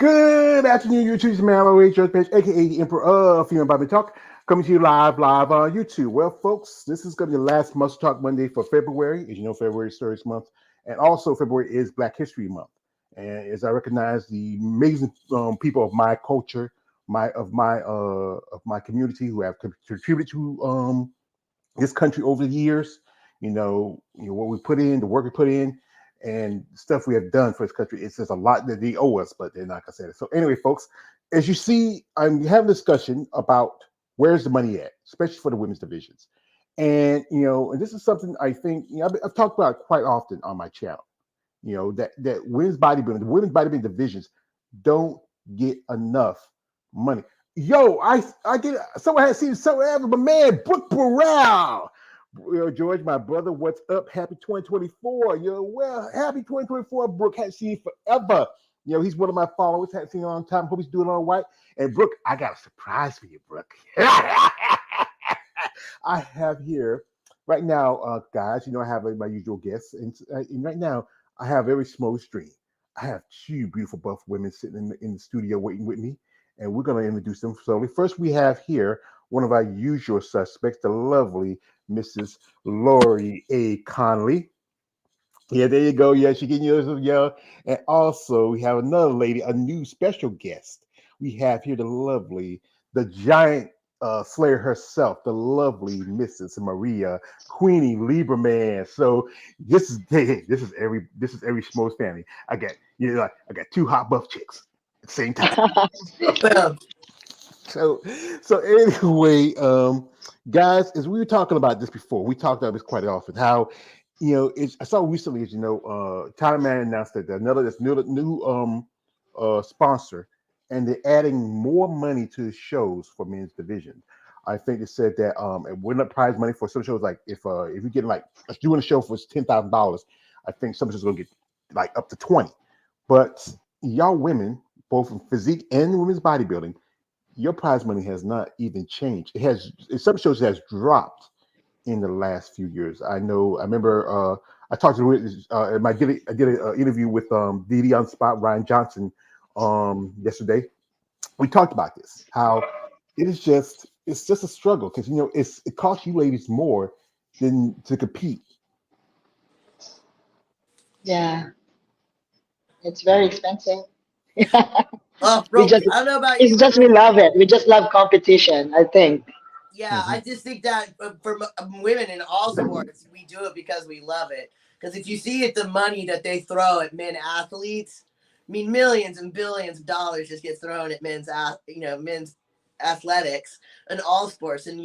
Good afternoon, YouTube. Man, I'm George Page, aka the Emperor of Female Bobby Talk, coming to you live on YouTube. Well, folks, this is going to be the last Muscle Talk Monday for February. As you know, February is Stories Month, and also February is Black History Month. And as I recognize the amazing people of my culture, my community who have contributed to this country over the years, what we put in, the work we put in, and stuff we have done for this country. It's just a lot that they owe us, but they're not gonna say it. So anyway, folks, as you see, I'm having a discussion about where's the money at, especially for the women's divisions. And this is something I think I've talked about quite often on my channel. That women's bodybuilding divisions don't get enough money. Yo, I get someone has seen someone ever, my man Brooke Burrell. George, my brother, what's up? Happy 2024. Well, happy 2024, Brooke. Hadn't seen you forever. He's one of my followers. Hadn't seen you in a long time. Hope he's doing all right. And Brooke, I got a surprise for you, Brooke. I have here right now, guys. I have my usual guests, and right now I have a very small stream. I have two beautiful buff women sitting in the studio waiting with me, and we're going to introduce them slowly. First, we have here one of our usual suspects, the lovely Mrs. Lori A. Conley. Yeah, there you go. Yeah, she getting yours, yeah. And also, we have another lady, a new special guest. We have here the giant slayer herself, the lovely Mrs. Maria Queenie Lieberman. So this is every Schmoes family. I got two hot buff chicks at the same time. So so anyway, guys, as we were talking about this before, we talked about this quite often. How I saw recently, Tyler Man announced that this new sponsor, and they're adding more money to the shows for men's division. I think they said that it went up prize money for some shows. Like if you're getting like doing a show for $10,000, I think some shows gonna get like up to 20. But y'all women, both in physique and women's bodybuilding, your prize money has not even changed. It has, in some shows, it has dropped in the last few years. I know. I remember. I talked to. I did an interview with DD on Spot Ryan Johnson yesterday. We talked about this. How it's just a struggle because it costs you ladies more than to compete. Yeah, it's very expensive. we Bro, just, I don't know about it's you, but just we love it. We just love competition, I think. yeah, Mm-hmm. I just think that for women in all sports, we do it because we love it. Because if you see it, the money that they throw at men athletes, I mean, millions and billions of dollars just get thrown at men's athletics and all sports, and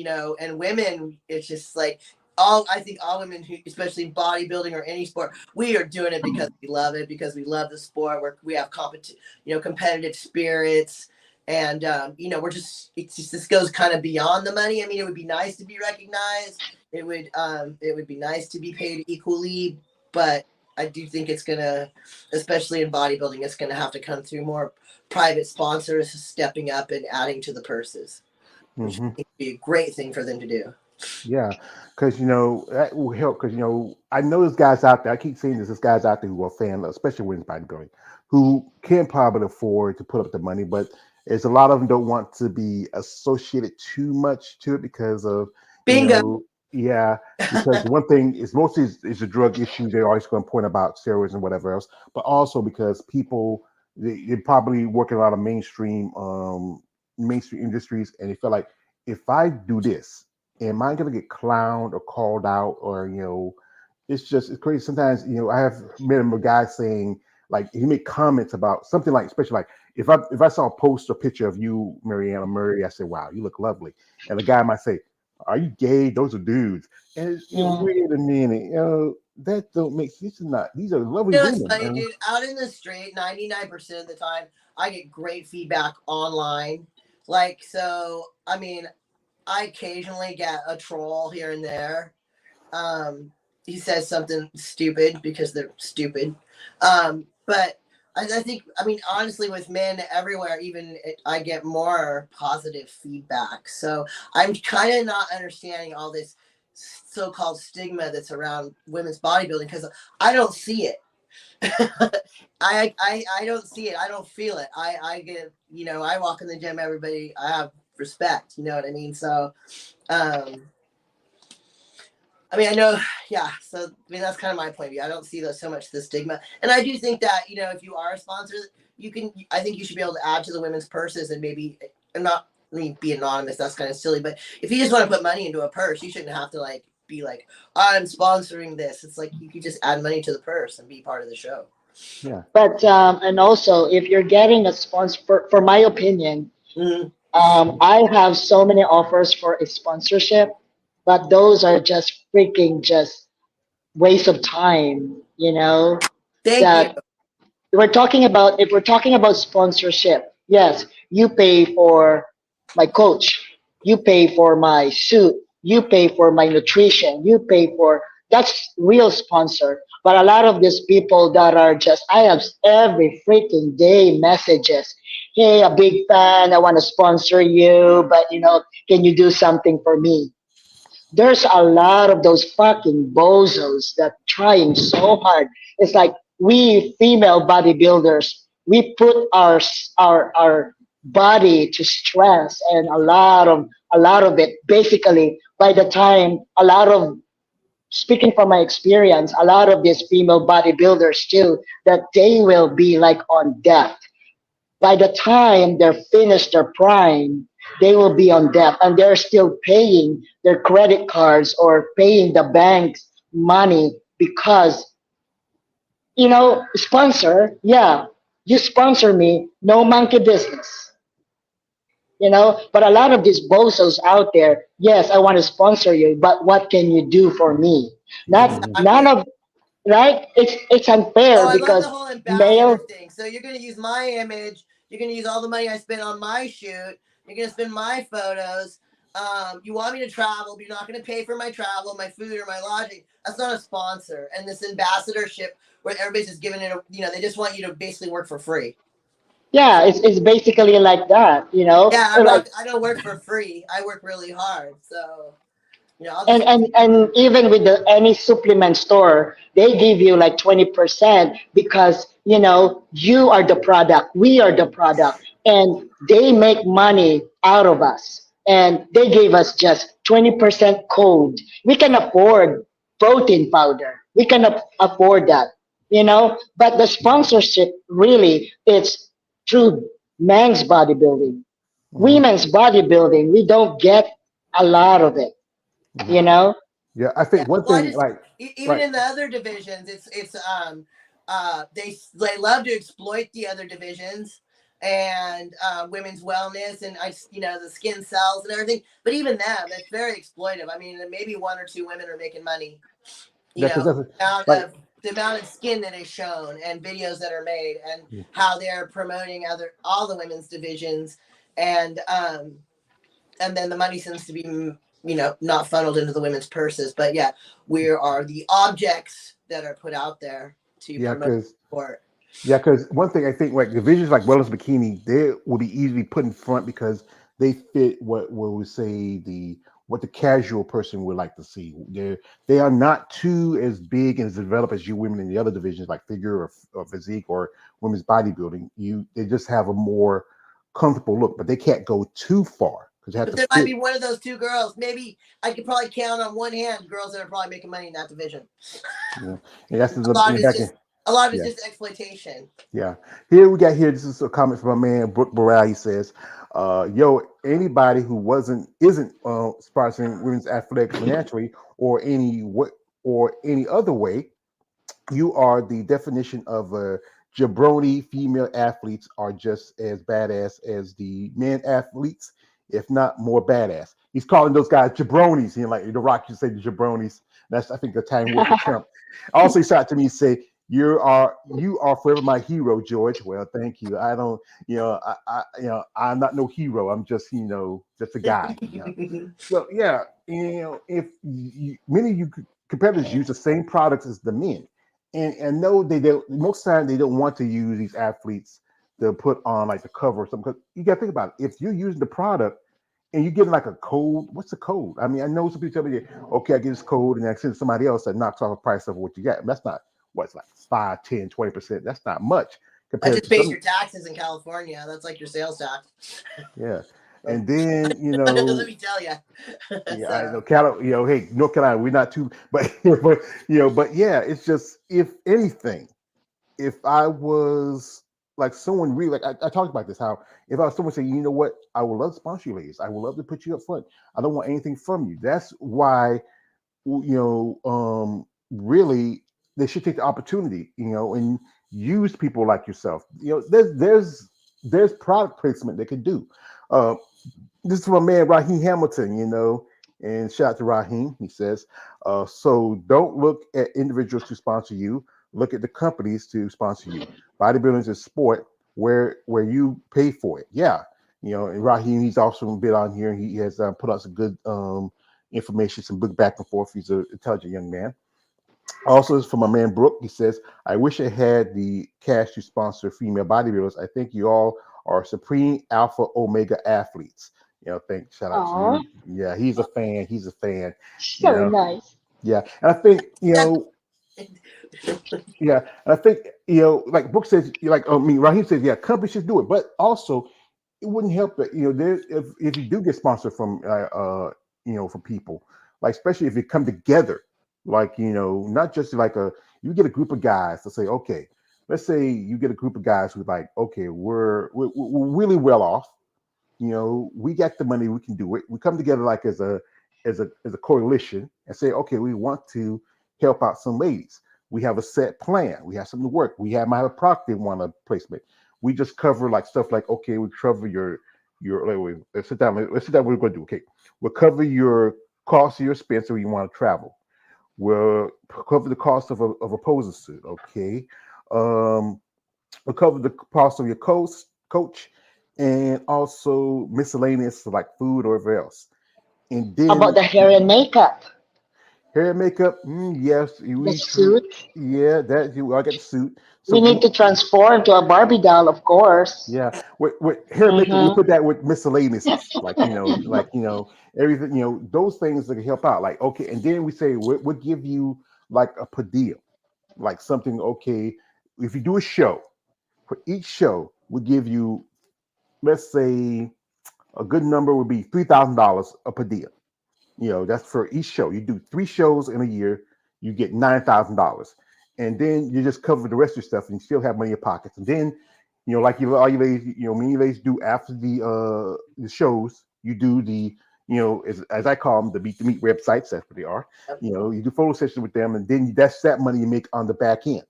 women. It's just like I think all women who, especially in bodybuilding or any sport, we are doing it because we love it, because we love the sport. We have competitive spirits. And this goes kind of beyond the money. I mean, it would be nice to be recognized. It would be nice to be paid equally, but I do think it's gonna, especially in bodybuilding, it's gonna have to come through more private sponsors stepping up and adding to the purses, which Mm-hmm. would be a great thing for them to do. Yeah, because that will help. Because I know there's guys out there. I keep saying there's guys out there who are fan, especially women's bodybuilding, who can't probably afford to put up the money, but there's a lot of them don't want to be associated too much to it because of Bingo. yeah. Because one thing is mostly is a drug issue. They're always going to point about steroids and whatever else, but also because people they probably work in a lot of mainstream industries, and they feel like if I do this, am I gonna get clowned or called out or it's crazy. Sometimes I have met a guy saying like he make comments about something like especially like if I saw a post or picture of you, Mariana Murray, I say, wow, you look lovely. And the guy might say, are you gay? Those are dudes. And Mm. wait a minute, that don't make sense. These are lovely It's women. funny, dude. Out in the street, 99% of the time, I get great feedback online. Like, so, I mean, I occasionally get a troll here and there. He says something stupid because they're stupid. But I think, I mean, honestly, with men everywhere, I get more positive feedback. So I'm kind of not understanding all this so-called stigma that's around women's bodybuilding because I don't see it. I don't see it. I don't feel it. I get, I walk in the gym, everybody, I have respect, you know what I mean? So, um, I mean, I know, yeah. So, I mean, that's kind of my point of view. I don't see so much the stigma, and I do think that if you are a sponsor, you can. I think you should be able to add to the women's purses and maybe, and not, I mean, be anonymous. That's kind of silly. But if you just want to put money into a purse, you shouldn't have to like be like, I'm sponsoring this. It's like you could just add money to the purse and be part of the show. Yeah. But and also, if you're getting a sponsor, for my opinion, Mm-hmm. I have so many offers for a sponsorship, but those are just freaking just waste of time. Thank you. That we're talking about, if we're talking about sponsorship, yes, you pay for my coach, you pay for my suit, you pay for my nutrition, you pay for, that's real sponsor. But a lot of these people that are just, I have every freaking day messages, hey, a big fan, I want to sponsor you, but can you do something for me? There's a lot of those fucking bozos that trying so hard. It's like we female bodybuilders, we put our body to stress, and a lot of it basically, by the time, a lot of, speaking from my experience, a lot of these female bodybuilders too, that they will be like on death by the time they're finished their prime. They will be on debt, and they're still paying their credit cards or paying the bank's money because, sponsor, yeah, you sponsor me, no monkey business. But a lot of these bozos out there, yes, I want to sponsor you, but what can you do for me? Not Mhm. none Exactly. of, right? It's Oh, unfair I love the because whole ambassador male. thing. So you're going to use my image. You're going to use all the money I spent on my shoot. You're going to spend my photos. You want me to travel, but you're not going to pay for my travel, my food, or my lodging. That's not a sponsor. And this ambassadorship where everybody's just giving it, they just want you to basically work for free. Yeah, it's basically like that, Yeah, like, I don't work for free. I work really hard. So, I'll and just, even with any supplement store, they give you like 20% because you are the product, we are the product, and they make money out of us, and they gave us just 20% code. We can afford protein powder, we can afford that, but the sponsorship really, it's through men's bodybuilding. Mhm. Women's bodybuilding, we don't get a lot of it, Mhm. you know Yeah, I yeah. think one Well, I thing, just, like, even right, in the other divisions, they love to exploit the other divisions and women's wellness and the skin cells and everything. But even them, it's very exploitive. I mean, maybe one or two women are making money. yeah, because that's Out like, of the amount of skin that is shown and videos that are made and how they're promoting all the women's divisions and then the money seems to be not funneled into the women's purses. But yeah, we are the objects that are put out there to yeah, promote because sport. one thing I think, like, divisions like wellness bikini, they will be easily put in front because they fit what we say what the casual person would like to see. They are not too as big and as developed as you women in the other divisions like figure or physique or women's bodybuilding. They just have a more comfortable look, but they can't go too far because they have But to there might fit. be one of those two girls. Maybe I could probably count on one hand girls that are probably making money in that division. You know, and that's A lot of it's back in. just a lot of it's Yeah. just exploitation. Yeah. Here we got here. This is a comment from my man Brooke Burrell. He says, yo, anybody who isn't sponsoring women's athletics financially or any other way, you are the definition of a jabroni. Female athletes are just as badass as the men athletes, if not more badass. He's calling those guys jabronis. Like The Rock, you say the jabronis. That's, I think, the Italian word for chump. Also, he shot to me and say, you are forever my hero, George. Well, thank you. I don't, I'm not no hero. I'm just, just a guy. Well, yeah, if many of you competitors use the same products as the men, and no, they don't. Most time they don't want to use these athletes to put on like the cover or something. Because you got to think about it. If you're using the product and you get like a code, what's the code? I mean, I know some people tell me, okay, I get this code and I send somebody else that knocks off the price of what you got. That's not what's like 5, 10, 20%. That's not much That compared just to pays some. your taxes in California. That's like your sales tax. Yeah. So, And then, let me tell you. yeah, I So know hey, North Carolina, we're not too, but, but yeah, it's just, if anything, if I was like someone really, like I talked about this, how if I was someone saying, you know what, I would love to sponsor you ladies. I would love to put you up front. I don't want anything from you. That's why, really they should take the opportunity, and use people like yourself. There's product placement they could do. Uh, this is my man Raheem Hamilton, and shout out to Raheem. He says, so don't look at individuals to sponsor you. Look at the companies to sponsor you. Bodybuilding is a sport where you pay for it. Yeah, and Raheem, he's also been on here. He has put out some good information, some book back and forth. He's an intelligent young man. Also, this is from my man Brooke. He says, I wish I had the cash to sponsor female bodybuilders. I think you all are supreme alpha omega athletes. Shout out to Oh, you. Yeah, he's a fan. He's a fan. You so know, nice. yeah. And I think, that yeah. And I think, like Brooke says, Raheem says, yeah, companies should do it. But also, it wouldn't help that, there, if you do get sponsored from, from people, like, especially if you come together, like, not just like you get a group of guys to say, okay, let's say you get a group of guys who like, okay, we're really well off, we got the money, we can do it. We come together like as a coalition and say, okay, we want to help out some ladies. We have a set plan. We have something to work. Might have a product they want a placement. We just cover like stuff like, okay, we cover your let's sit down. Let's sit down. What we're going to do. Okay, we'll cover your cost of your expense when you want to travel. We'll cover the cost of a posing suit. Okay. Um, we'll cover the cost of your coach, and also miscellaneous like food or whatever else. And How about then the hair and makeup? hair and makeup. Yes, The we true. suit? Yeah, that you. I got the suit. We So need to transform to a Barbie doll, of course. yeah, with hair and makeup, we Mm-hmm. put that with miscellaneous, everything. Those things that can help out. Like, okay, and then we say we'll give you like a per deal, like something. Okay, if you do a show, for each show, we give you, let's say, a good number would be $3,000 a per deal. That's for each show. You do 3 shows in a year, you get $9,000, and then you just cover the rest of your stuff, and you still have money in your pockets. And then, like all you ladies, many ladies do after the shows, you do the, as I call them, the Beat the Meat websites. That's what they are. You do photo sessions with them, and then that's that money you make on the back end.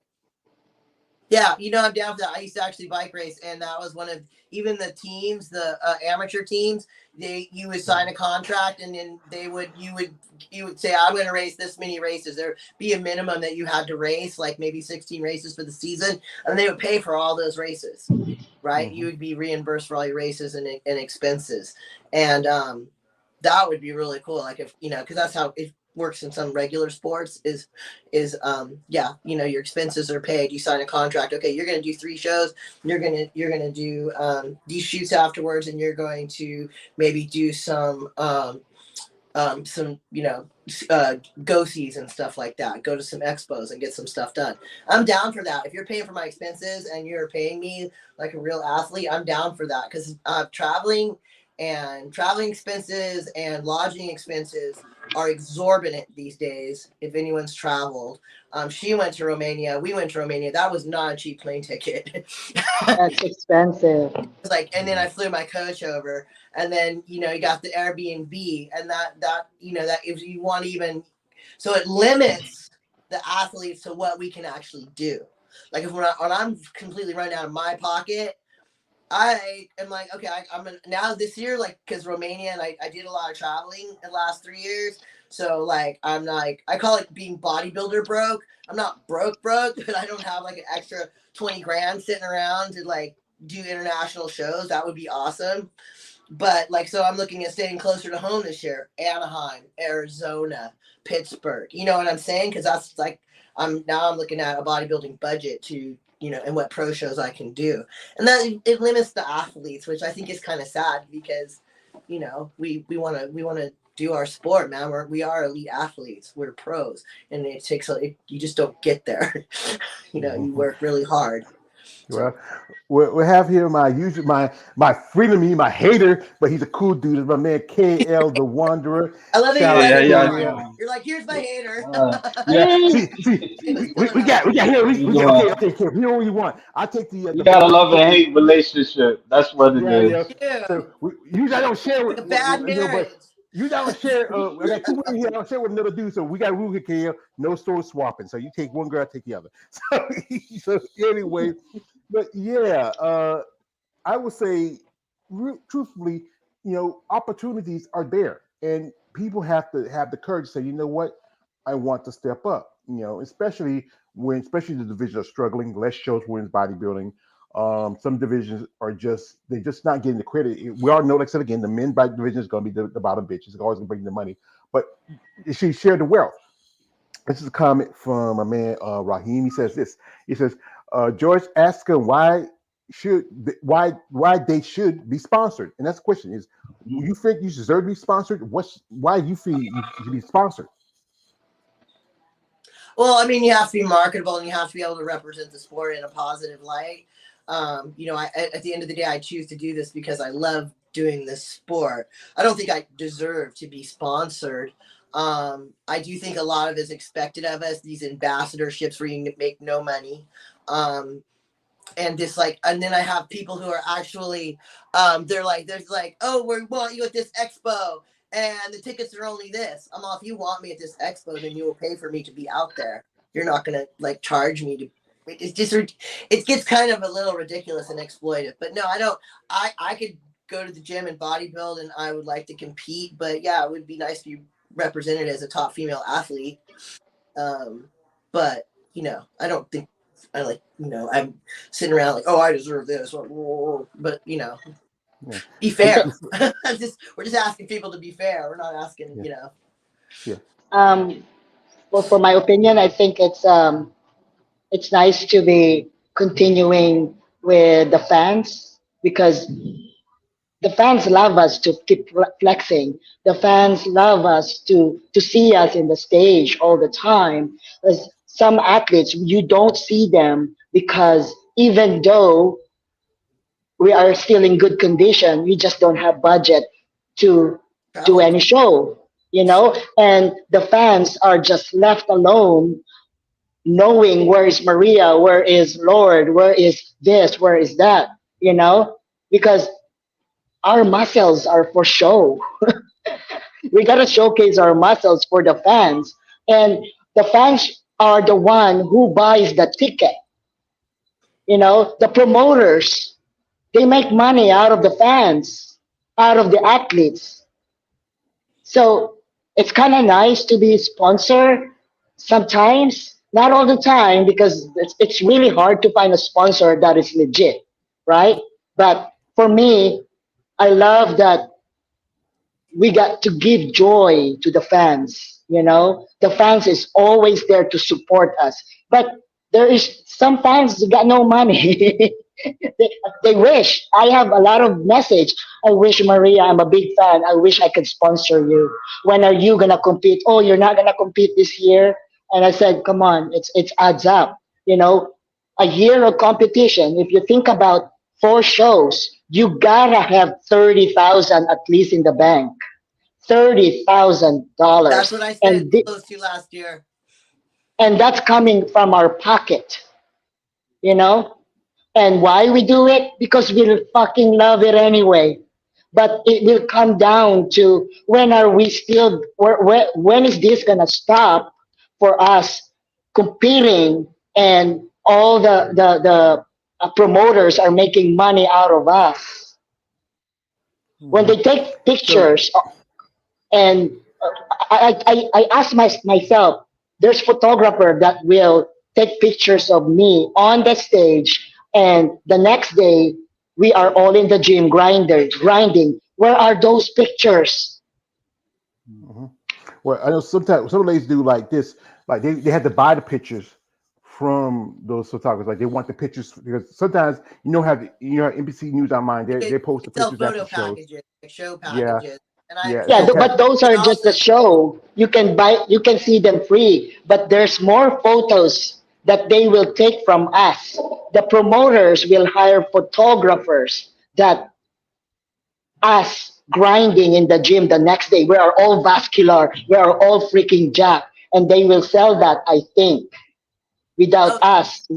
Yeah, I'm down for that. I used to actually bike race, and that was one of even the teams, the amateur teams. You would sign a contract, and then you would say, I'm going to race this many races. There be a minimum that you had to race, like maybe 16 races for the season, and they would pay for all those races. Right, you Mm-hmm. would be reimbursed for all your races and expenses, and that would be really cool. Like if because that's how it works in some regular sports is yeah, your expenses are paid. You sign a contract. Okay, you're going to do 3 shows. You're going to do these shoots afterwards, and you're going to maybe do some go sees and stuff like that. Go to some expos and get some stuff done. I'm down for that. If you're paying for my expenses and you're paying me like a real athlete, I'm down for that because traveling expenses and lodging expenses are exorbitant these days. If anyone's traveled, she went to Romania. We went to Romania. That was not a cheap plane ticket. That's expensive. Like, and then I flew my coach over, and then you got the Airbnb, and that if you want even, so it limits the athletes to what we can actually do. Like if when I'm completely running out of my pocket, I am like, okay, I'm gonna now this year, like, because Romania and I did a lot of traveling in the last 3 years. So like I'm like I call it being bodybuilder broke. I'm not broke, but I don't have like an extra 20 grand sitting around to like do international shows. That would be awesome. But like so I'm looking at staying closer to home this year. Anaheim, Arizona, Pittsburgh. You know what I'm saying? Because that's like I'm looking at a bodybuilding budget to and what pro shows I can do. And then it limits the athletes, which I think is kind of sad because we want to do our sport, man. We are elite athletes. We're pros, and it takes you just don't get there. You Mhm. work really hard. So Well, we have here my usual my frenemy, my hater, but he's a cool dude. Is my man KL the Wanderer. I love that you Shout let out Yeah, him to yeah, him, on. man. no. You're like, here's my hater. Yeah, Hey, See, And he's we, pulling we up. got we got here. you We got doing? okay. Here what you want. I take We the got a ball. You love and take the hate relationship. That's what it yeah, yeah. is. Yeah, So usually I don't share like a bad but marriage. usually I don't share. I got two women here. I don't share with another dude. So we got a rule here, KL. No soul swapping. So you take one girl, I take the other. So anyway, but yeah, I would say, truthfully, opportunities are there, and people have to have the courage to say, you know what, I want to step up. Especially the divisions are struggling. Less shows wins bodybuilding. Some divisions are they're just not getting the credit. We all know, like I said again, the men bike division is going to be the bottom bitch. It's always going to bring the money, but she shared the wealth. This is a comment from a man, Raheem. He says this. He says, George asked him why they should be sponsored, and that's the question: is you think you deserve to be sponsored? Why you feel you should be sponsored? Well, I mean, you have to be marketable and you have to be able to represent the sport in a positive light. At the end of the day, I choose to do this because I love doing this sport. I don't think I deserve to be sponsored. I do think a lot of is expected of us. These ambassadorships where you make no money. Um, and this and then I have people who are actually there's like, oh, we want you at this expo and the tickets are only this. I'm all, if you want me at this expo, then you will pay for me to be out there. You're not gonna charge me to. It's just it gets kind of a little ridiculous and exploitive. But no, I don't. I could go to the gym and bodybuild, and I would like to compete. But yeah, it would be nice to be represented as a top female athlete. Um, but I don't think I'm sitting around like, oh, I deserve this, but Yeah, be it's, fair. it's, We're just asking people to be fair. We're not asking, yeah, yeah. um, well, for my opinion, I think it's nice to be continuing with the fans because the fans love us to keep flexing. The fans love us to see us in the stage all the time. As some athletes, you don't see them because even though we are still in good condition, we just don't have budget to do travel. any show, and the fans are just left alone knowing where is Maria, where is Lord, where is this, where is that, because our muscles are for show. We gotta showcase our muscles for the fans, and the fans are the one who buys the ticket. The promoters, they make money out of the fans, out of the athletes. So it's kind of nice to be sponsored sometimes, not all the time, because it's really hard to find a sponsor that is legit, right? But for me, I love that we got to give joy to the fans. The fans is always there to support us, but there is some fans who got no money. they wish. I have a lot of message. I wish, Maria, I'm a big fan, I wish I could sponsor you. When are you gonna compete? Oh, you're not gonna compete this year. And I said, come on, it's adds up. you know a year of competition, if you think about 4 shows, you gotta have 30,000 at least in the bank. That's $30,000. what I said And close to last year. and that's coming from our pocket, you know and why we do it? Because we fucking love it anyway. But it will come down to, when are we still when is this gonna stop for us competing, and all the promoters are making money out of us when Hmm. they take So pictures. And I ask myself, there's photographer that will take pictures of me on the stage, and the next day we are all in the gym grinding. Where are those pictures? mhm. Well, I know sometimes some ladies do like this, like they had to buy the pictures from those photographers. Like they want the pictures because sometimes NBC News Online they post They the sell pictures after photo the shows. packages, like show Yeah, packages, and I yeah. Yeah, Sometimes but those and are just the also show. You can buy, you can see them free, but there's more photos that they will take from us. The promoters will hire photographers that us grinding in the gym the next day. We are all vascular, we are all freaking jacked, and they will sell that, I think, without oh us.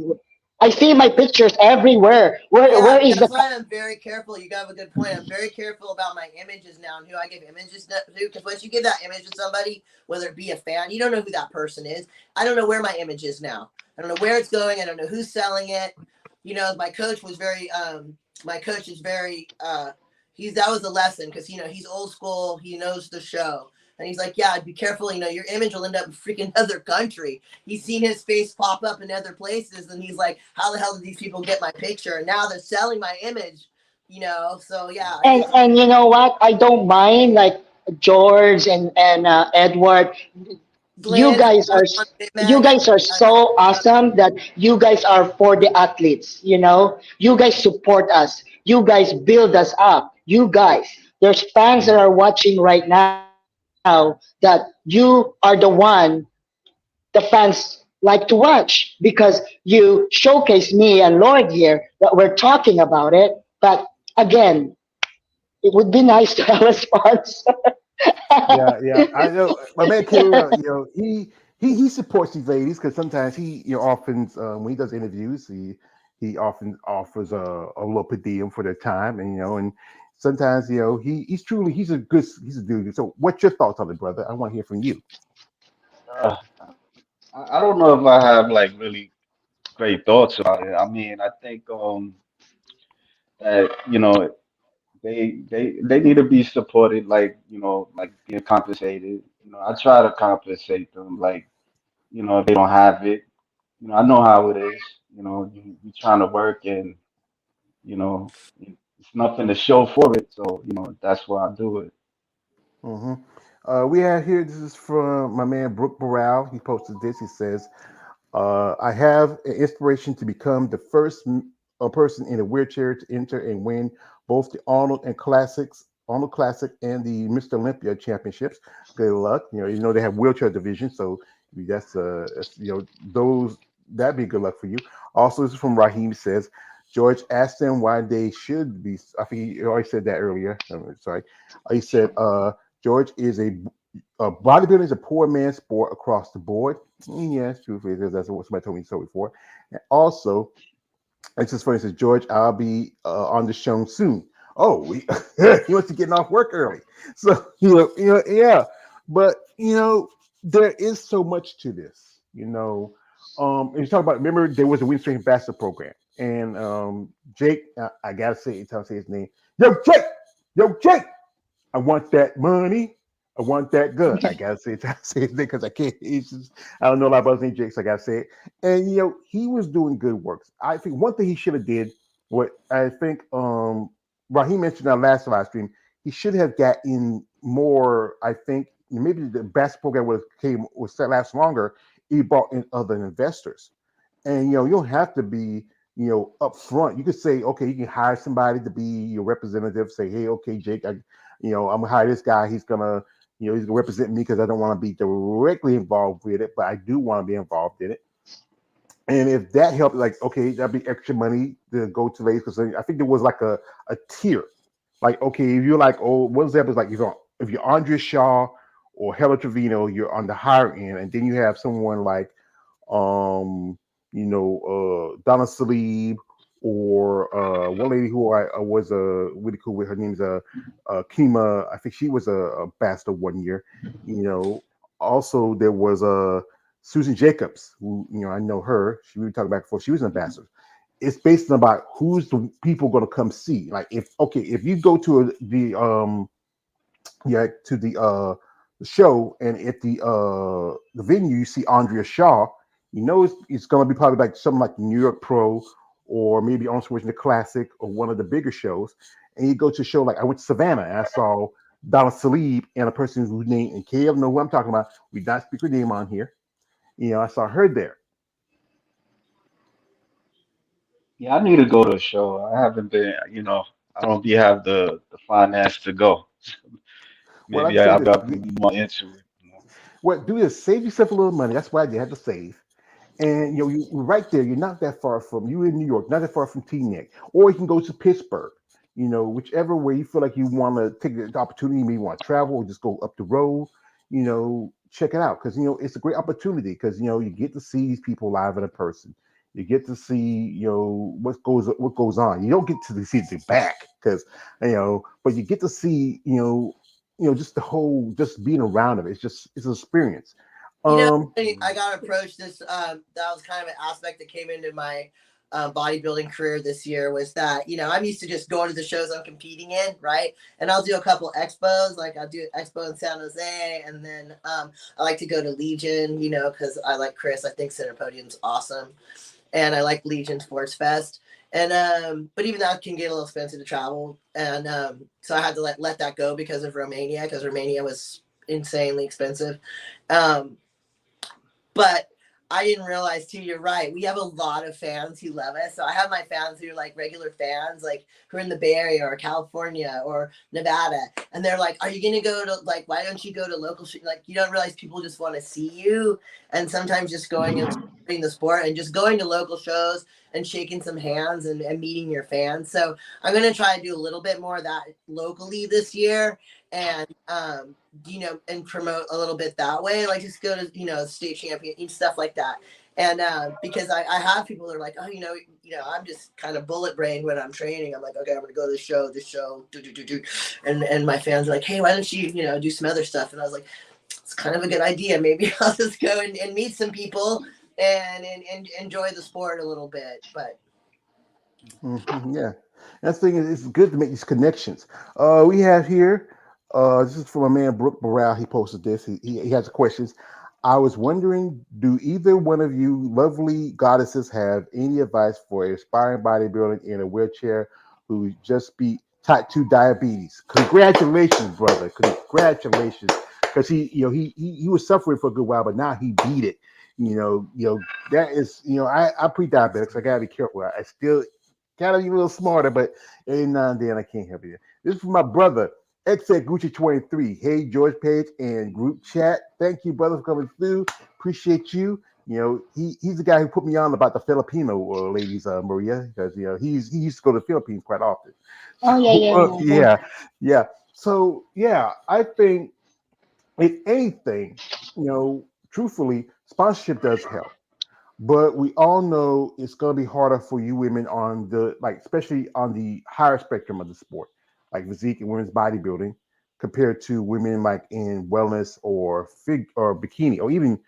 I see my pictures everywhere. yeah, Where is the that's why I'm very careful. You got a good point. I'm very careful about my images now and who I give images to, because once you give that image to somebody, whether it be a fan, you don't know who that person is. I don't know where my image is now. I don't know where it's going. I don't know who's selling it. My coach was very my coach is very he's that was a lesson because he's old school. He knows the show. And he's like, yeah, be careful. Your image will end up in freaking other country. He's seen his face pop up in other places, and he's like, how the hell did these people get my picture? And now they're selling my image. So yeah, and you know what? I don't mind like George and Edward. You Glenn guys from are you Max. guys are so awesome that you guys are for the athletes. You guys support us. You guys build us up. You guys, there's fans that Mhm. are watching right now that you are the one the fans like to watch because you showcase me and Lord here that we're talking about it. But again, it would be nice to have a sponsor. Yeah, yeah. I know my man Caleb. He supports these ladies because sometimes he often when he does interviews he often offers a little per diem for their time and sometimes he's a dude. So what's your thoughts on it, brother? I want to hear from you. Uh, I don't know if I have like really great thoughts about it. I mean, I think that they need to be supported, like like being compensated. I try to compensate them, like if they don't have it. I know how it is. You trying to work and you know it's nothing to show for it. So that's why I do it. hmm we have here. This is from my man Brooke Burrell. He posted this. He says, I have an inspiration to become the first person in a wheelchair to enter and win both the Arnold Classic, and the Mr. Olympia championships. Good luck. They have wheelchair division, so that's those that'd be good luck for you. Also, this is from Raheem. Says George asked them why they should be. I think he already said that earlier. Sorry, he said George is bodybuilding is a poor man's sport across the board. Yes, truthfully, that's what somebody told me so before. And also, it's just funny. It says, George, I'll be on the show soon. Oh, he wants to get off work early. So, yeah. But, there is so much to this, and you talk about, remember, there was a Windstream Ambassador program. And Jake, I got to say, it, tell say his name. Yo, Jake, I want that money. I want that gun. I gotta say it, say it because I can't. I don't know a lot about his name, Jake, so I gotta say it. And he was doing good works. I think one thing he should have did, what I think Raheem mentioned in our last live stream, he should have got in more. I think maybe the best program was set last longer. He brought in other investors, and you don't have to be up front. You could say, okay, you can hire somebody to be your representative. Say, hey, okay, Jake, I'm gonna hire this guy. He's gonna represent me because I don't want to be directly involved with it, but I do want to be involved in it. And if that helped, like, okay, that'd be extra money to go to ladies because I think there was like a tier. Like, okay, if you're like, oh, what example is like if you're Andrea Shaw or Helen Trevino, you're on the higher end, and then you have someone like Donna Salib or one lady who I was really cool with. Her name's Kima. I think she was a bastard one year. You know, also there was Susan Jacobs, who I know her. We were talking about before. She was an ambassador. It's based on about who's the people going to come see. Like if you go to the show and at the venue you see Andrea Shaw, it's going to be probably like something like New York Pro or maybe on switching the Classic or one of the bigger shows. And you go to a show like I went to Savannah and I saw Donna Salib and a person whose name and Caleb know who I'm talking about. We not speak her name on here. I saw her there. Yeah, I need to go to a show. I haven't been, I don't be have the finance to go. Well, like Maybe I say I'll this, be more into it. what do is save yourself a little money. That's why you have to save. And you're right there. You're not that far from you in New York, not that far from Teaneck, or you can go to Pittsburgh. Whichever way you feel like you want to take the opportunity, maybe you want to travel or just go up the road. Check it out because it's a great opportunity because you get to see these people live in a person. You get to see what goes on. You don't get to see the back because but you get to see just the whole just being around it. It's an experience. You know, Um, I got approached this. That was kind of an aspect that came into my bodybuilding career this year. Was that I'm used to just going to the shows I'm competing in, right? And I'll do a couple expos, like I'll do an expo in San Jose, and then I like to go to Legion, because I like Chris. I think Center Podium's awesome, and I like Legion Sports Fest. And but even that can get a little expensive to travel, and so I had to let that go because of Romania, because Romania was insanely expensive. Um, but I didn't realize too, you're right. We have a lot of fans who love us. So I have my fans who are like regular fans, like who are in the Bay Area or California or Nevada. And they're like, are you going to go to why don't you go to local Like, you don't realize people just want to see you. And sometimes just going and supporting the sport and just going to local shows and shaking some hands and meeting your fans. So I'm going to try to do a little bit more of that locally this year. And and promote a little bit that way. Like just go to, state champion, stuff like that. And because I have people that are like, oh, I'm just kind of bullet brained when I'm training. I'm like, okay, I'm gonna go to this show, do. And my fans are like, hey, why don't you, do some other stuff? And I was like, it's kind of a good idea. Maybe I'll just go and meet some people and enjoy the sport a little bit. But yeah. That's the thing is, it's good to make these connections. We have here, this is from a man, Brooke Burrell. He posted this. He has questions. I was wondering, do either one of you lovely goddesses have any advice for aspiring bodybuilding in a wheelchair who just beat type 2 diabetes? Congratulations, brother. Congratulations. Because he was suffering for a good while, but now he beat it. That is, I'm pre-diabetic, so I gotta be careful. I still gotta be a little smarter, but every now and then I can't help it. This is for my brother, XX Gucci 23. Hey, George Page and group chat. Thank you, brother, for coming through. Appreciate you. He's the guy who put me on about the Filipino ladies, Maria, because he used to go to the Philippines quite often. Oh yeah, So yeah, yeah, yeah. yeah. So yeah, I think if anything, truthfully, sponsorship does help. But we all know it's going to be harder for you women on the especially on the higher spectrum of the sport, like physique and women's bodybuilding, compared to women like in wellness or or bikini or even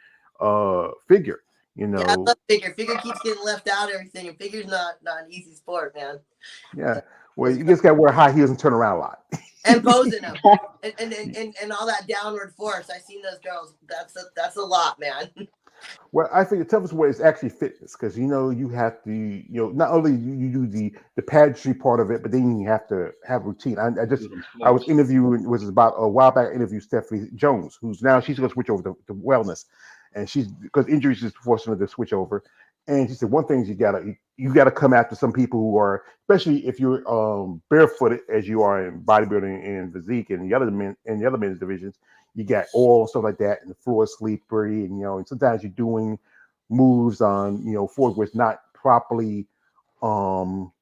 figure. You yeah, I know, love figure. Figure keeps getting left out of everything, and figure's not an easy sport, man. yeah. Well, It's you just got to wear high heels and turn around a lot. and posing them and all that downward force. I seen those girls. That's a lot, man. Well, I think the toughest way is actually fitness because you have to not only you do the pageantry part of it, but then you have to have routine. Do them I was flips. interviewing was about a while back. I interviewed Stephanie Jones, who's now she's going to switch over to wellness, and she's because injuries is forcing her to switch over. And she said one thing is you gotta come after some people who are, especially if you're barefooted as you are in bodybuilding and physique and the other men's divisions. You got oil and stuff like that, and the floor is slippery, and sometimes you're doing moves on floors where it's not properly um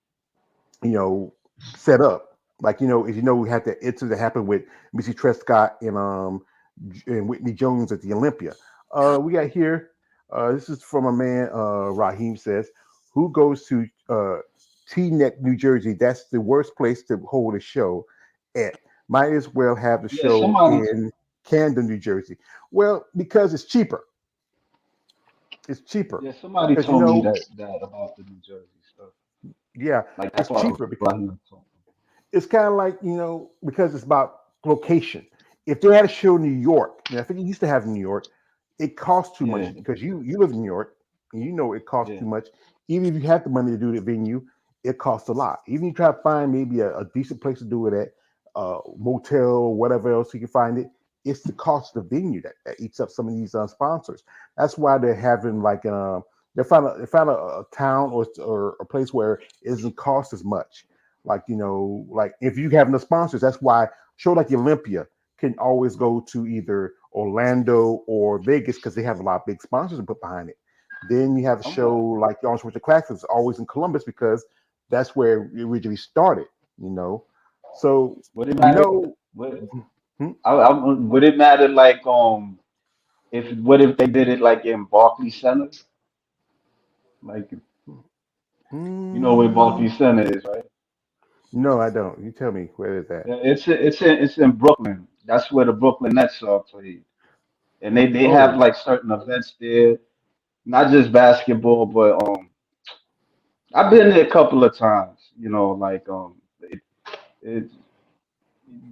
you know set up. Like as we had the incident that happened with Missy Trescott and Whitney Jones at the Olympia. We got here. This is from a man. Raheem says, "Who goes to Teaneck, New Jersey? That's the worst place to hold a show at. Might as well have the Yeah, show somebody. in Camden, New Jersey. Well, because it's cheaper. It's cheaper. Yeah, somebody Because told me that about the New Jersey stuff. yeah, Like that's it's what cheaper. Raheem told me. It's kind of like because it's about location. If they had a show in New York, and I think it used to have in New York, it costs too much Yeah, because you live in New York and it costs yeah. too much. Even if you have the money to do the venue, it costs a lot. Even if you try to find maybe a decent place to do it at, motel or whatever else you can find it, it's the cost of the venue that eats up some of these sponsors. That's why they're having like They found a town or a place where it doesn't cost as much. Like like if you have no sponsors, that's why show like the Olympia can always go to either Orlando or Vegas because they have a lot of big sponsors to put behind it. Then you have a show Okay. like the Arnold Schwarzenegger Classics always in Columbus because that's where it originally started. You know, so Would it we matter? know. Would Hmm? would it matter like if what if they did it like in Barclays Center? Like you know where Mm, Barclays Center is, right? no, I don't. You tell me where is that? Yeah, it's in Brooklyn. That's where the Brooklyn Nets are played, and they have Oh, like certain events there, not just basketball, but I've been there a couple of times. You know, like it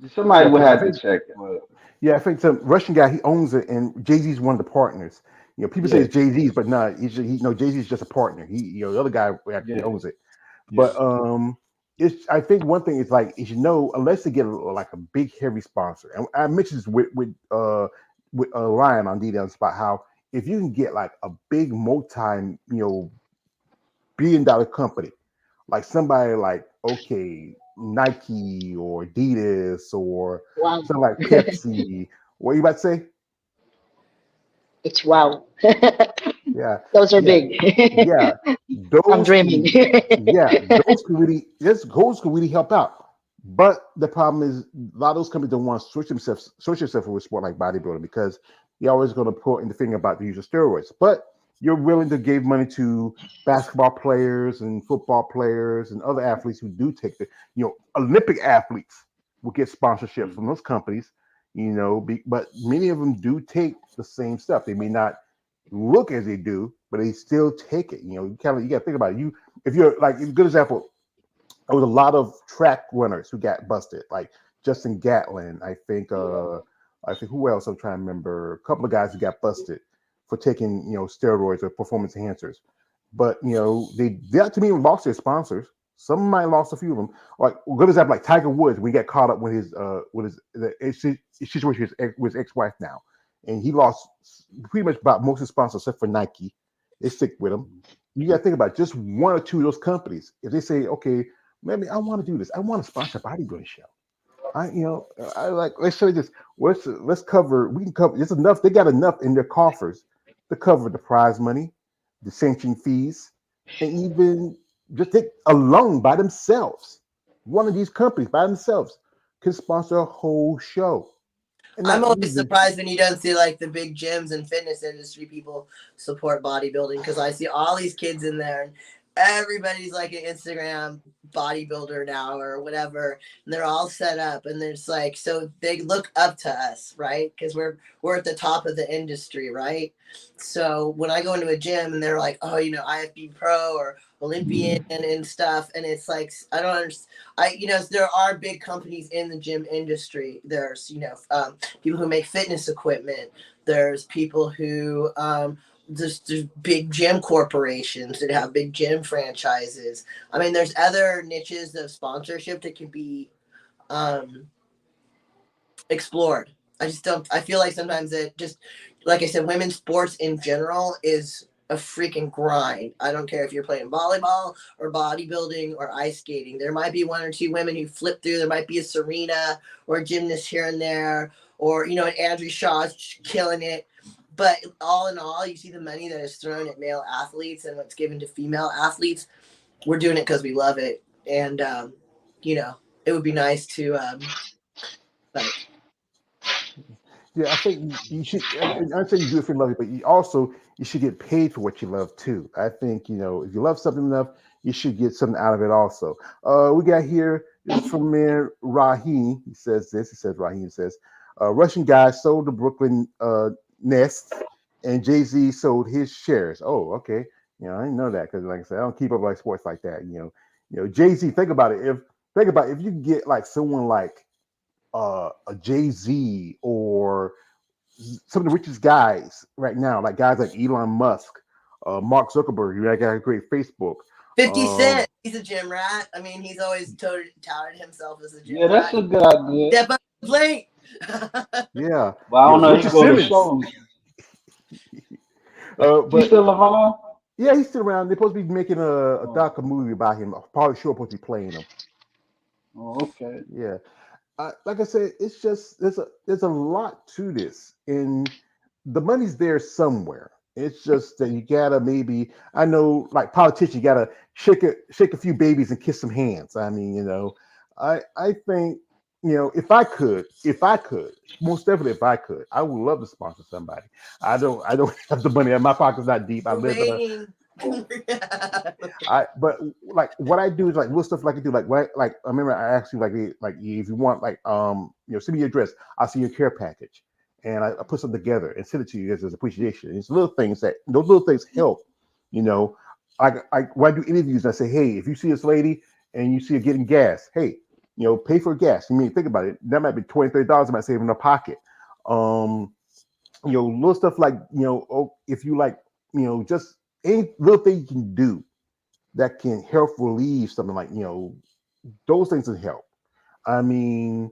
yeah. somebody would I have to think check, but Yeah, I think some Russian guy he owns it, and Jay Z's one of the partners. People say yeah, it's Jay Z's, but no, Jay Z's just a partner. The other guy actually yeah, owns it. yeah. But it's I think one thing is like unless they get like a big heavy sponsor, and I mentioned this with Ryan on D Down Spot how if you can get like a big multi billion-dollar company like somebody like Nike or Adidas or Wow. something like Pepsi. What you about to say? It's wow. Yeah, Those are yeah, big. yeah. I'm Those dreaming. can, yeah, those can really help out. But the problem is a lot of those companies don't want to switch themselves from a sport like bodybuilding because they're always going to put in the thing about the use of steroids. But you're willing to give money to basketball players and football players and other athletes who do take Olympic athletes will get sponsorships from those companies. But many of them do take the same stuff. They may not look as they do, but they still take it. You got to think about it. If you're like a good example, there was a lot of track runners who got busted, like Justin Gatlin. I think who else I'm trying to remember. A couple of guys who got busted for taking steroids or performance enhancers. But they to me lost their sponsors. Some might lost a few of them. Like good example, like Tiger Woods, we got caught up his situation with his ex-wife now, and he lost pretty much about most of his sponsors except for Nike. They stick with him. You got to think about just one or two of those companies. If they say, okay, maybe I want to do this. I want to sponsor a bodybuilding show. I like. Let's show you this. Let's cover. We can cover. It's enough. They got enough in their coffers to cover the prize money, the sanction fees, and even just take a loan by themselves. One of these companies by themselves can sponsor a whole show, and I'm not always even. surprised when you don't see like the big gyms and fitness industry people support bodybuilding because I see all these kids in there and everybody's like an Instagram bodybuilder now or whatever, and they're all set up and there's like so they look up to us, right? Because we're at the top of the industry, right? So when I go into a gym and they're like, oh, IFB Pro or Olympian and stuff, and it's like I don't understand. There are big companies in the gym industry. There's people who make fitness equipment. There's people who there's big gym corporations that have big gym franchises. I mean, there's other niches of sponsorship that can be um, explored. I just don't. I feel like sometimes it just, like I said, women's sports in general is a freaking grind. I don't care if you're playing volleyball or bodybuilding or ice skating. There might be one or two women who flip through. There might be a Serena or a gymnast here and there, or an Andrew Shaw's killing it. But all in all, you see the money that is thrown at male athletes and what's given to female athletes. We're doing it because we love it, and it would be nice to. But Yeah, I think you should. And I say you do it for love it, but you should get paid for what you love too. I think if you love something enough, you should get something out of it also. We got here. This is from man Rahim. He says this. He says Rahim says, Russian guy sold the Brooklyn Nest, and Jay Z sold his shares. Oh, okay. I didn't know that because, like I said, I don't keep up like sports like that. Jay Z. Think about it. If you get like someone like a Jay Z or some of the richest guys right now, like guys like Elon Musk, Mark Zuckerberg, who got a great Facebook. 50 Um, Cent, he's a gym rat. I mean, he's always touted himself as a gym Yeah, that's rat. a good idea. Step up to the plate. yeah, But I don't know. He Richard go to Simmons. shows. uh, He's but still alive. Yeah, he's still around. They're supposed to be making a Oh, doc a movie about him. Probably sure supposed to be playing him. oh, okay. Yeah. Like I said, it's just there's a lot to this, and the money's there somewhere. It's just that you gotta maybe I know like politicians, you gotta shake a few babies and kiss some hands. I mean, I think if I could, most definitely if I could, I would love to sponsor somebody. I don't have the money. My pocket's not deep. I We're live in a waiting. but like what I do is like little stuff like I do like I remember I asked you like if you want like send me your address, I'll see your care package, and I put something together and send it to you as appreciation. It's little things that those little things help. You know, I when I do interviews, I say, hey, if you see this lady and you see her getting gas, hey, pay for gas. You mean think about it, that might be $20-$30 I might save in her pocket. Um, little stuff like if you like just any little thing you can do that can help relieve something like those things can help. I mean,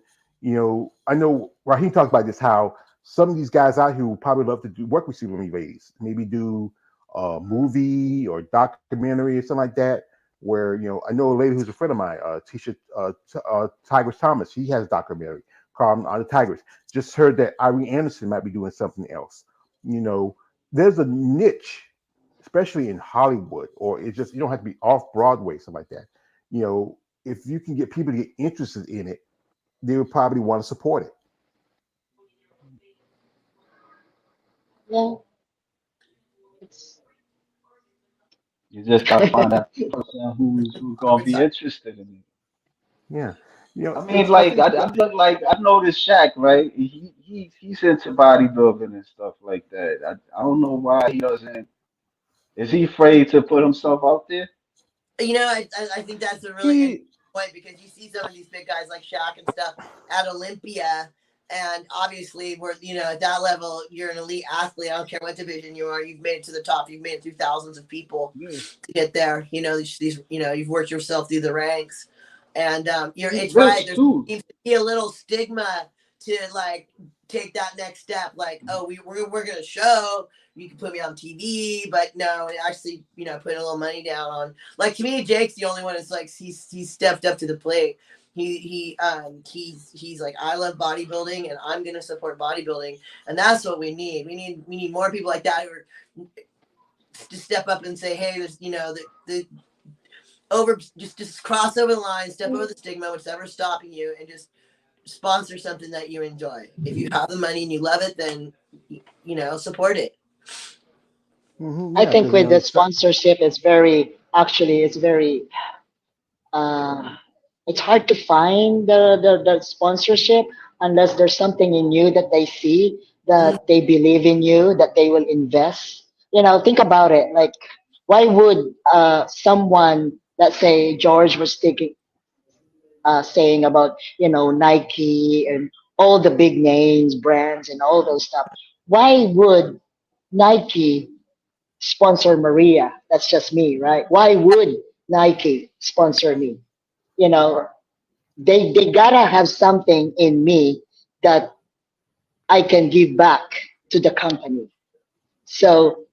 I know Raheem talked about this how some of these guys out here would probably love to do work with celebrity ladies, maybe do a movie or documentary or something like that. Where I know a lady who's a friend of mine, Tisha Tigers Thomas. She has a documentary called on the Tigers. Just heard that Irene Anderson might be doing something else. You know, there's a niche, especially in Hollywood, or it's just you don't have to be off Broadway, something like that. If you can get people to get interested in it, they would probably want to support it. Yeah, it's You just gotta find that person who's gonna be interested in it. Yeah, I mean, it's I like think I look like I noticed Shaq, right? He's into bodybuilding and stuff like that. I don't know why he doesn't. Is he afraid to put himself out there? I think that's a really interesting he point because you see some of these big guys like Shaq and stuff at Olympia, and obviously we're at that level. You're an elite athlete. I don't care what division you are. You've made it to the top. You've made it through thousands of people Yeah, to get there. These you've worked yourself through the ranks, and he's it's right. rich There too. seems to be a little stigma to like take that next step. Like, oh, we're gonna show you can put me on TV, but no, actually, putting a little money down on like to me, Jake's the only one that's like he's stepped up to the plate. He's like I love bodybuilding and I'm gonna support bodybuilding and that's what we need. We need more people like that who are to step up and say, hey, there's the over just cross over the line, step over the stigma, whatever's stopping you, and just sponsor something that you enjoy. If you have the money and you love it, then support it. I yeah, think because with the sponsorship, it's very actually it's very uh, it's hard to find the sponsorship unless there's something in you that they see Mhm. that they believe in you that they will invest. Think about it. Like, why would someone, let's say George was thinking, saying about Nike and all the big names, brands, and all those stuff. Why would Nike sponsor Maria? That's just me, right? Why would Nike sponsor me? You know, they gotta have something in me that I can give back to the company. So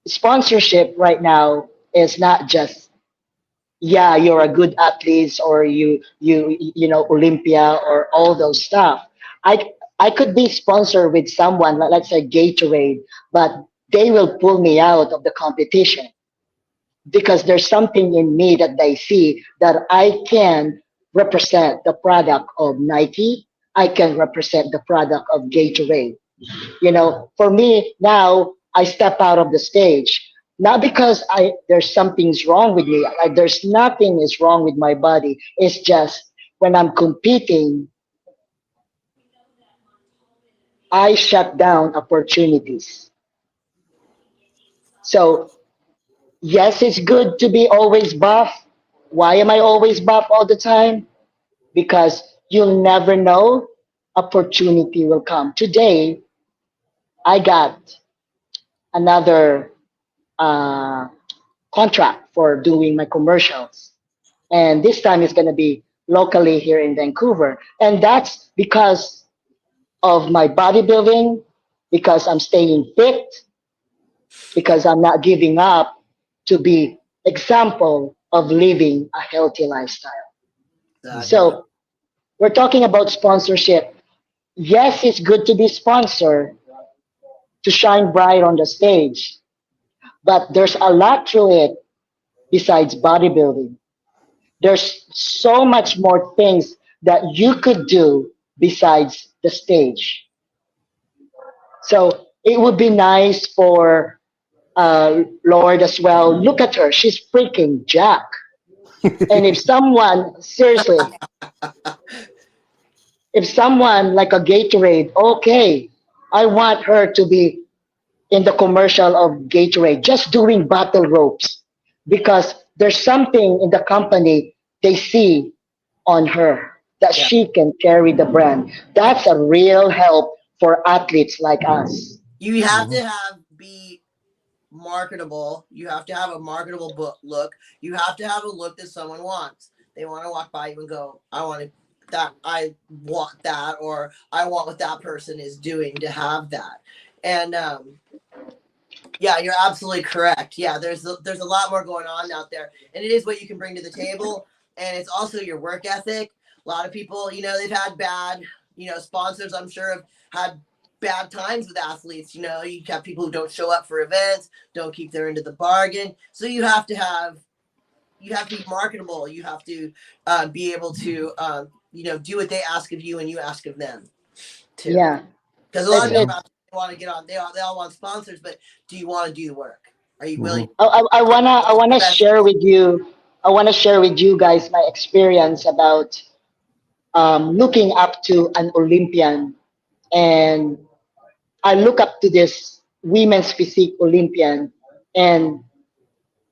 sponsorship right now is not just, yeah, you're a good athlete or Olympia or all those stuff. I could be sponsored with someone, let's say Gatorade, but they will pull me out of the competition because there's something in me that they see that I can represent the product of Nike. I can represent the product of Gatorade. For me now, I step out of the stage, not because I there's something's wrong with me. There's nothing is wrong with my body. It's just when I'm competing, I shut down opportunities. So yes, it's good to be always buff. Why am I always buff all the time? Because you'll never know, opportunity will come. Today I got another uh, contract for doing my commercials. And this time it's going to be locally here in Vancouver. And that's because of my bodybuilding, because I'm staying fit, because I'm not giving up to be example of living a healthy lifestyle. Exactly. So we're talking about sponsorship. Yes, it's good to be sponsored to shine bright on the stage, but there's a lot to it besides bodybuilding. There's so much more things that you could do besides the stage. So it would be nice for Lord as well. Look at her; she's freaking Jack. And if someone, seriously, if someone like a Gatorade, okay, I want her to be in the commercial of Gatorade, just doing battle ropes, because there's something in the company they see on her that Yeah. she can carry the brand. That's a real help for athletes like us. You have Mhm. to have be marketable. You have to have a marketable look. You have to have a look that someone wants. They want to walk by you and go, "I want to that. I want that," or "I want what that person is doing to have that." And yeah, you're absolutely correct. Yeah, there's a lot more going on out there, and it is what you can bring to the table, and it's also your work ethic. A lot of people, they've had bad, sponsors. I'm sure have had bad times with athletes. You have people who don't show up for events, don't keep their end of the bargain. So you have to be marketable. You have to be able to, do what they ask of you and you ask of them too. Yeah, Because a lot of it's people Mhm. it's. want to get on. They all want sponsors, but do you want to do the work? Are you willing? Mhm. I wanna Best. share with you. I wanna share with you guys my experience about looking up to an Olympian, and I look up to this women's physique Olympian, and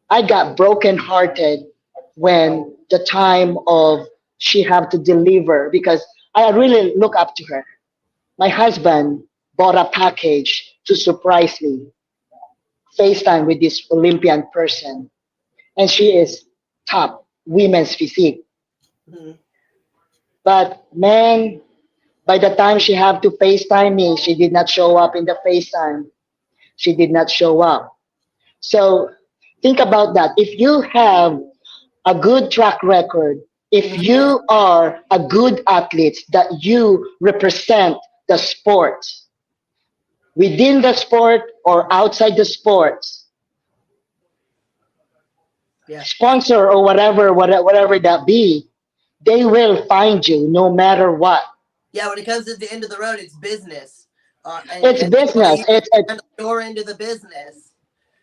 I got brokenhearted when the time of she have to deliver, because I really look up to her. My husband bought a package to surprise me, FaceTime with this Olympian person, and she is top women's physique. Mhm. But man, by the time she have to FaceTime me, she did not show up in the FaceTime. She did not show up. So think about that. If you have a good track record, if Mhm. you are a good athlete, that you represent the sport within the sport or outside the sports, Yeah. sponsor or whatever that be, they will find you no matter what. Yeah. When it comes to the end of the road, it's business, It's and business. you It's handle your end of the business,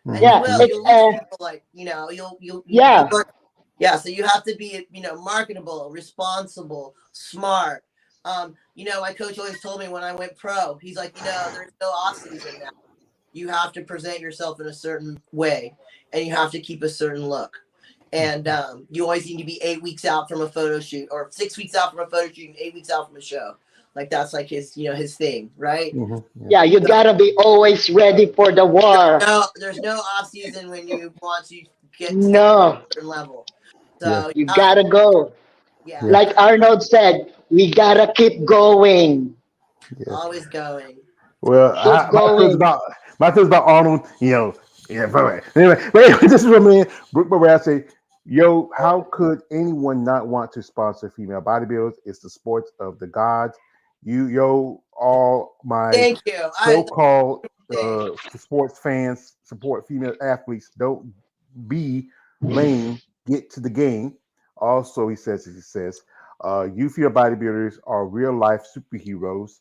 and you Mhm. yeah. will. Mhm. It's You'll lose people like you yeah. work. Yeah. So you have to be marketable, responsible, smart. My coach always told me when I went pro, he's like, there's no off season now. You have to present yourself in a certain way, and you have to keep a certain look. And you always need to be 8 weeks out from a photo shoot, or 6 weeks out from a photo shoot, and 8 weeks out from a show. Like that's like his thing, right? Mhm. Yeah. Yeah, you So gotta be always ready for the war. there's no off season when you want to stay at No, a certain level. Yeah. So you you have to, gotta go. yeah, Yeah. Like Arnold said, we gotta keep going. Yeah. always going. Well, Keep my feelings going. about Arnold, yeah. But anyway, this is what man Brooke Morale say. Yo, how could anyone not want to sponsor female bodybuilders? It's the sports of the gods. All my Thank you. so-called Thing. sports fans support female athletes. Don't be lame. Get to the game. Also, he says, you female bodybuilders are real life superheroes,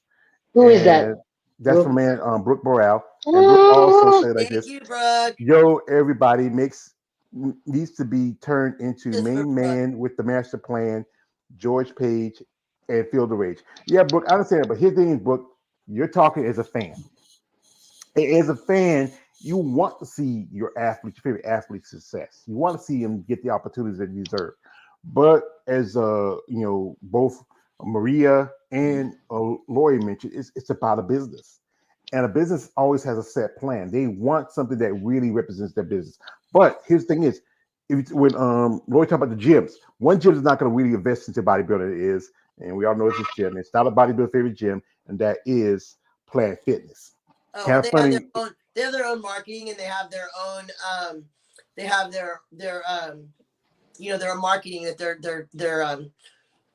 Who is that? and that's from Bro? man Brooke Morale. And Brooke also Oh, said like Thank this: you, Brooke. "Yo, everybody needs to be turned into Just for main Brooke. man with the master plan, George Page and Feel the Rage." Yeah, Brooke, I understand, but here's the thing, is, Brooke, you're talking as a fan. As a fan, you want to see your favorite athlete's success. You want to see them get the opportunities that they deserve. But as both Maria and Lori mentioned, it's about a business, and a business always has a set plan. They want something that really represents their business. But here's the thing: is when Lori talked about the gyms, one gym is not going to really invest into bodybuilding. It is, and we all know it's this gym. It's not a bodybuilder favorite gym, and that is Planet Fitness. Oh, Kind well, of they have their funny. own. they have their own marketing, and they have their own they have their their marketing that they're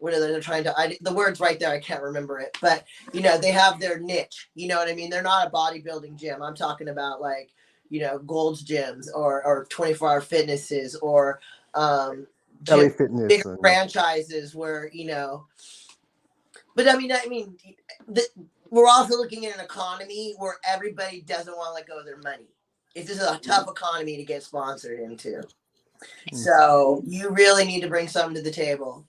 what are they, they're trying to the word's right there, I can't remember it, but they have their niche, you know what I mean? They're not a bodybuilding gym. I'm talking about like Gold's gyms or 24-hour fitnesses or LA gym, Fitness. bigger franchises where but the, we're also looking at an economy where everybody doesn't want to let go of their money. It's just a tough economy to get sponsored into. So you really need to bring something to the table.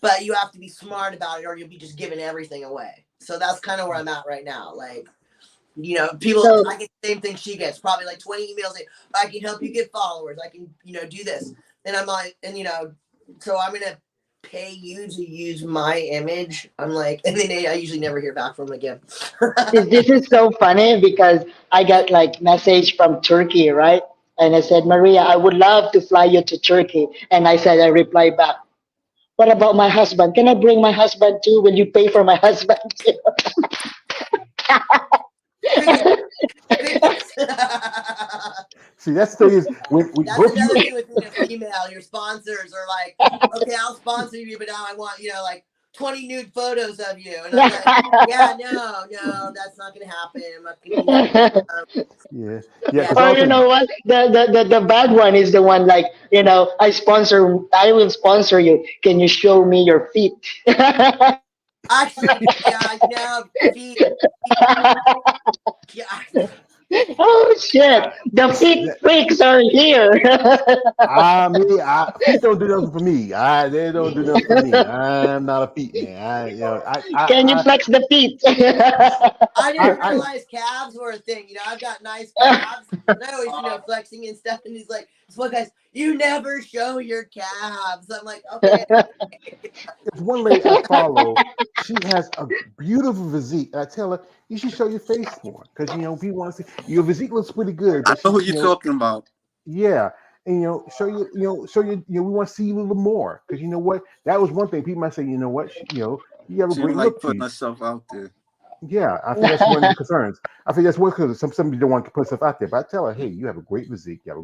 But you have to be smart about it, or you'll be just giving everything away. So that's kind of where I'm at right now. Like, people, So I get the same thing she gets, probably like 20 emails. Like, I can help you get followers. I can, do this. And I'm like, so I'm going to pay you to use my image. I'm like, and then I usually never hear back from them again. this is so funny because I got like message from Turkey, right? And I said, Maria, I would love to fly you to Turkey. And I replied back, what about my husband? Can I bring my husband too? Will you pay for my husband too? Cricket, crickets. See, that's the thing is when we That's both you. another thing with being a female. Your sponsors are like, okay, I'll sponsor you, but now I want, like 20 nude photos of you. And I'm like, yeah, no, that's not going to happen. I'm not going to do that. Yeah, yeah, Yeah. because Or you also know what? The bad one is the one like, I will sponsor you. Can you show me your feet? Actually, yeah, feet, yeah. Oh shit. The feet that, freaks are here. feet don't do nothing for me. They don't do nothing for me. I'm not a feet man. Can you flex the feet? I I, didn't I, realize calves were a thing. I've got nice calves. And I always, flexing and stuff. And he's like, this one guy's, you never show your calves. I'm like, okay. there's one lady I follow. She has a beautiful physique. I tell her you should show your face more because people want to see your physique looks pretty good, I but know she, who you're talking about. yeah, and show show you, we want to see you a little more because you know what? That was one thing people might say. You know what? You have a She don't great like look to putting you. herself out there. Yeah, I think that's one of the concerns. I think that's one because some people don't want to put stuff out there. But I tell her, hey, you have a great physique, you have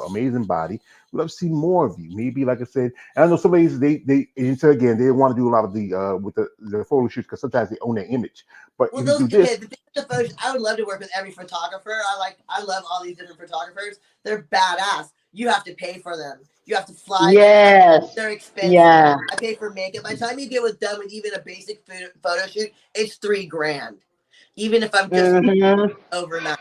amazing body. We'd love to see more of you. Maybe, like I said, and I know some ladies they and so again they want to do a lot of the with the photo shoots because sometimes they own their image. But Well, if you those do okay. this, The thing with the photos, I would love to work with every photographer. I love all these different photographers. They're badass. You have to pay for them. You have to fly them. Yes. They're expensive. Yeah. I pay for makeup. By the time you get done with even a basic photo shoot, it's $3,000. Even if I'm just Hmm. overnight,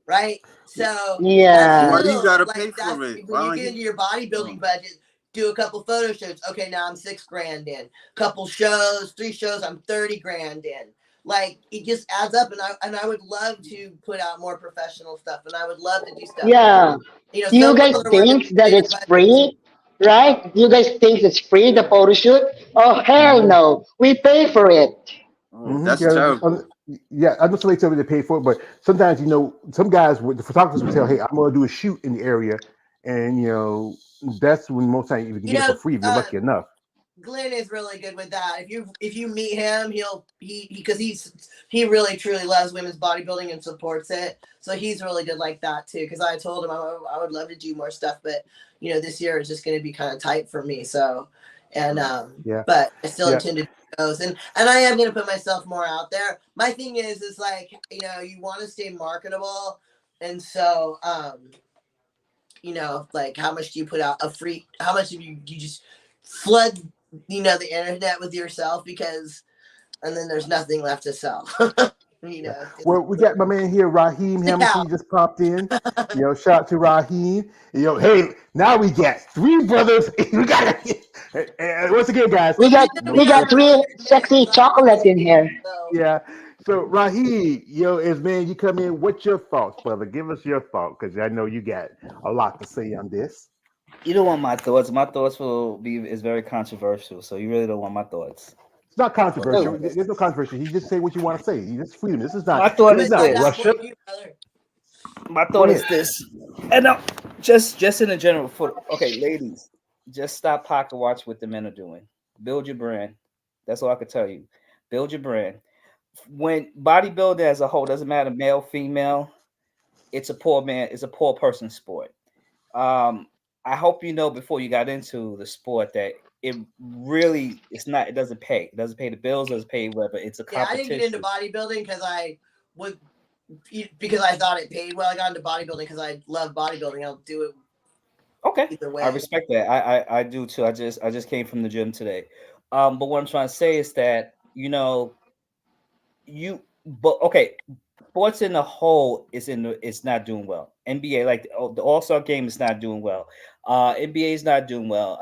right? So that's So Yeah. why do you still gotta like pay for that's it? when Why you don't get you? into your bodybuilding Oh, budget. Do a couple photo shoots. Okay, now I'm $6,000 in. Couple shows, 3 shows, I'm $30,000 in. Like it just adds up, and I would love to put out more professional stuff, and I would love to do stuff. Yeah. You Some guys girls are working think that bigger it's budgets. free, right? You guys think it's free, the photo shoot? Oh, hell mhm, no. We pay for it. that's yeah, terrible. yeah, I know somebody tell me they pay for it, but sometimes some guys with the photographers will tell, hey, I'm going to do a shoot in the area, and that's when most times you can You get it for know, free if you're lucky enough. Glenn is really good with that. If you meet him, because he really truly loves women's bodybuilding and supports it. So he's really good like that too. Because I told him I would love to do more stuff, but this year is just going to be kind of tight for me. So, and Yeah, but I still yeah. intend to do those, and I am going to put myself more out there. My thing is like you want to stay marketable, and so like how much do you put out a free? How much do you just flood the internet with yourself and then there's nothing left to sell. Yeah. Well, we got my man here, Raheem Yeah. Hamilton. He just popped in. Shout out to Raheem. Hey, now we got three brothers. We got once again, guys. We Well, got we we have got our own three internet sexy because I'm a chocolates in lesbian. here. So Yeah. So Raheem, as man, you come in. What's your thoughts, brother? Give us your thought, because I know you got a lot to say on this. You don't want my thoughts. My thoughts will be is very controversial, so you really don't want my thoughts. It's not But controversial. There's no controversy. You just say what you want to say. You just freedom. This is not. my thought This is is but to not this. that Russia. point too, brother. My Go thought is ahead. this. And just in a general for okay, ladies, just stop pocket watch what the men are doing. Build your brand. That's all I can tell you. Build your brand. when bodybuilding as a whole doesn't matter male, female, it's a poor person's sport. Um, I hope you know before you got into the sport that it really it doesn't pay. It doesn't pay the bills, doesn't pay whatever. It's a Yeah, I didn't get into competition. bodybuilding would because I thought it paid well. I got into bodybuilding because I love bodybuilding. I'll do it Okay, either I way. respect that. I do too. I just came from the gym today. But what I'm trying to say is that but okay, sports in the whole is not doing well. NBA, like the All Star game, is not doing well. NBA is not doing well.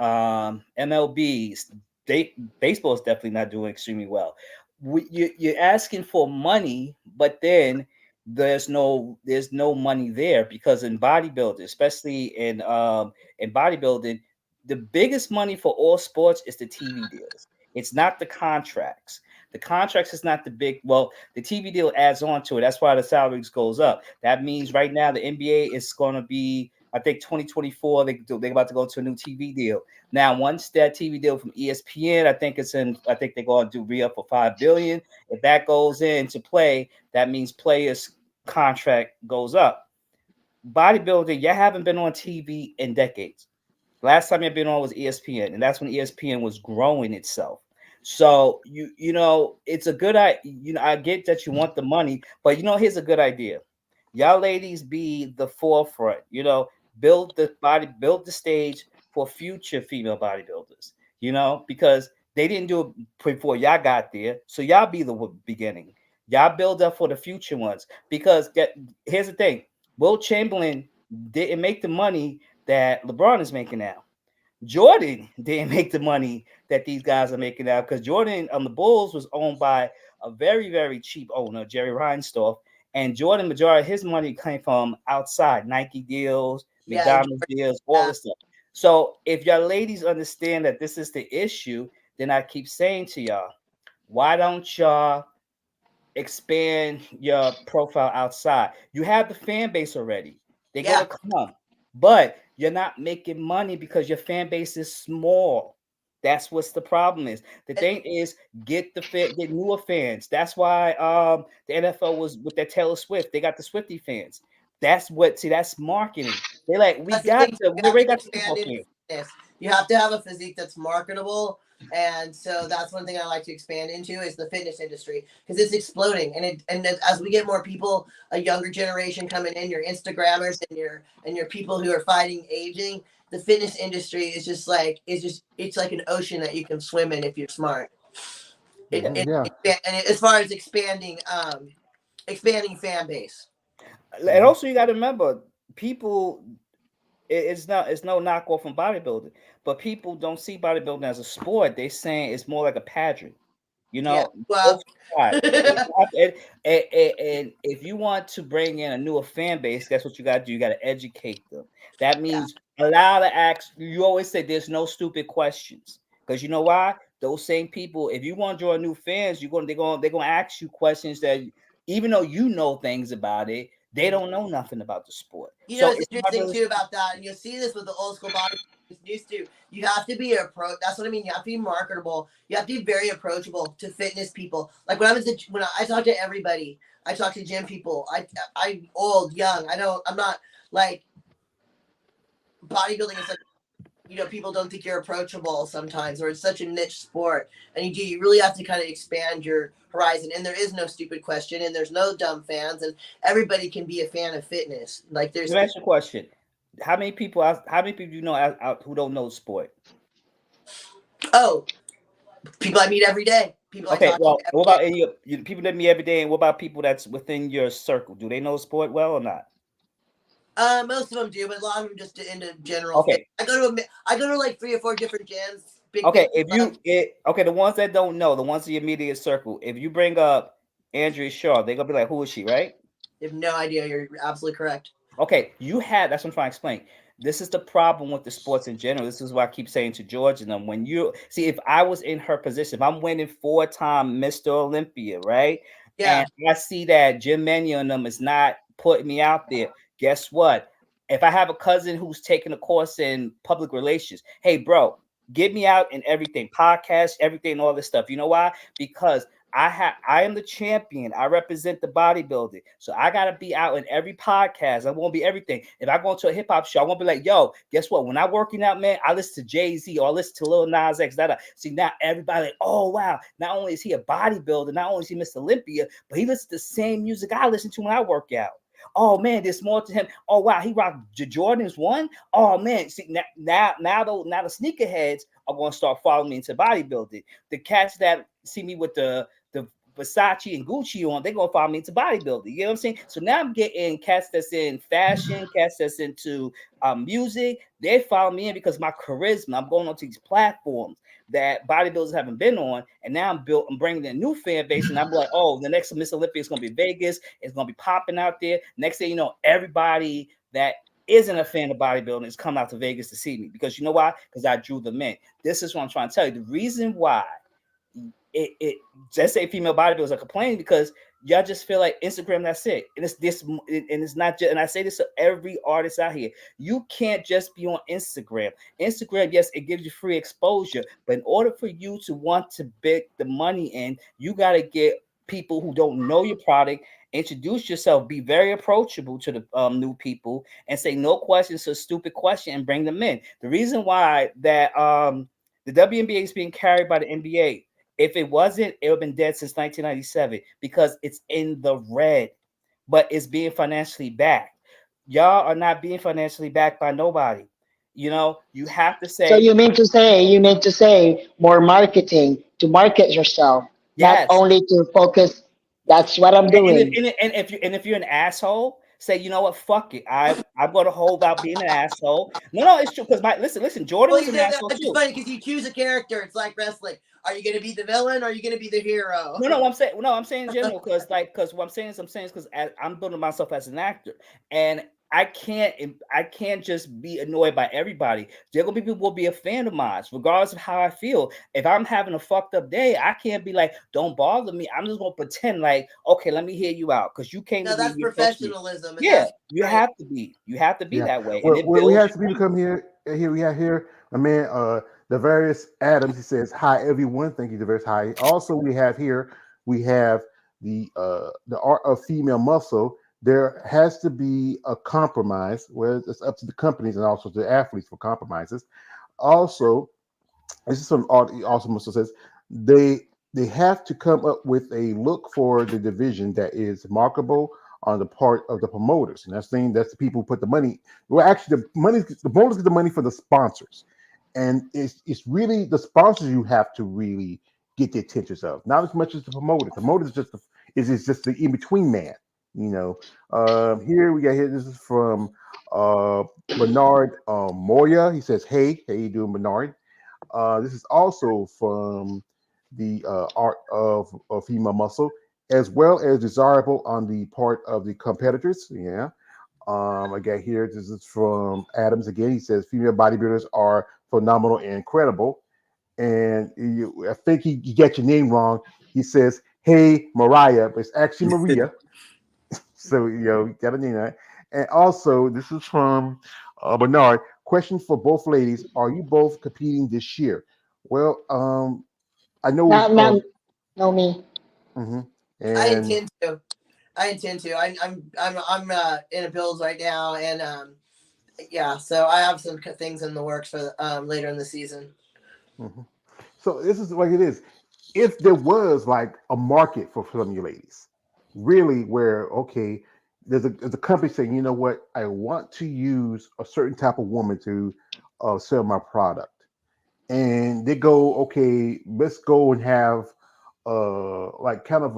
MLB, they baseball is definitely not doing extremely well. You're asking for money, but then there's no money there because in bodybuilding, especially in bodybuilding, the biggest money for all sports is the TV deals. It's not the contracts. The contracts is not the big. Well, the TV deal adds on to it. That's why the salaries goes up. That means right now the NBA is going to be, I think 2024, they're about to go to a new TV deal. Now, once that TV deal from ESPN, I think they're going to do re-up for 5 billion. If that goes into play, that means players' contract goes up. Bodybuilding, you haven't been on TV in decades. Last time I've been on was ESPN, and that's when ESPN was growing itself. So it's a good I get that you want the money, but here's a good idea. Y'all ladies be the forefront, build the stage for future female bodybuilders, because they didn't do it before y'all got there. So y'all be the beginning. Y'all build up for the future ones. Because here's the thing. Will Chamberlain didn't make the money that LeBron is making now. Jordan didn't make the money that these guys are making now because Jordan on the Bulls was owned by a very, very cheap owner, Jerry Reinsdorf. And Jordan, majority of his money came from outside Nike deals, Yeah, McDonald's deals, all yeah. this stuff. So if y'all ladies understand that this is the issue, then I keep saying to y'all, why don't y'all expand your profile outside? You have the fan base already. They're Yeah. gonna come, but you're not making money because your fan base is small. That's what's the problem is. The thing is, get newer fans. That's why the NFL was with that Taylor Swift. They got the Swifty fans. That's marketing. They're like, That's the thing. we You have already to got the expand football into fans. fitness. You have to have a physique that's marketable, and so that's one thing I like to expand into is the fitness industry because it's exploding, as we get more people, a younger generation coming in, your Instagrammers and your people who are fighting aging. The fitness industry it's like an ocean that you can swim in if you're smart. Yeah. As far as expanding fan base. And also, you got to remember, people. It's no knockoff from bodybuilding, but people don't see bodybuilding as a sport. They saying it's more like a pageant. Yeah. Both Well. sides. Yeah. And if you want to bring in a newer fan base, that's what you got to do. You got to educate them. That means allow the ask. You always say there's no stupid questions because you know why? Those same people, if you want to draw new fans, they're gonna ask you questions that even though you know things about it, they don't know nothing about the sport. You know, So it's it's not interesting really. too about that, and you'll see this with the old school body used to. You have to be That's what I mean. You have to be marketable. You have to be very approachable to fitness people. Like when I talk to everybody, I talk to gym people. I old, young. I'm not like bodybuilding is such. People don't think you're approachable sometimes, or it's such a niche sport, and you really have to kind of expand your horizon. And there is no stupid question, and there's no dumb fans, and everybody can be a fan of fitness. Like Let there's me ask you a question. How many people you know out who don't know sport? oh people I meet every day, people I Okay, talk to well, what every day. about people that meet every day, and what about people that's within your circle? Do they know sport well or not? Most of them do, but a lot of them just into general fit. Okay, I go to like 3 or 4 different gyms. Big okay. fitness If clubs. okay, the ones that don't know, the ones in your immediate circle, if you bring up Andrea Shaw, they're gonna be like, "Who is she?" Right? You have no idea. You're absolutely correct. Okay, that's what I'm trying to explain. This is the problem with the sports in general. This is why I keep saying to George and them, when you see, if I was in her position, if I'm winning 4-time Mr. Olympia, right? Yeah, And I see that Jim Menu and them is not putting me out there, guess what? If I have a cousin who's taking a course in public relations, hey bro, get me out in everything, podcast, everything, all this stuff. You know why? Because I am the champion. I represent the bodybuilding. So I gotta be out in every podcast. I won't be everything. If I go into a hip hop show, I won't be like, yo, guess what? When I'm working out, man, I listen to Jay-Z or I listen to Lil Nas X. See, now everybody like, oh wow, not only is he a bodybuilder, not only is he Mr. Olympia, but he listens to the same music I listen to when I work out. Oh man, there's more to him. Oh wow, he rocked Jordan's one. Oh man, see now the sneakerheads are gonna start following me into bodybuilding. The cats that see me with the Versace and Gucci on, they're gonna follow me into bodybuilding. You know what I'm saying? So now I'm getting cats that's in fashion, cats that's into music. They follow me in because my charisma. I'm going onto these platforms that bodybuilders haven't been on, and now I'm bringing a new fan base, and I'm like, oh, the next Miss Olympia is gonna be Vegas. It's gonna be popping out there. Next thing you know, everybody that isn't a fan of bodybuilding is coming out to Vegas to see me because you know why? Because I drew them in. This is what I'm trying to tell you. The reason why it just say female bodybuilders are complaining because y'all just feel like Instagram, that's it. And it's this, and it's not just, and I say this to every artist out here, you can't just be on Instagram. Instagram, yes, it gives you free exposure, but in order for you to want to big the money in, you got to get people who don't know your product, introduce yourself, be very approachable to the new people, and say no questions, a stupid question, and bring them in. The reason why that the WNBA is being carried by the NBA, if it wasn't, it would have been dead since 1997 because it's in the red, but it's being financially backed. Y'all are not being financially backed by nobody. You know, you have to So say you mean to say more marketing to market yourself, not yes. only to focus. That's what I'm doing. And if you're an asshole, say, you know what, fuck it. I'm gonna hold out being an asshole. No, it's true because my listen, Jordan Well, was you an know, asshole it's too. funny because you choose a character. It's like wrestling. Are you going to be the villain or are you going to be the hero? I'm saying in general because what I'm saying is because I'm building myself as an actor, and I can't just be annoyed by everybody. There gonna be people who will be a fan of mine, regardless of how I feel. If I'm having a fucked up day, I can't be like, don't bother me. I'm just gonna pretend like, okay, let me hear you out because you came to No, me, that's you approached me. professionalism, and Yeah, that's you great. have to be. You have to be Yeah. that way, and Well, it we builds have your some people brand. come here. Here we have here a man, the various Adams. He says, "Hi everyone, thank you, the various hi." Also, we have here the art of female muscle. There has to be a compromise, where it's up to the companies and also the athletes for compromises. Also, this is some art. Also, muscle says they they have to come up with a look for the division that is marketable on the part of the promoters, and that's the people who put the money. Well, actually, the promoters get the money for the sponsors, and it's really the sponsors you have to really get the attention of, not as much as the promoter. The promoter is just the in between man. You know, here we got here. This is from uh, Bernard Moya. He says, "Hey, how you doing, Bernard?" This is also from the art of female muscle, as well as desirable on the part of the competitors. Yeah. I got here. This is from Adams again. He says female bodybuilders are phenomenal and incredible. And I think he got your name wrong. He says, "Hey Mariah," but it's actually Maria. So you got to name that. And also, this is from Bernard. Question for both ladies: are you both competing this year? Well, I know. Not no me. Mhm. I And intend to. I intend to. I'm in a build right now, and yeah, so I have some things in the works for later in the season. mhm. So this is like it is. If there was like a market for some of you ladies, really, where okay, there's a company saying, you know what, I want to use a certain type of woman to sell my product, and they go, okay, let's go and have like kind of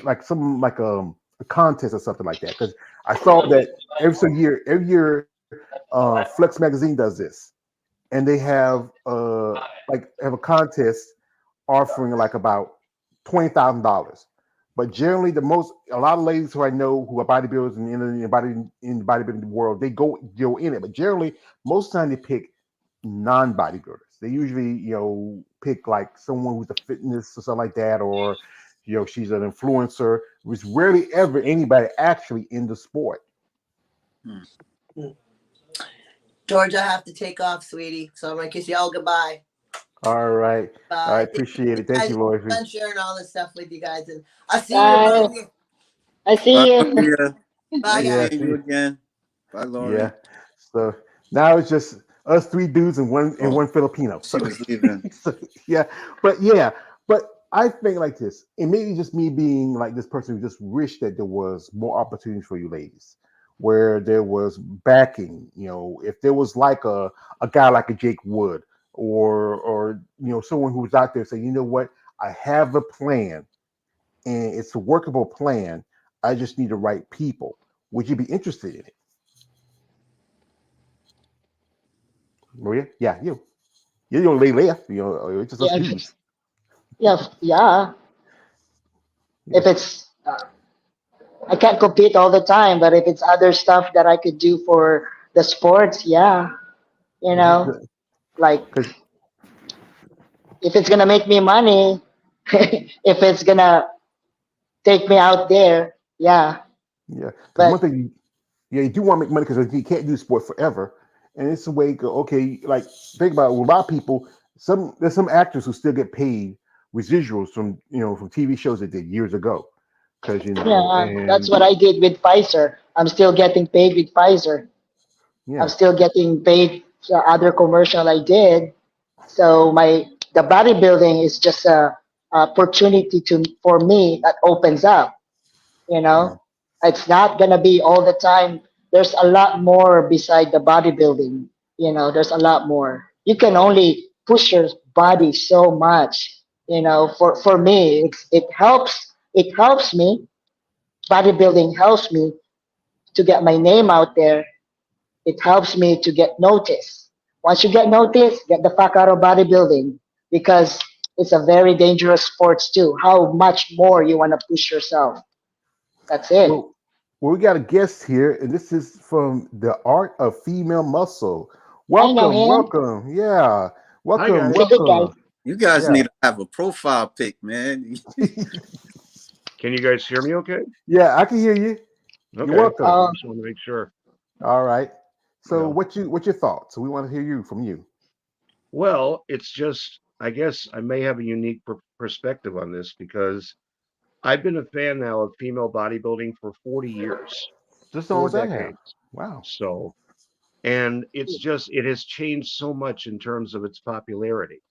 like some like a contest or something like that. Because I saw that every year, Flex Magazine does this, and they have a contest offering like about $20,000. But generally, a lot of ladies who I know who are bodybuilders in the bodybuilding world, they go in it. But generally, most of the time they pick non-bodybuilders. They usually pick like someone who's a fitness or something like that, or she's an influencer. There's rarely ever anybody actually in the sport. Hmm. George, I have to take off, sweetie. So I'm gonna kiss you all goodbye. All right. I Bye. Thank appreciate you it. Thank guys. you, It's Lloyd. fun sharing all this stuff with you guys, and I'll see you Bye. tomorrow. I Bye, see you. Maria. Bye, Nice guys. Yeah. seeing you See. again. Bye, Yeah. Lauren. So now it's just us three dudes and Oh, one Filipino. she So, was leaving. so yeah, but I think like this, and maybe just me being like this person who just wish that there was more opportunities for you ladies, where there was backing. You know, if there was like a guy like a Jake Wood or someone who was out there saying, you know what, I have a plan and it's a workable plan. I just need the right people. Would you be interested in it, Maria? Yeah, you. You don't lay left. It's just us Yeah, dudes. yeah, yeah. Yeah. If it's, I can't compete all the time, but if it's other stuff that I could do for the sports, yeah, you know, Because like if it's gonna make me money, if it's gonna take me out there, yeah. yeah, because But one thing you do want to make money because you can't do sport forever, and it's a way. Okay, like think about it, with a lot of people. There's some actors who still get paid residuals from TV shows they did years ago, because yeah, that's and what I did with Pfizer. I'm still getting paid with Pfizer. I'm yeah, still getting paid for other commercial I did. So the bodybuilding is just a opportunity to for me that opens up. You yeah, know, it's not gonna be all the time. There's a lot more beside the bodybuilding. You know, there's a lot more. You can only push your body so much. You know, for me, it helps me. Bodybuilding helps me to get my name out there. It helps me to get noticed. Once you get noticed, get the fuck out of bodybuilding because it's a very dangerous sports too. How much more you want to push yourself? That's it. well, we got a guest here, and this is from the Art of Female Muscle. I know Welcome, him. welcome, yeah, Hi welcome, He's a guys. good guy. welcome, You guys yeah, need to have a profile pic, man. Can you guys hear me okay? yeah. I can hear you. You're Okay. welcome. I Uh, just want to make sure. All right. So Yeah. what's your thoughts? So we want to hear you from you. Well, it's just, I guess I may have a unique perspective on this because I've been a fan now of female bodybuilding for 40 years, Just as long four as I have. decades. Wow. So, and it's just, it has changed so much in terms of its popularity.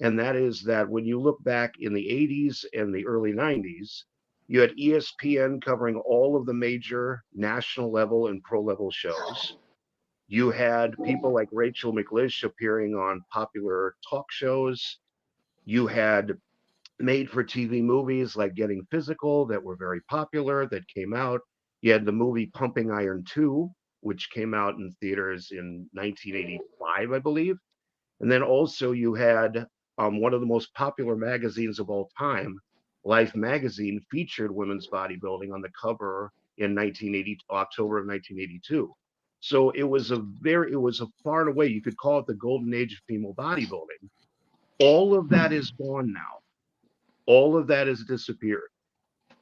And that is that when you look back in the 80s and the early 90s, you had ESPN covering all of the major national level and pro level shows. You had people like Rachel McLish appearing on popular talk shows. You had made for TV movies like Getting Physical that were very popular that came out. You had the movie Pumping Iron 2, which came out in theaters in 1985, I believe. And then also you had one of the most popular magazines of all time, Life magazine, featured women's bodybuilding on the cover in 1980, October of 1982. So it was a far and away, you could call it the golden age of female bodybuilding. All of that is gone now. All of that has disappeared.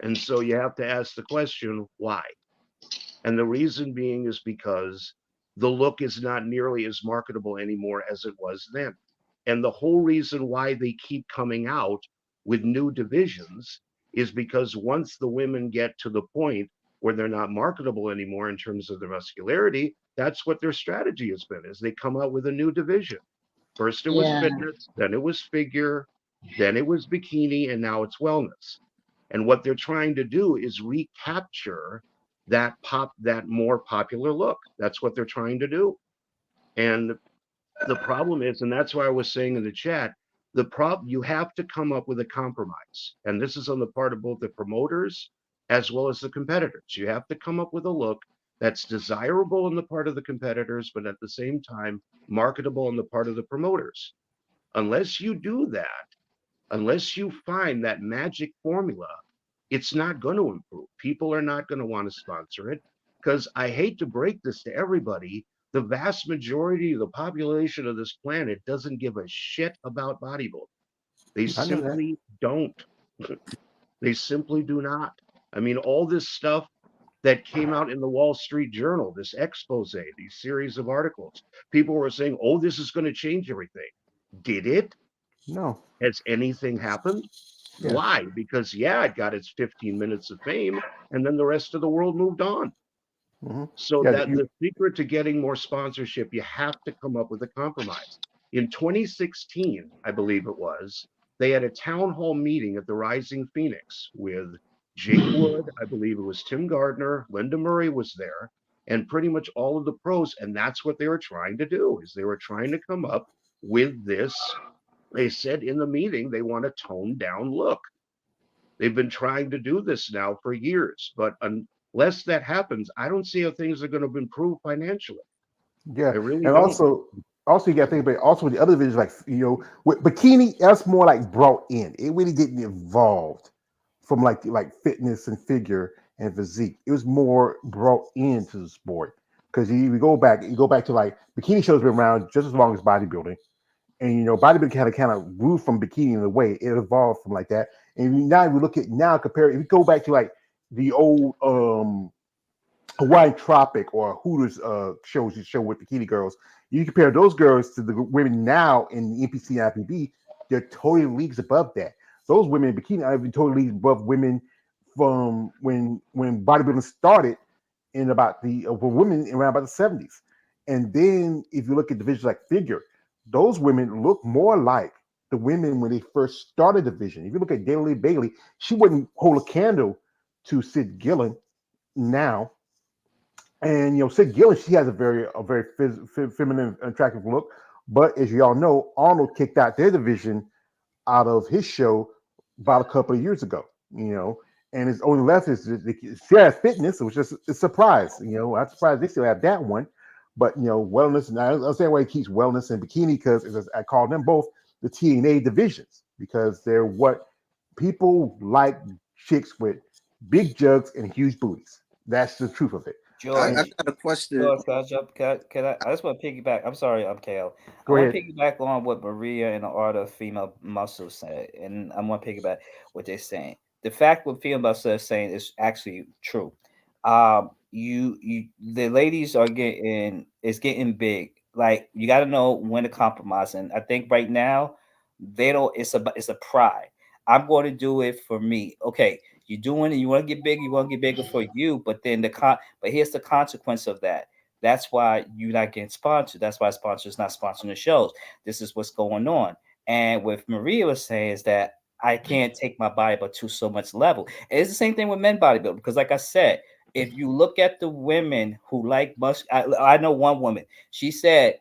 And so you have to ask the question, why? And the reason being is because the look is not nearly as marketable anymore as it was then. And the whole reason why they keep coming out with new divisions is because once the women get to the point where they're not marketable anymore in terms of their muscularity, that's what their strategy has been, is they come out with a new division. First it was yeah, fitness, then it was figure, then it was bikini, and now it's wellness. And what they're trying to do is recapture that more popular look. That's what they're trying to do. And the problem is, and that's why I was saying in the chat, the problem, you have to come up with a compromise. And this is on the part of both the promoters as well as the competitors. You have to come up with a look that's desirable on the part of the competitors, but at the same time marketable on the part of the promoters. Unless you do that, unless you find that magic formula, it's not going to improve. People are not going to want to sponsor it because I hate to break this to everybody. The vast majority of the population of this planet doesn't give a shit about bodybuilding. They I know that. simply don't. They simply do not. I mean, all this stuff that came out in the Wall Street Journal, this expose, these series of articles, people were saying, oh, this is going to change everything. Did it? No. Has anything happened? Yeah. Why? Because yeah, it got its 15 minutes of fame, and then the rest of the world moved on. Hmm. So Yeah. that the secret to getting more sponsorship, you have to come up with a compromise. In 2016, I believe it was, they had a town hall meeting at the Rising Phoenix with Jake Wood, I believe it was Tim Gardner, Linda Murray was there, and pretty much all of the pros. And that's what they were trying to do, is they were trying to come up with this. They said in the meeting they want a toned down look. They've been trying to do this now for years, but unless that happens, I don't see how things are going to improve financially. Yeah, I really and don't. also you got to think about also with the other videos like with bikini that's more like brought in. It really didn't evolve from like fitness and figure and physique. It was more brought into the sport because you go back to like bikini shows been around just as long as bodybuilding, and bodybuilding kind of grew from bikini in a way it evolved from like that. And now we look at now compare if you go back to like the old Hawaii Tropic or Hooters shows you show with bikini girls. You compare those girls to the women now in the NPC and IPB, they're totally leagues above that. Those women in bikini are even totally leagues above women from when bodybuilding started in about the for women around about the 70s. And then if you look at divisions like figure, those women look more like the women when they first started the division. If you look at Daly Bailey, she wouldn't hold a candle to Sid Gillen now. And Sid Gillen, she has a very feminine, attractive look. But as you all know, Arnold kicked out their division out of his show about a couple of years ago. And his only left is Sierra Fitness, which is a surprise. I'm surprised they still have that one. But wellness, and I understand why he keeps wellness and bikini because I call them both the TNA divisions because they're what people like chicks with big jugs and huge booties. That's the truth of it. I And George, got a question. George, can I jump? I just want to piggyback. I'm sorry, I'm KO. I go want to ahead. piggyback on what Maria and the art of female muscle said, and I want to piggyback what they're saying. The fact what female muscle is saying is actually true. The ladies are getting big. Like you got to know when to compromise, and I think right now they don't. It's a pride. I'm going to do it for me. Okay, you're doing it. You want to get big. You want to get bigger for you, but then but here's the consequence of that. That's why you're not getting sponsored. That's why sponsors not sponsoring the shows. This is what's going on. And what Maria was saying is that I can't take my body but to so much level. And it's the same thing with men bodybuilding because, like I said, if you look at the women who like muscle, I know one woman. She said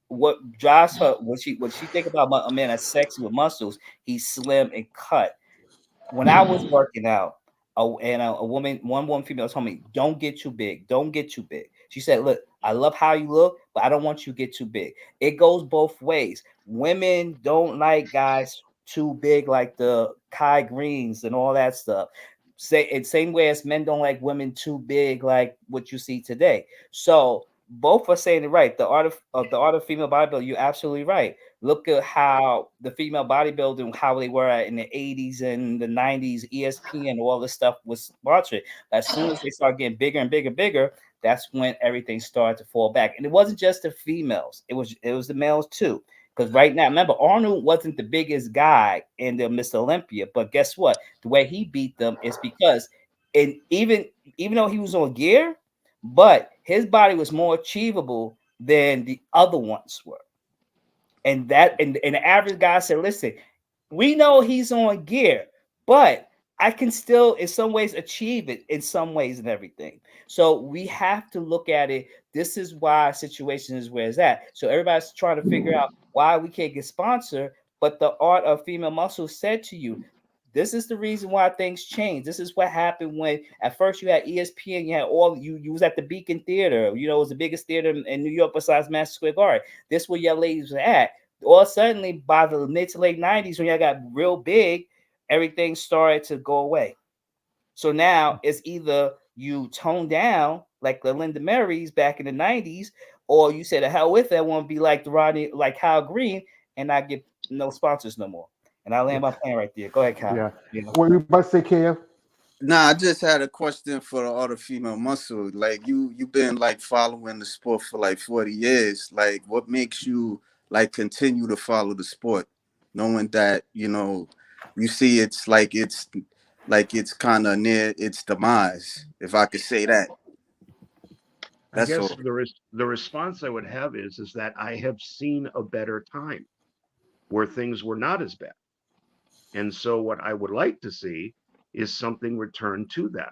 what drives her what she think about a man that's sexy with muscles. He's slim and cut. When I was working out, one woman female told me, "Don't get too big. Don't get too big." She said, "Look, I love how you look, but I don't want you to get too big." It goes both ways. Women don't like guys too big, like the Kai Greens and all that stuff. Same way as men don't like women too big, like what you see today. So both are saying it right. The art of female bodybuilding. You're absolutely right. Look at how the female bodybuilding, how they were in the 80s and the 90s, ESPN, all this stuff was sponsored. As soon as they start getting bigger and bigger, bigger, that's when everything started to fall back. And it wasn't just the females; it was the males too. Because right now, remember, Arnold wasn't the biggest guy in the Miss Olympia, but guess what? The way he beat them is because, and even though he was on gear, but his body was more achievable than the other ones were. And the average guy said, listen, we know he's on gear, but I can still in some ways achieve it in some ways and everything. So we have to look at it. This is why situation is where it's at. So everybody's trying to figure out why we can't get sponsored. But the art of female muscle said to you, this is the reason why things change. This is what happened when at first you had ESPN, you had all you was at the Beacon Theater, it was the biggest theater in New York besides Madison Square Garden. This where your ladies were at. All suddenly by the mid to late 90s, when y'all got real big, everything started to go away. So now it's either you tone down like the Linda Marys back in the 90s, or you say the hell with it, I want to be like the Rodney, like Kyle Green, and not get no sponsors no more. And I land my plan right there. Go ahead, Kyle. Yeah. Yeah. What you about to say, KF? Nah, I just had a question for the art of female muscle. Like you've been like following the sport for like 40 years. Like what makes you like continue to follow the sport? knowing that, you see it's kind of near its demise, if I could say that. I That's guess all. the response I would have is that I have seen a better time where things were not as bad. And so what I would like to see is something return to that.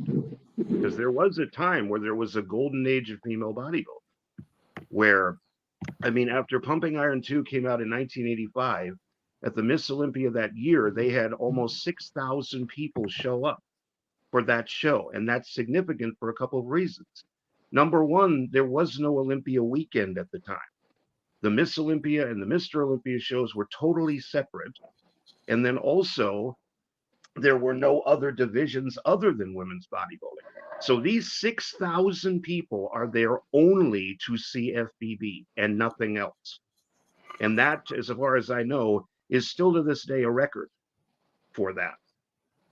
Because there was a time where there was a golden age of female bodybuilding where, I mean, after Pumping Iron 2 came out in 1985, at the Miss Olympia that year, they had almost 6,000 people show up for that show. And that's significant for a couple of reasons. Number one, there was no Olympia weekend at the time. The Miss Olympia and the Mr. Olympia shows were totally separate. And then also, there were no other divisions other than women's bodybuilding. So these 6,000 people are there only to see FBB and nothing else. And that, as far as I know, is still to this day a record for that.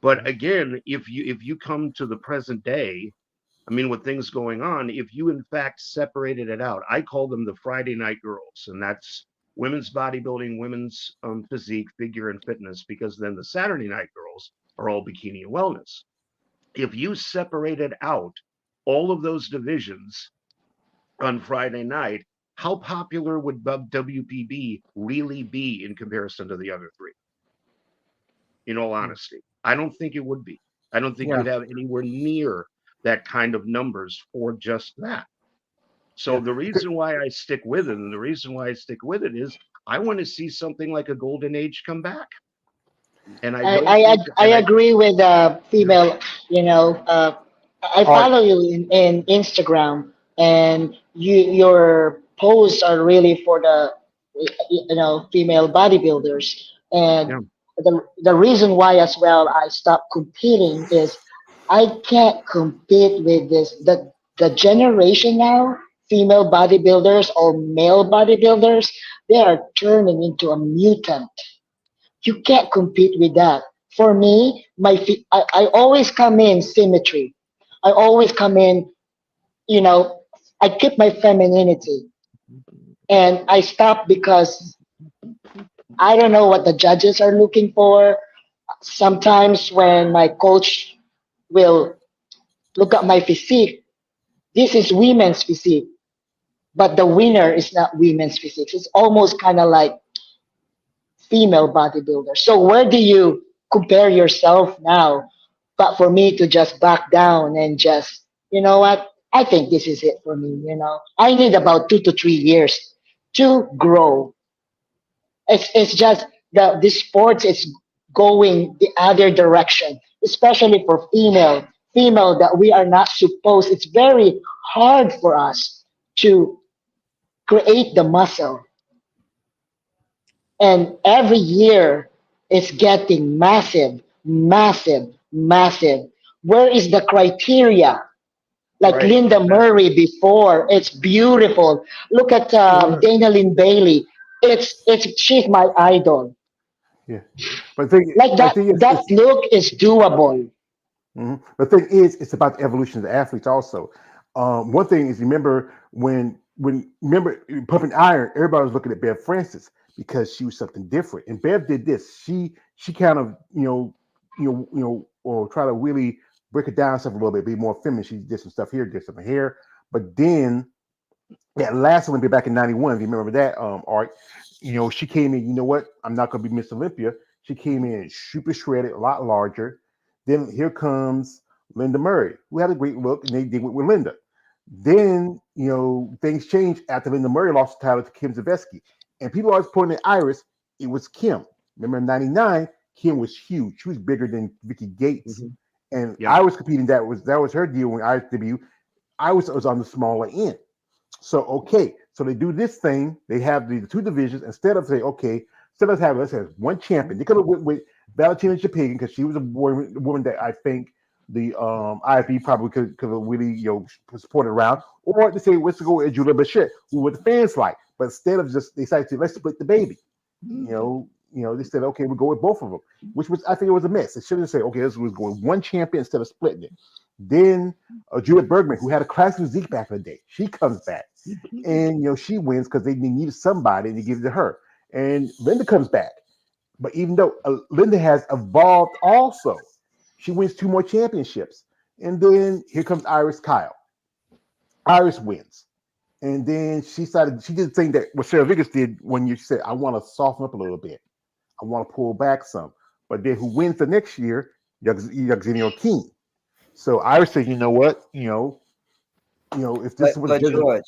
But again, if you come to the present day, I mean, with things going on, if you in fact separated it out, I call them the Friday night girls, and that's women's bodybuilding, women's physique, figure, and fitness, because then the Saturday night girls are all bikini and wellness. If you separated out all of those divisions on Friday night, how popular would WPB really be in comparison to the other three? In all honesty, I don't think it would be. I don't think Yeah. you'd have anywhere near that kind of numbers for just that. So Yeah. the reason why I stick with it, and the reason why I stick with it, is I want to see something like a golden age come back. And I don't think, I and I, agree with yeah, female. You know, I Art. follow you in Instagram, and your posts are really for the female bodybuilders. And yeah, the reason why as well I stopped competing is I can't compete with the generation now. Female bodybuilders or male bodybuilders, they are turning into a mutant. You can't compete with that. For me, I always come in symmetry. I always come in, you know, I keep my femininity. And I stop because I don't know what the judges are looking for. Sometimes when my coach will look at my physique, this is women's physique, but the winner is not women's physique. It's almost kind of like female bodybuilder. So where do you compare yourself now? But for me to just back down and just, you know what? I think this is it for me. I need about 2 to 3 years to grow. It's just the sports is going the other direction, especially for female that we are not supposed. It's very hard for us to create the muscle, and every year it's getting massive, massive, massive. Where is the criteria? Like right, Linda exactly. Murray before, it's beautiful. Look at Dana Lynn Bailey. It's she's my idol. Yeah. But the thing, Like but the that thing is, that look is doable. the thing is, it's about the evolution of the athletes also. One thing is, remember pumping iron, everybody was looking at Bev Francis because she was something different. And Bev did this. She kind of or try to really break it down stuff a little bit, be more feminine. She did some stuff here, did something here. But then that last Olympia back in '91, if you remember that, Art, she came in. You know what? I'm not going to be Miss Olympia. She came in super shredded, a lot larger. Then here comes Linda Murray, who had a great look, and they did it with Linda. Then things changed after Linda Murray lost the title to Kim Zaveski, and people always pointing at Iris. It was Kim. Remember in '99, Kim was huge. She was bigger than Vicky Gates, Hmm. and Yeah, Iris competing. That was her deal when Iris debuted. Iris was on the smaller end. So okay, so they do this thing. They have the two divisions instead of say okay, instead of having let's have one champion. They could have went with Valentina Shapagan because she was a woman that I think the IFB probably could have really supported around, or to say let's go with Julia Bashir, who would the fans like. But instead of just they decided to let's split the baby. They said okay, we'll go with both of them, which was I think it was a mess. They should have said okay, this was going one champion instead of splitting it. Then Juliet Bergman, who had a classic physique back in the day, she comes back and she wins because they needed somebody and they give it to her. And Linda comes back. But even though Linda has evolved also, she wins two more championships. And then here comes Iris Kyle. Iris wins. And then she did the thing that what Sarah Vickers did when you said, I want to soften up a little bit. I want to pull back some. But then who wins the next year? Yuxinio King. So Iris said, you know what? If this But is what the but judges. George,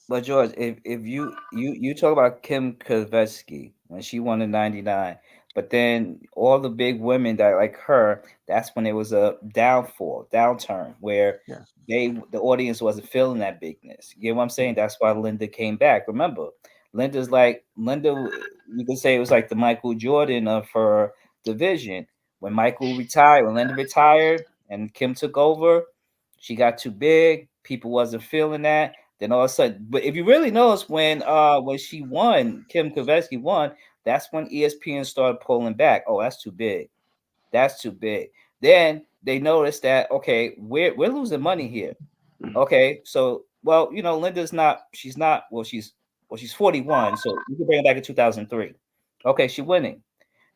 but George, if you talk about Kim Kavetsky when she won in '99, but then all the big women that like her, that's when it was a downturn where Yeah. the audience wasn't feeling that bigness. You get what I'm saying? That's why Linda came back. Remember, Linda. You could say it was like the Michael Jordan of her division. When Michael retired, when Linda retired, and Kim took over, she got too big. People wasn't feeling that. Then all of a sudden, but if you really notice when she won, Kim Kavetsky won, that's when ESPN started pulling back. Oh, that's too big. That's too big. Then they noticed that okay, we're losing money here. Okay, so well, Linda's not. She's not. She's 41. So you can bring her back in 2003. Okay, she winning.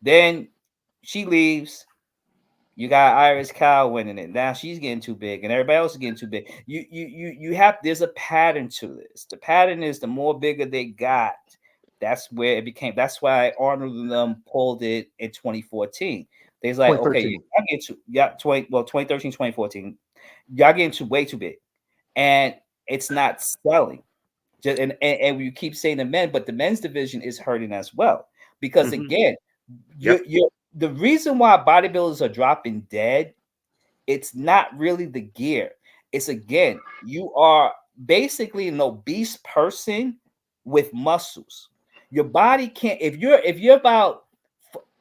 Then she leaves. You got Iris Cow winning it. Now she's getting too big, and everybody else is getting too big. You have. There's a pattern to this. The pattern is the more bigger they got, that's where it became. That's why Arnold and them pulled it in 2014. They's like, okay, 2013. I get to yeah, 2013, 2014. Y'all getting too way too big, and it's not selling. Just and you keep saying the men, but the men's division is hurting as well because Mhm. again, Yep. you're the reason why bodybuilders are dropping dead, it's not really the gear. It's again, you are basically an obese person with muscles. Your body can't if you're about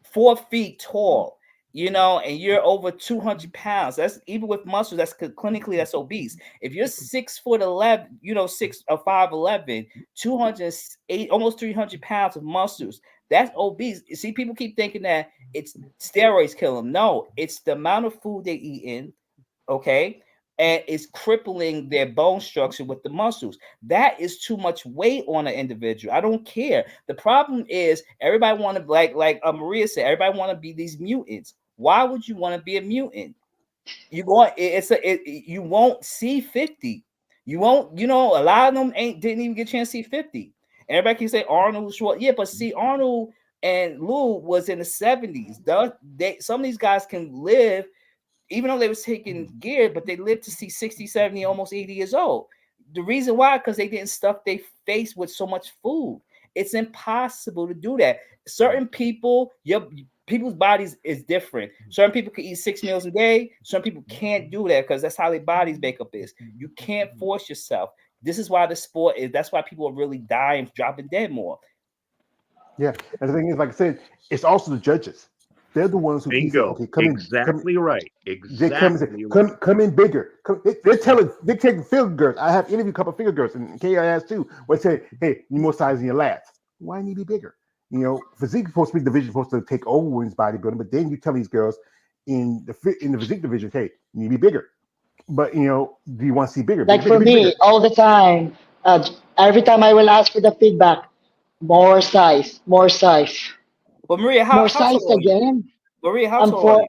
4 feet tall, and you're over 200 pounds. That's even with muscles. That's clinically that's obese. If you're 6 foot 11, 5'11", 208, almost 300 pounds of muscles. That's obese. You see, people keep thinking that it's steroids kill them. No, it's the amount of food they eat in, okay? And it's crippling their bone structure with the muscles. That is too much weight on an individual. I don't care. The problem is everybody want to like Maria said, everybody want to be these mutants. Why would you want to be a mutant? You won't see 50. You won't, a lot of them didn't even get a chance to see 50. Everybody can say Arnold was short. Yeah, but see, Arnold and Lou was in the 70s. Some of these guys can live even though they was taking gear, but they lived to see 60, 70, almost 80 years old. The reason why, because they didn't stuff their face with so much food. It's impossible to do that. Certain people, people's bodies is different. Certain people can eat 6 meals a day. Some people can't do that because that's how their body's makeup is. You can't force yourself. This is why the sport is. That's why people are really dying, dropping dead more. Yeah. And the thing is, like I said, it's also the judges. They're the ones who keep saying, Bingo. okay, come. Exactly right. They come and say, Exactly right. come in bigger. They're taking figure girls. I have interviewed a couple of figure girls, and KIS too, where they say, hey, you more size in your lats. Why need to be bigger? Physique is supposed to be the division supposed to take over women's bodybuilding, but then you tell these girls in the physique division, hey, you need to be bigger. But do you want to see bigger? Like Bigger, for bigger, bigger, me, bigger. all the time, every time I will ask for the feedback, more size, more size, But Maria, more how size tall are you? again. Maria, how I'm tall are for you?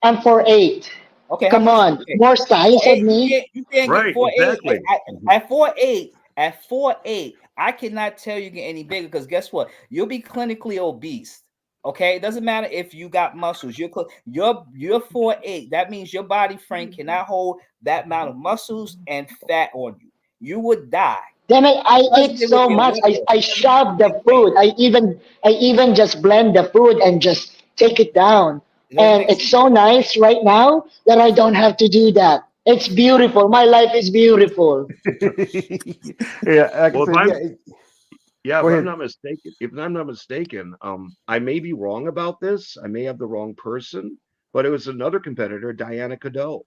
I'm 4'8". Okay, how Come much? on, Okay, more four size of eight. You me. can't. You can't get Right. 4'8". Exactly. At 4'8". At 4'8", I cannot tell you get any bigger because guess what? You'll be clinically obese. Okay, it doesn't matter if you got muscles. You're 4'8". That means your body frame cannot hold that amount of muscles and fat on you. You would die. Then I eat Especially with so your much. liver. I Because you shove big the brain. food. I even just blend the food and just take it down. It doesn't And make it's sense. so nice right now that I don't have to do that. It's beautiful. My life is beautiful. Yeah, like I Well, if said, yeah. I'm yeah, Go if I'm ahead. not mistaken, I may be wrong about this. I may have the wrong person, but it was another competitor, Diana Cadot,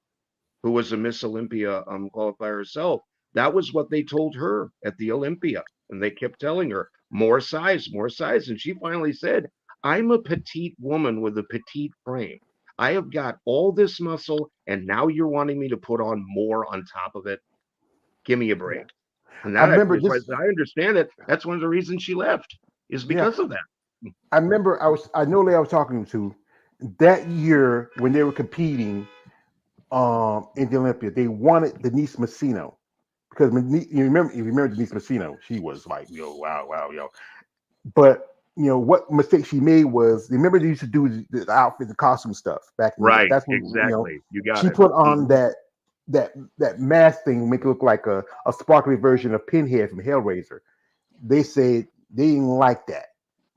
who was a Miss Olympia qualifier herself. That was what they told her at the Olympia. And they kept telling her, more size, more size. And she finally said, I'm a petite woman with a petite frame. I have got all this muscle, and now you're wanting me to put on more on top of it. Give me a Yeah, break. And I that remember was why this. I understand it. That's one of the reasons she left, is Yeah, because of that. I remember I know that I was talking to that year when they were competing in the Olympia. They wanted Denise Messino because you remember Denise Messino, she was like, yo, wow, wow, yo. But what mistake she made was, remember they used to do the outfit, the costume stuff back in Right, that's when exactly. You got she it. put on Mhm. that mask thing, make it look like a sparkly version of Pinhead from Hellraiser. They said they didn't like that,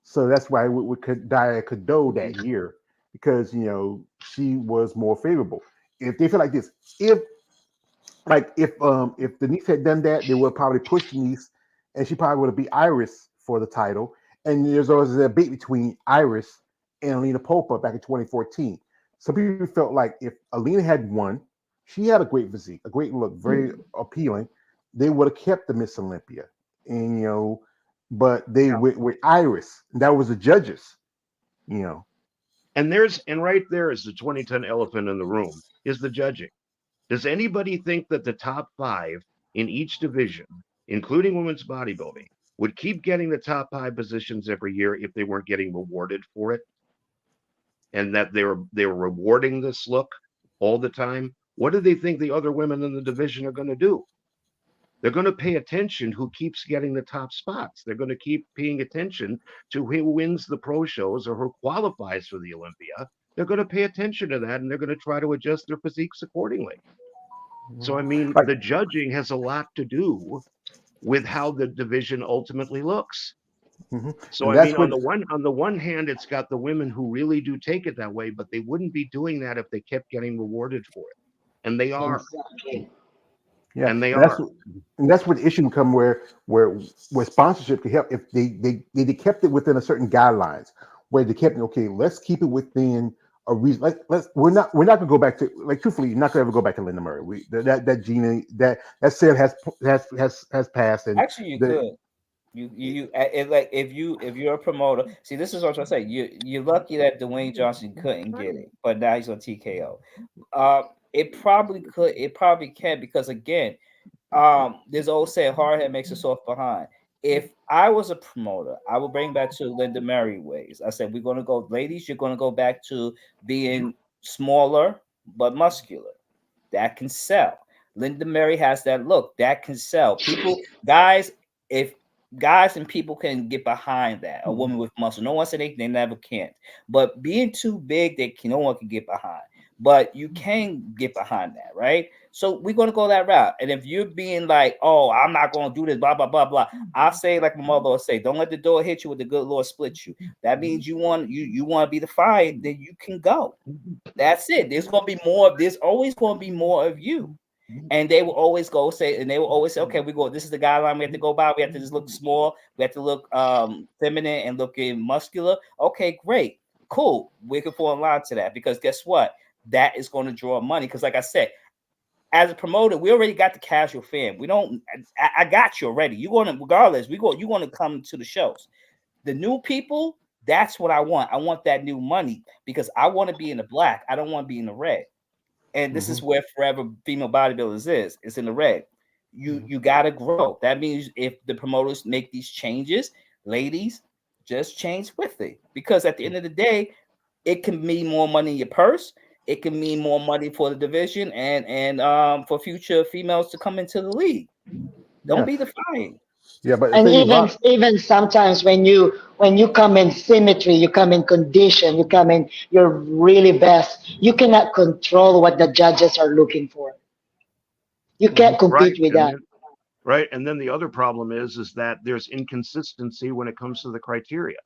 so that's why we could Dia Cadeau that year, because she was more favorable. If they feel like this, if Denise had done that, they would probably push Denise, and she probably would have beat Iris for the title. And there's always a debate between Iris and Alina Popa back in 2014. Some people felt like if Alina had won, she had a great physique, a great look, very appealing. They would have kept the Miss Olympia, and but they Yeah. went with Iris. That was the judges. You know, And right there is the 2010 elephant in the room is the judging. Does anybody think that the top five in each division, including women's bodybuilding, would keep getting the top five positions every year if they weren't getting rewarded for it, and that they were rewarding this look all the time? What do they think the other women in the division are going to do? They're going to pay attention who keeps getting the top spots. They're going to keep paying attention to who wins the pro shows or who qualifies for the Olympia. They're going to pay attention to that, and they're going to try to adjust their physiques accordingly. So, I mean, like the judging has a lot to do with how the division ultimately looks. mhm. So, And I that's mean, what. on the one hand, it's got the women who really do take it that way, but they wouldn't be doing that if they kept getting rewarded for it, and they are, Exactly. Yeah, and they and that's are. and that's where the issue come where sponsorship can help if they kept it within a certain guidelines, where they kept okay, let's keep it within a reason. Let's we're not gonna go back to, like, truthfully, you're not gonna ever go back to Linda Murray. That Gina, that sale has passed, and Actually, you the could. Like if you're a promoter. See, this is what I'm trying to say. You're lucky that Dwayne Johnson couldn't get it, but now he's on TKO. It probably could. It probably can, because again, there's old saying, hard head makes a soft behind. If I was a promoter, I would bring back to Linda Mary ways. I said, we're gonna go, ladies, you're gonna go back to being smaller but muscular. That can sell. Linda Mary has that look that can sell. People, guys, if guys and people can get behind that, a woman with muscle. No one said they never can't. But being too big, no one can get behind. But you can get behind that, right? So we're gonna go that route. And if you're being like, oh, I'm not gonna do this, blah blah blah blah, I say like my mother would say, don't let the door hit you with the good Lord split you. That means you want to be the fire, then you can go. That's it. There's gonna be more. There's always gonna be more of you. And they will always go say, and they will always say, okay, we go. This is the guideline we have to go by. We have to just look small. We have to look feminine and looking muscular. Okay, great, cool. We can fall in line to that, because guess what? That is going to draw money. Because like I said, as a promoter, we already got the casual fan. We don't. I got you already. You're gonna, regardless. You're gonna come to the shows. The new people, that's what I want. I want that new money, because I want to be in the black. I don't want to be in the red. And this is mhm, where forever female bodybuilders is. It's in the red. mhm. You gotta grow. That means if the promoters make these changes, ladies, just change with it. Because at the end of the day, it can mean more money in your purse. It can mean more money for the division, and for future females to come into the league. Don't Yeah, be defying. but the And thing is, a lot. even sometimes when you come in symmetry, you come in condition, you come in your really best, you cannot control what the judges are looking for. You Mhm, can't compete Right. with And that. then right. And then the other problem is that there's inconsistency when it comes to the criteria.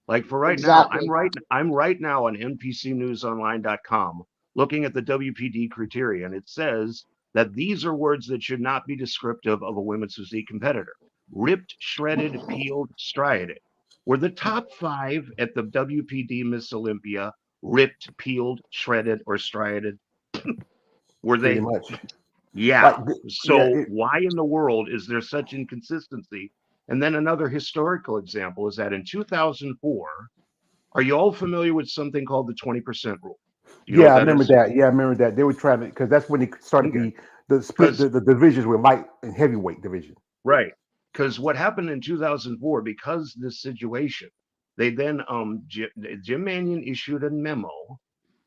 Like for right now, Exactly. I'm right now on npcnewsonline.com looking at the WPD criteria, and it says that these are words that should not be descriptive of a women's physique competitor. Ripped, shredded, peeled, striated. Were the top five at the WPD Miss Olympia ripped, peeled, shredded, or striated? Were pretty they? much. Yeah. Like, yeah, So why in the world is there such inconsistency? And then another historical example is that in 2004, are you all familiar with something called the 20% rule? Do you know yeah, what I that remember is? that. Yeah, I remember that. They were trying to, because that's when they started Okay. the split Because the divisions were light and heavyweight division. right. Because what happened in 2004, because this situation, They then Jim Mannion issued a memo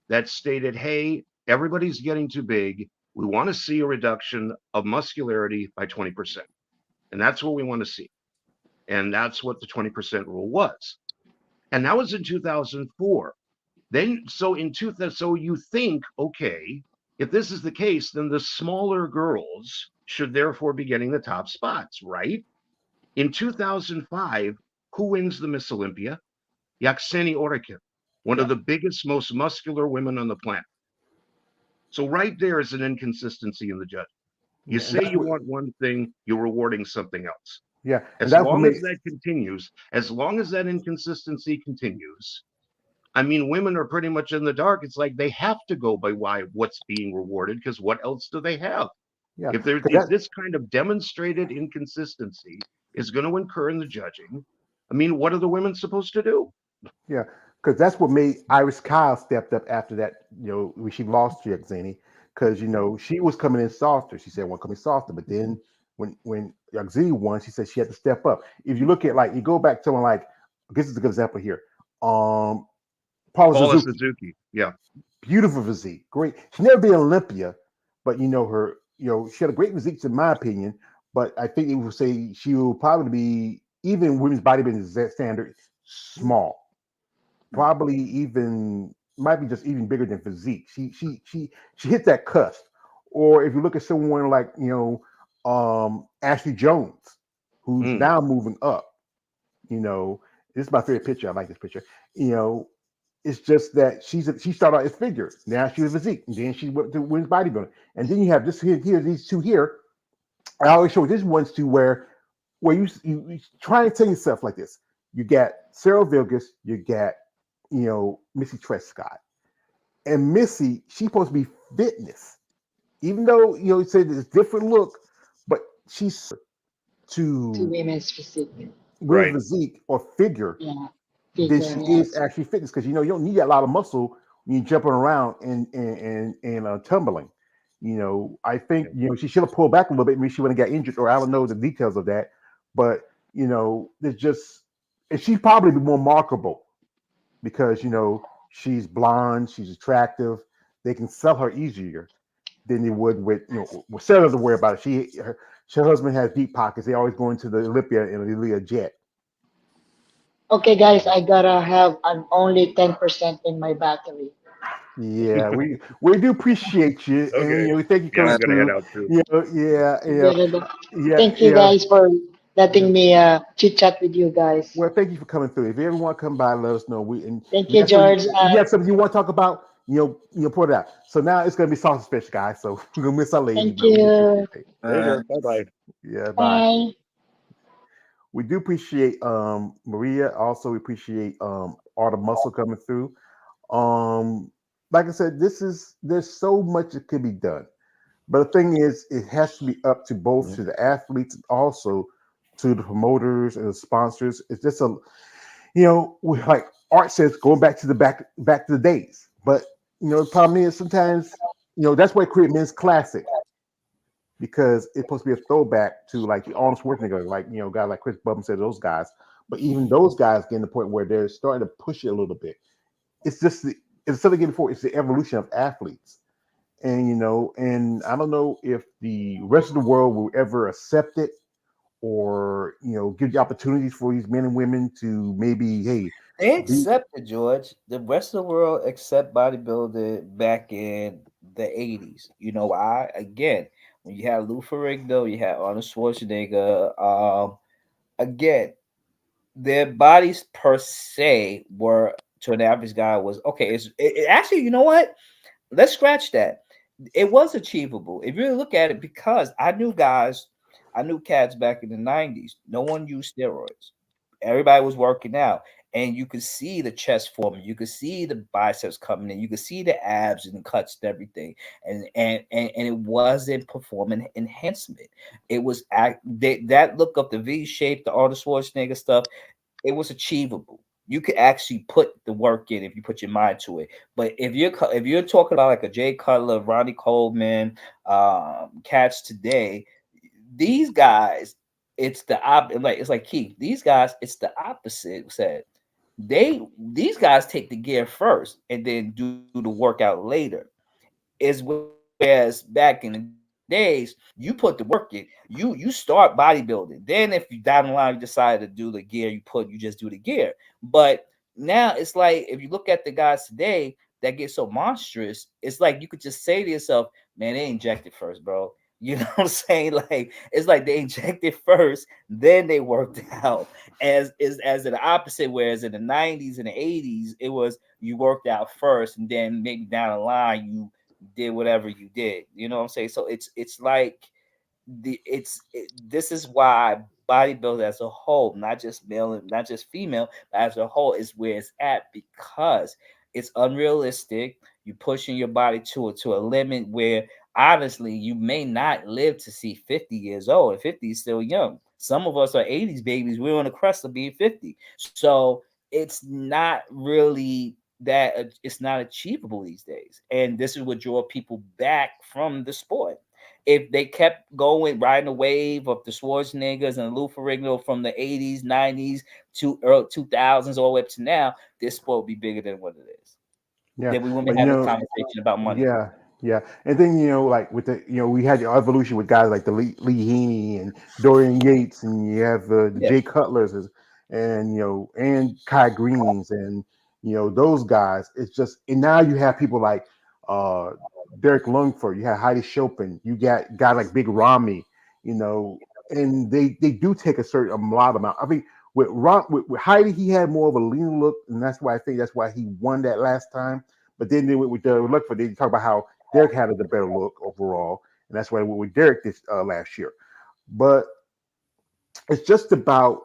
that stated, "Hey, everybody's getting too big. We want to see a reduction of muscularity by 20%, and that's what we want to see." And that's what the 20% rule was. And that was in 2004. Then, so in 2000, so you think, okay, if this is the case, then the smaller girls should therefore be getting the top spots, right? In 2005, who wins the Miss Olympia? Yakseni Orikin, one of Yeah, the biggest, most muscular women on the planet. So right there is an inconsistency in the judging. You yeah, and say that's you what. want one thing, you're rewarding something else. Yeah, and As that's what long made. as that continues, as long as that inconsistency continues, I mean, women are pretty much in the dark. It's like they have to go by what's being rewarded because what else do they have? Yeah, If because this kind of demonstrated inconsistency is going to incur in the judging, I mean, what are the women supposed to do? yeah, because that's what made Iris Kyle stepped up after that. When she lost to Yaxeni, because she was coming in softer. She said, "I want to come in softer," but then when Yaxeni won, she said she had to step up. If you look at like you go back to someone like this is a good example here. Um, Paula Paula Suzuki, Suzuki, yeah, beautiful physique, great. She never been Olympia, but her, she had a great physique in my opinion. But I think it would say she will probably be even women's bodybuilding standard small, probably even might be just even bigger than physique. She hit that cusp. Or if you look at someone like Ashley Jones, who's mm, now moving up. You know, this is my favorite picture. I like this picture. You know, it's just that she started out as figure. Now she's physique. And then she went to women's bodybuilding. And then you have this here these two here. I always show this ones to where you try and tell yourself like this. You got Sarah Vilgus, you got Missy Trescott, and Missy she's supposed to be fitness, even though it said it's different look, but she's To to women's physique. women's right. physique or figure Yeah. than Figure, she is yes. actually fitness because you don't need a lot of muscle when you're jumping around and tumbling. I think Yeah. she should have pulled back a little bit. Maybe she wouldn't got injured, or I don't know the details of that. But there's just and she's probably more marketable because she's blonde, she's attractive. They can sell her easier than they would with Sarah doesn't worry about it. Her husband has deep pockets. They always go into the Olympia in a Olympia jet. Okay, guys, I gotta have an only 10% in my battery. Yeah, we do appreciate you, and Okay. we thank you Yeah, coming I'm gonna head through. out too. Yeah, yeah, Gotta- yeah, Thank you yeah, guys for yeah. letting me chit chat with you guys. Well, thank you for coming through. If you ever want to come by, let us know. Thank We you, have some. George. You have something you want to talk about. Put it out. So now it's gonna be sausage special, guys. So we're gonna miss our lady, Thank but we do appreciate you. it. Later. Bye bye. Yeah, bye. Bye. We do appreciate Maria. Also, we appreciate all the muscle coming through. Um, like I said, there's so much that could be done. But the thing is, it has to be up to both to the athletes and also to the promoters and the sponsors. It's just like Art says, going back to the back to the days. But the problem is sometimes that's why I create men's classic because it's supposed to be a throwback to like the Arnold Schwarzenegger, like guys like Chris Bubba said, those guys. But even those guys getting to the point where they're starting to push it a little bit. It's just instead of getting forward, it's the evolution of athletes. And I don't know if the rest of the world will ever accept it or give the opportunities for these men and women to maybe They be accepted George. The rest of the world accept bodybuilding back in the 80s. You know why? Again, when you had Lou Ferrigno, you had Arnold Schwarzenegger. Again, their bodies per se were to an average guy was okay. Actually, you know what? Let's scratch that. It was achievable if you really look at it because I knew cats back in the 90s. No one used steroids. Everybody was working out, and you could see the chest forming. You could see the biceps coming in. You could see the abs and the cuts and everything. And it wasn't performance enhancement. It was that look of the V shape, the Arnold Schwarzenegger stuff. It was achievable. You could actually put the work in if you put your mind to it. But if you're talking about like a Jay Cutler, Ronnie Coleman, cats today, these guys, it's the like Keith. These guys, it's the opposite. Said these guys take the gear first and then do the workout later. Is whereas back in the days, you put the work in, you start bodybuilding. Then if you down the line you decide to do the gear, you just do the gear. But now it's like if you look at the guys today that get so monstrous, it's like you could just say to yourself, man, they injected first, bro. You know what I'm saying? Like it's like they injected first, then they worked out. As in the opposite, whereas in the 90s and the 80s, it was you worked out first and then maybe down the line you did whatever you did. You know what I'm saying? So it's like this is why bodybuilding as a whole, not just male and not just female, but as a whole, is where it's at because it's unrealistic. You pushing your body to a limit where honestly you may not live to see 50 years old, and 50 is still young. Some of us are 80s babies. We're on the crest of being 50. So it's not really that it's not achievable these days. And this is what draw people back from the sport. If they kept going, riding the wave of the Schwarzeneggers and Lou Ferrigno from the 80s, 90s to early 2000s, all the way up to now, this sport would be bigger than what it is. Yeah, Then we wouldn't but be having a conversation about money. yeah, yeah, and then like with the we had the evolution with guys like the Lee Haney and Dorian Yates, and you have the Yeah. Jay Cutlers, and and Kai Greens, and those guys. It's just, and now you have people like uh Derek Lungford, you have Heidi Chopin, you got guys like Big Ramy, you know, and they do take a lot amount. I mean, with Heidi, he had more of a lean look, and that's why I think that's why he won that last time. But then with look for, they talk about how Derek had the better look overall, and that's why with Derek this last year. But it's just about,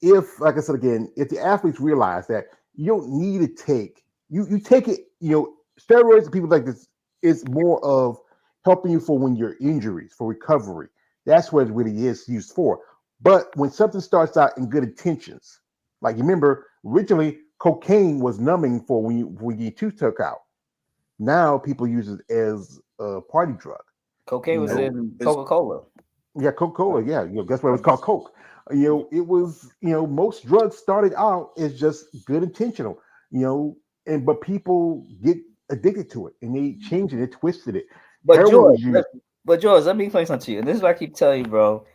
if, like I said again, if the athletes realize that you don't need to take, you take it, steroids and people like this is more of helping you for when you're injuries, for recovery. That's what it really is used for. But when something starts out in good intentions, like you remember originally cocaine was numbing for when you tooth took out. Now people use it as a party drug. Cocaine You was know, in It's Coca-Cola. yeah, Coca Cola. Yeah, that's why it was called Coke. It was. Most drugs started out as just good intentional. And but people get addicted to it, and they changed it, they twisted it. But Heroin George, was used. let me explain something to you. And this is what I keep telling you, bro.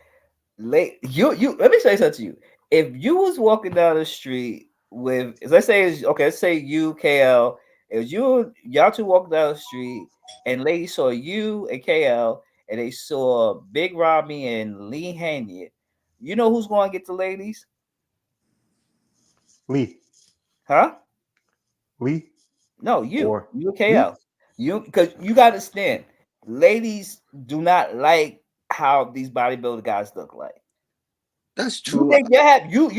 You let me say something to you. If you was walking down the street with, let's say you KL, if y'all two walking down the street and ladies saw you and KL and they saw Big Robbie and Lee Hanyard, you know who's going to get the ladies, Lee, huh? Lee, No, or you Lee. KL, you because you got to understand, ladies do not like how these bodybuilder guys look like. that's You true. think you have y'all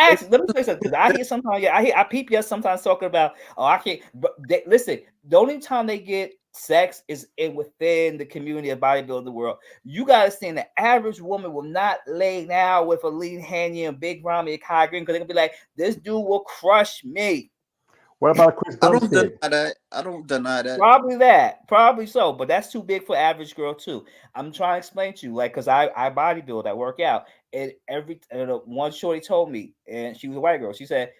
It's ask? Let me say something because I hear sometimes, yeah, I peep you sometimes talking about, oh, I can't. But listen, the only time they get sex is within the community of bodybuilding world. You gotta understand the average woman will not lay down with a lean handy and big Ramy and Kai Green because they're gonna be like, this dude will crush me. What about Chris I don't deny Bumstead? that. I don't deny that. Probably that, probably so, but that's too big for average girl too. I'm trying to explain to you, like, cause I bodybuild, I work out, and one shorty told me, and she was a white girl. She said,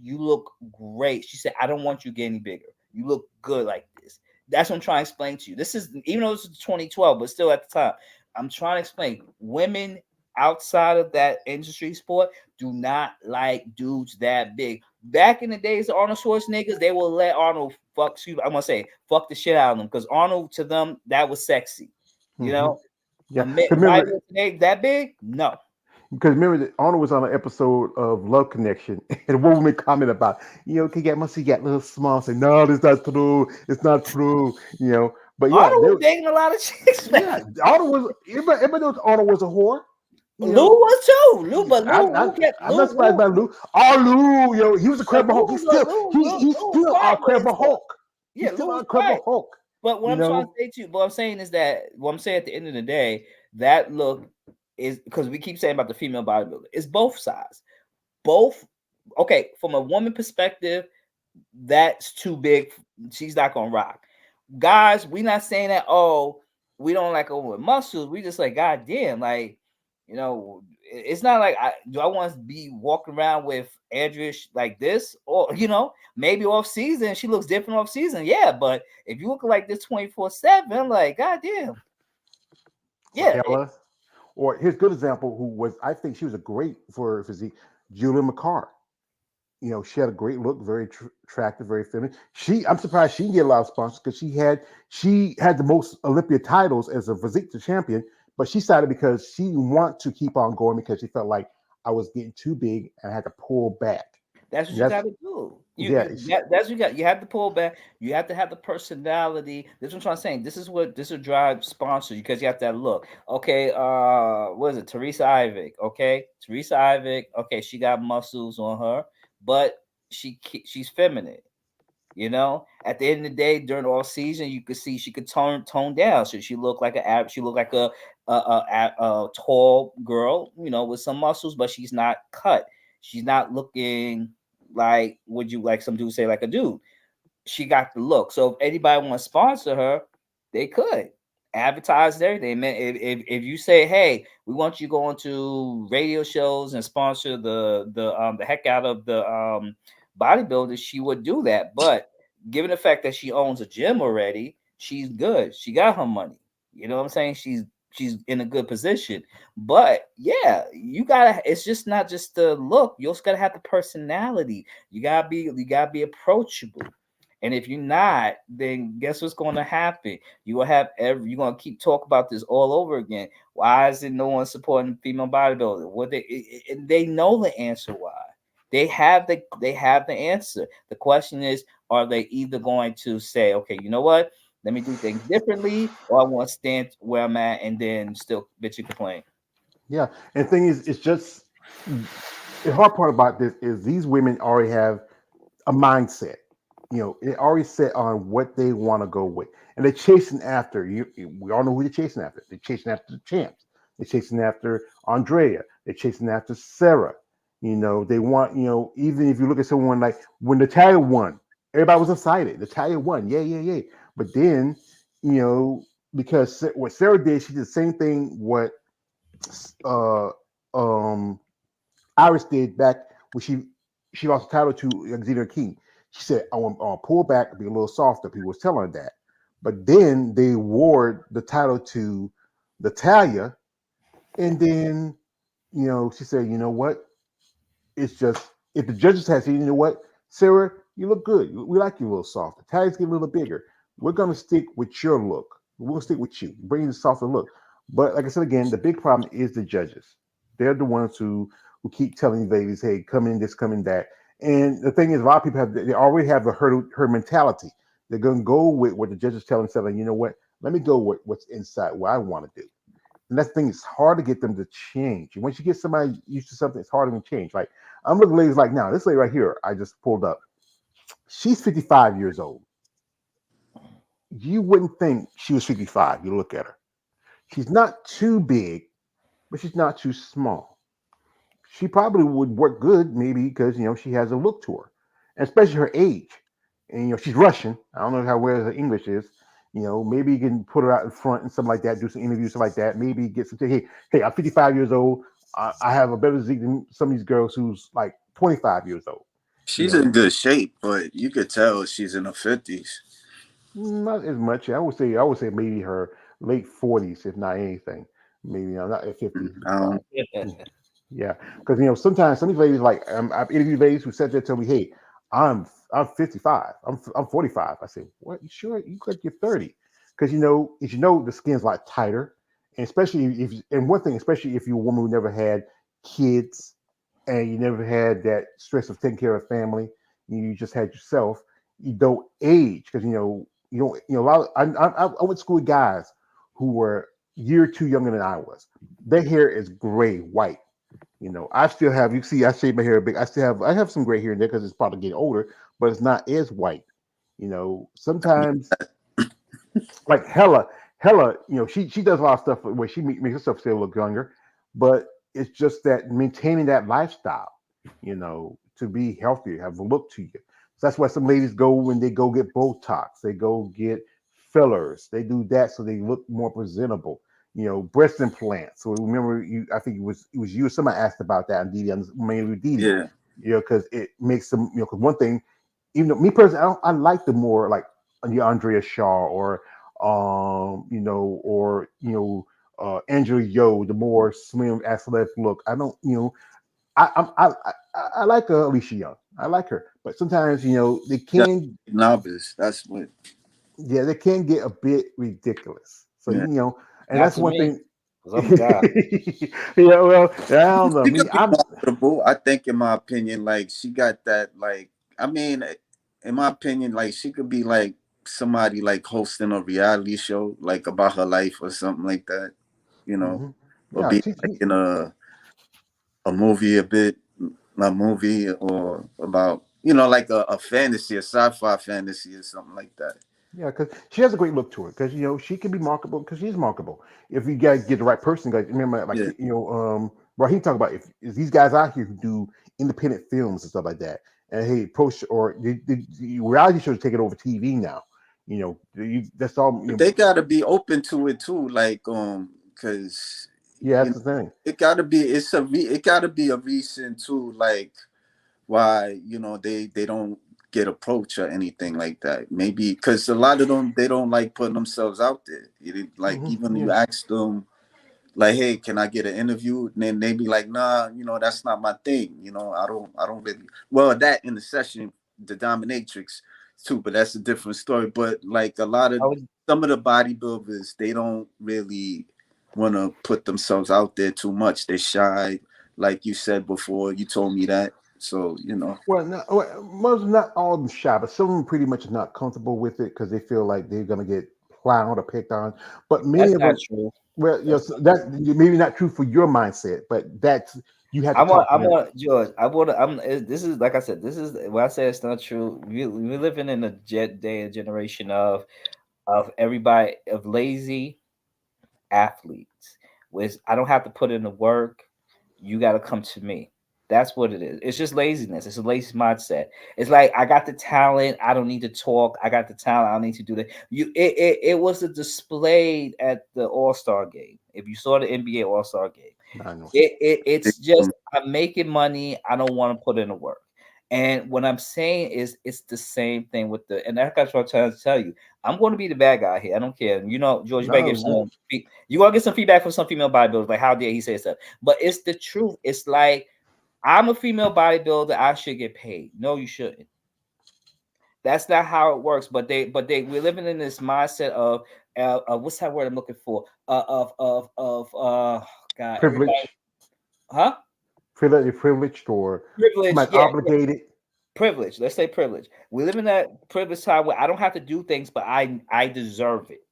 "You look great." She said, "I don't want you to get any bigger. You look good like this." That's what I'm trying to explain to you. This is even though this is 2012, but still at the time, I'm trying to explain. Women outside of that industry sport do not like dudes that big. Back in the days of Arnold Schwarzeneggers, they will let Arnold fuck. I'm gonna say fuck the shit out of them because Arnold to them that was sexy. You Hmm. know, Yeah, white today that big? No. because remember that Arnold was on an episode of Love Connection, and a woman commented about, can get must he get a little small. Say, no, that's not true. It's not true. But yeah, Arnold was dating a lot of chicks, man. yeah, Arnold was. Everybody knows Arnold was a whore. You Lou know, was too. Lou, but I, Lou kept I'm not surprised Lou. by Lou. Oh, Lou, he was a But Incredible Lou Hulk. was a He's Lou was still our quiet with Incredible himself. Hulk. He's Yeah, still Lou our was Incredible quiet. Hulk. But what You I'm trying to know, say to you, what I'm saying is that what I'm saying at the end of the day, that look is because we keep saying about the female bodybuilder. It's both sides. Both okay, from a woman perspective, that's too big. She's not gonna rock. Guys, we not saying that, oh, we don't like a woman with muscles. We just like, God damn, like You know, it's not like I want to be walking around with Andrea like this, or maybe off season she looks different off season. Yeah, but if you look like this 24/7, like goddamn, Or yeah, Hella, or here's a good example who was I think she was a great for her physique, Julia McCarr. She had a great look, very attractive, very feminine. I'm surprised she didn't get a lot of sponsors because she had the most Olympia titles as a physique champion, but she decided because she wanted to keep on going because she felt like I was getting too big and I had to pull back. that's what And you that's got to do. yeah, That's what you got. You have to pull back. You have to have the personality. This is what I'm trying to say. This will drive sponsor because you have to have look. Okay, what is it? Teresa Ivic. Okay, Teresa Ivic. Okay, she got muscles on her, but she's feminine. At the end of the day, during all season, you could see she could tone down. So she looked like she looked like a tall girl, with some muscles, but she's not cut. She's not looking like would you like some dude say like a dude. She got the look. So if anybody want to sponsor her, they could advertise and everything. Man, if you say, hey, we want you going to radio shows and sponsor the heck out of the bodybuilders, she would do that. But given the fact that she owns a gym already, she's good. She got her money. You know what I'm saying? She's in a good position. But yeah, you gotta. It's just not just the look. You also gotta have the personality. You gotta be approachable. And if you're not, then guess what's going to happen? You're going to keep talking about this all over again. Why is it no one supporting female bodybuilding? And they know the answer why. They have the answer. The question is, are they either going to say, okay, you know what? Let me do things differently, or I want to stand where I'm at and then still bitch and complain. yeah. And the thing is, it's just the hard part about this is these women already have a mindset. It already set on what they want to go with, and they're chasing after you. We all know who they're chasing after. They're chasing after the champs. They're chasing after Andrea. They're chasing after Sarah. They want. Even if you look at someone like when Natalia won, everybody was excited. Natalia won, yeah, yeah, yeah. But then, because what Sarah did, she did the same thing. What uh um Iris did back when she lost the title to Xavier King. She said, "I want to pull back and be a little softer." People was telling her that, but then they award the title to Natalia, and then she said, "You know what? It's just if the judges had said, you know what, Sarah, you look good. We like you a little softer. Tags get a little bigger. We're gonna stick with your look. We'll stick with you. Bring the softer look." But like I said again, the big problem is the judges. They're the ones who keep telling you ladies, "Hey, come in this, come in that." And the thing is, a lot of people they already have the her mentality. They're gonna go with what the judges tell them. Saying, you know what? Let me go with what's inside, what I want to do. And that's the thing, it's hard to get them to change. And once you get somebody used to something, it's hard to change. Like I'm looking at ladies like now, this lady right here, I just pulled up. She's 55 years old. You wouldn't think she was 55. You look at her. She's not too big, but she's not too small. She probably would work good, maybe because she has a look to her, and especially her age. And she's Russian. I don't know how well her English is. Maybe you can put her out in front and something like that, do some interviews, something like that. Maybe get some. Hey, I'm 55 years old. I have a better physique than some of these girls who's like 25 years old. You She's in know, good shape, but you could tell she's in her 50s. not as much. I would say maybe her late 40s, if not anything. Maybe not at 50, Um, 55. Yeah, because sometimes some of these ladies like I've interviewed ladies who said that to me, "Hey, I'm 55, I'm 45." I say, "What? You sure? You could get 30?" Because the skin's a lot tighter, and especially and one thing, especially if you're a woman who never had kids and you never had that stress of taking care of family, you just had yourself. You don't age because you don't a lot. I went to school with guys who were a year or two younger than I was. Their hair is gray white. I still have. You see, I shave my hair big. I have some gray here and there because it's probably getting older, but it's not as white. Sometimes like Hella, she does a lot of stuff where she makes herself still look younger, but it's just that maintaining that lifestyle, to be healthy, have a look to you. So that's why some ladies go when they go get Botox, they go get fillers, they do that so they look more presentable. breast implants. So remember, I think it was you or somebody asked about that on Didi, mainly with Didi. Yeah. Because it makes them, because one thing, even though me personally, I like the more like Andrea Shaw or Angela Yo, the more slim athletic look. I don't, I like Alicia Young. I like her, but sometimes they Yeah. can, Novice. That's what. yeah, they can get a bit ridiculous. So Yeah. and Not that's to one me, thing. because I'm a guy. Yeah, well, I don't know. She Me, could be I'm marketable. I think, in my opinion, like she got that. Like, I mean, in my opinion, like she could be like somebody like hosting a reality show, like about her life or something like that. You know, mhm. or Yeah, be like in a movie a bit, a movie or about like a fantasy, a sci-fi fantasy or something like that. yeah, because she has a great look to her. Because she can be marketable. Because she's marketable. If you guys get the right person, guys. Remember, like Yeah. Raheem talk about if these guys out here who do independent films and stuff like that, and hey, post or the reality shows take it over TV now. That's all. But they gotta be open to it too, like because Yeah, you that's the thing. it gotta be a reason too, like why they don't get approached or anything like that. Maybe because a lot of them, they don't like putting themselves out there. Like even you Yeah. ask them like, hey, can I get an interview? And then they be like, nah, that's not my thing. I don't really, well, that in the session, the dominatrix too, but that's a different story. But like I was some of the bodybuilders, they don't really want to put themselves out there too much. They shy, like you said before. You told me that. So, Most, not all of them shy, but some of them pretty much not comfortable with it because they feel like they're gonna get plowed or picked on. But many That's of not them, true. well, That's so that's maybe not true for your mindset, but that's you have to talk to I'm them. on George. This is like I said. This is when I say it's not true. We're living in a day and generation of everybody of lazy athletes. Which I don't have to put in the work. You got to come to me. That's what it is. It's just laziness. It's a lazy mindset. It's like I got the talent. I don't need to talk. I got the talent. I don't need to do that. It was a displayed at the All Star game. If you saw the NBA All Star game, I know. it's just I'm making money. I don't want to put in the work. And what I'm saying is it's the same thing with and that's what I'm trying to tell you. I'm going to be the bad guy here. I don't care. George, you better give No, some. You gonna get some feedback from some female bodybuilders, like how dare he say stuff. But it's the truth. It's like I'm a female bodybuilder. I should get paid. No, you shouldn't. That's not how it works. We're living in this mindset of what's that word I'm looking for? God, everybody, privilege, huh? feel that you're privileged or Privilege, somebody yeah, obligated. privilege. Let's say privilege. We live in that privileged time where I don't have to do things, but I deserve it.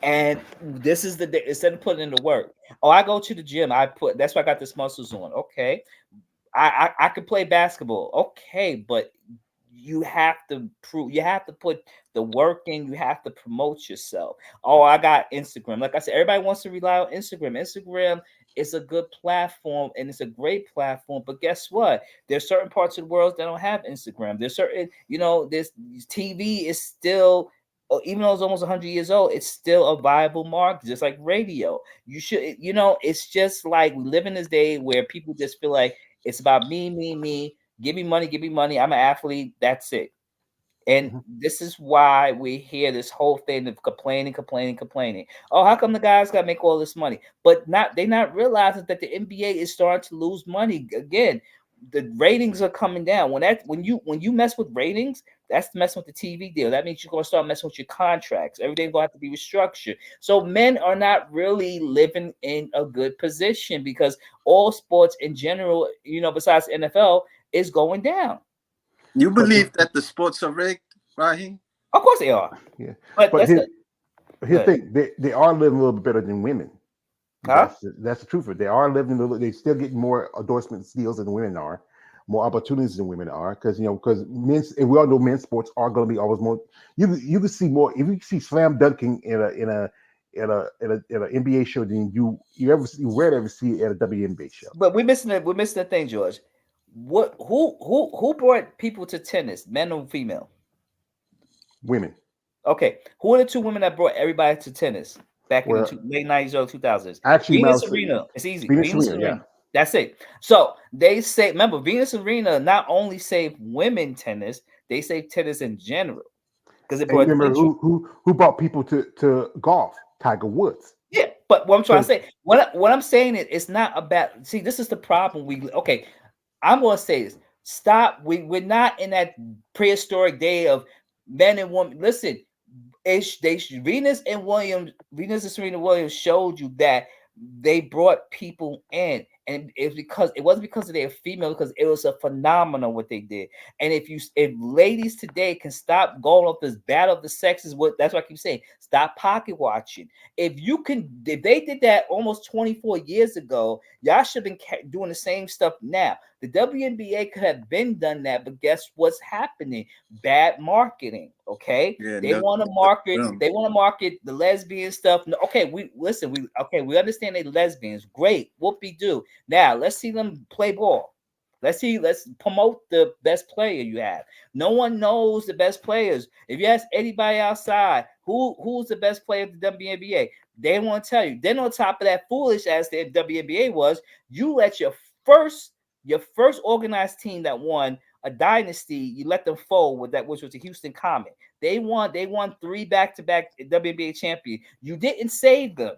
And this is the day instead of putting in the work. Oh, I go to the gym. That's why I got this muscles on. Okay, I could play basketball. Okay, but you have to put the work in, you have to promote yourself. Oh, I got Instagram. Like I said, everybody wants to rely on Instagram. Instagram is a good platform and it's a great platform, but guess what? There's certain parts of the world that don't have Instagram. There's certain, this TV is still, even though it's almost 100 years old, it's still a viable market, just like radio. It's just like we live in this day where people just feel like it's about me, me, me. Give me money, give me money. I'm an athlete. That's it. And Mhm. this is why we hear this whole thing of complaining, complaining, complaining. Oh, how come the guys got to make all this money? But they're not realizing that the NBA is starting to lose money again. The ratings are coming down. When you mess with ratings, that's messing with the TV deal. That means you're gonna start messing with your contracts. Everything's gonna have to be restructured. So men are not really living in a good position because all sports in general, besides NFL, is going down. You But believe that the sports are rigged, Raheem? Of course they are. yeah, But but that's the here's the good. thing: they are living a little bit better than women. Huh? That's the truth of it. They are living. They still get more endorsement deals than women are, more opportunities than women are. Because men's and we all know men's sports are going to be always more. You can see more if you see slam dunking in a NBA show than you rarely ever see it at a WNBA show. But we're missing the thing, George. What who brought people to tennis, men or female? Women, Okay. Who are the two women that brought everybody to tennis back in the Well, late 90s, early 2000s. actually, Venus Mouse, Arena. It's easy. Venus Venus Arena, yeah. Arena. That's it. So they say, remember, Venus Arena not only saved women tennis, they saved tennis in general because it And you brought remember interest. who brought people to golf? Tiger Woods. Yeah, but what I'm trying to So say, what I'm saying is, it's not about. See, this is the problem. Okay, I'm gonna say this. Stop. We're not in that prehistoric day of men and women. Listen, Venus and Serena Williams showed you that they brought people in, and it's because it wasn't because of their female, because it was a phenomenon what they did. And if ladies today can stop going off this battle of the sexes, that's what I keep saying. Stop pocket watching. If they did that almost 24 years ago, y'all should have been doing the same stuff now. The WNBA could have been done that, but guess what's happening? Bad marketing. Okay, Yeah, they no, want to market. They want to market the lesbian stuff. No, okay, we listen. We understand they lesbians. Great, whoopie do. Now let's see them play ball. Let's promote the best player you have. No one knows the best players. If you ask anybody outside, who's the best player of the WNBA, they won't tell you. Then on top of that, foolish as the WNBA was, you let your first organized team that won a dynasty, you let them fold with that, which was the Houston Comet. They won 3 back-to-back WNBA champion. You didn't save them.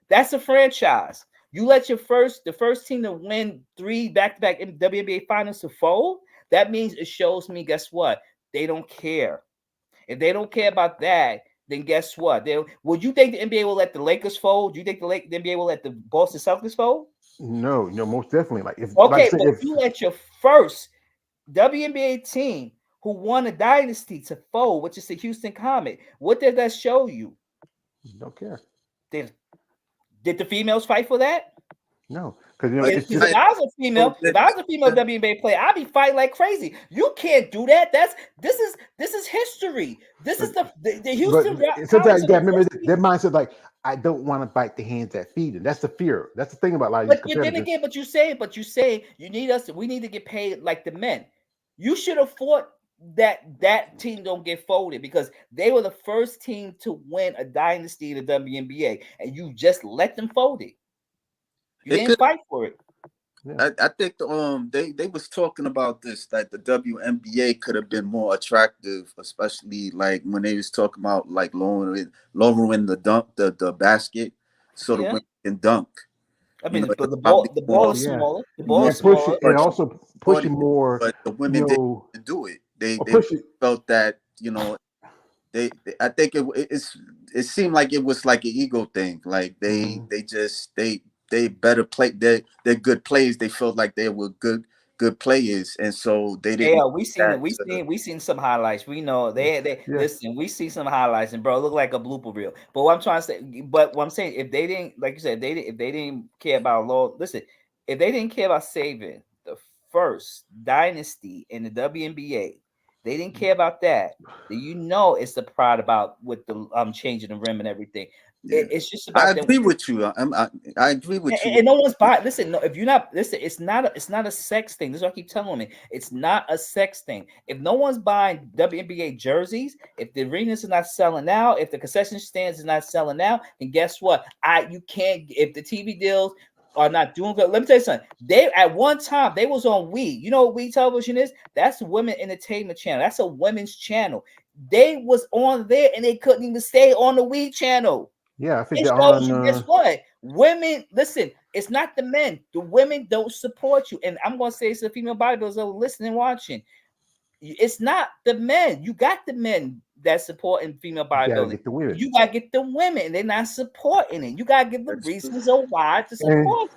That's a franchise. You let the first team to win 3 back-to-back WNBA finals to fold. That means it shows me, guess what? They don't care. If they don't care about that, then guess what? Would you think the NBA will let the Lakers fold? Do you think the NBA will let the Boston Celtics fold? no, most definitely. Like if, like I Okay, said, but if you let your first WNBA team who won a dynasty to fold, which is the Houston Comet, what did that show you? you don't care, Did the females fight for that? no, because But it's Because just if I was a female, WNBA player, I'd be fighting like crazy. You can't do that. This is history. This is the But Houston sometimes Comets you are got the to remember first that, team. that mindset. Like I don't want to bite the hands that feed them. That's the fear. That's the thing about a lot of these But then competitors. again, but you say you need us. We need to get paid like the men. You should have fought that team don't get folded because they were the first team to win a dynasty in the WNBA, and you just let them fold it. You it didn't could. fight for it. Yeah. I think they was talking about this, that the WNBA could have been more attractive, especially like when they was talking about like lowering the basket so the Yeah, women can dunk. I You mean know, it was the probably ball the ball more is Yeah, smaller. The ball is more and push smaller. it, and but also pushing more. but the You women know, didn't do it. or They push it. felt that, I think it seemed like it was like an ego thing. Like Mhm. they better play, they're good players. They felt like they were good players, and so they didn't Yeah, want that to. we seen some highlights. We know they Yeah, listen. We see some highlights, and bro, it look like a blooper reel. But what I'm trying to say, but what I'm saying, if they didn't, like you said, if they didn't care about law, listen, if they didn't care about saving the first dynasty in the WNBA, they didn't care about that. Then you know it's the pride about with the changing the rim and everything. Yeah, It's just I about them. agree with you. I agree with you. And no one's buying. Listen, no, if you're not listen, it's not a sex thing. This is what I keep telling me. It's not a sex thing. If no one's buying WNBA jerseys, if the arenas are not selling out, if the concession stands is not selling out, then guess what? You can't. If the TV deals are not doing good, let me tell you something. They at one time they was on We. You know what We Television is? That's a women entertainment channel. That's a women's channel. They was on there and they couldn't even stay on the We channel. yeah. I think It they're shows on. you, guess what? Women, listen, it's not the men. The women don't support you. And I'm going to say it's the female bodybuilders that are listening, watching. It's not the men. You got the men that support in female You got to bodybuilding. get the women. You got to get the women. They're not supporting it. You got to give them That's true. reasons of why to And support.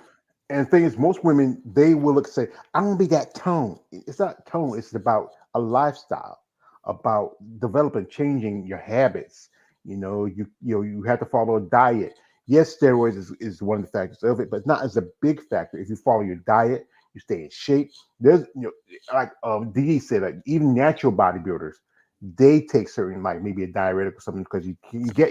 and the thing is, most women they will look say, "I don't be that tone." It's not tone. It's about a lifestyle, about developing, changing your habits. You have to follow a diet. Yes, steroids is one of the factors of it, but not as a big factor. If you follow your diet, you stay in shape. There's like DD said, like even natural bodybuilders, they take certain like maybe a diuretic or something because you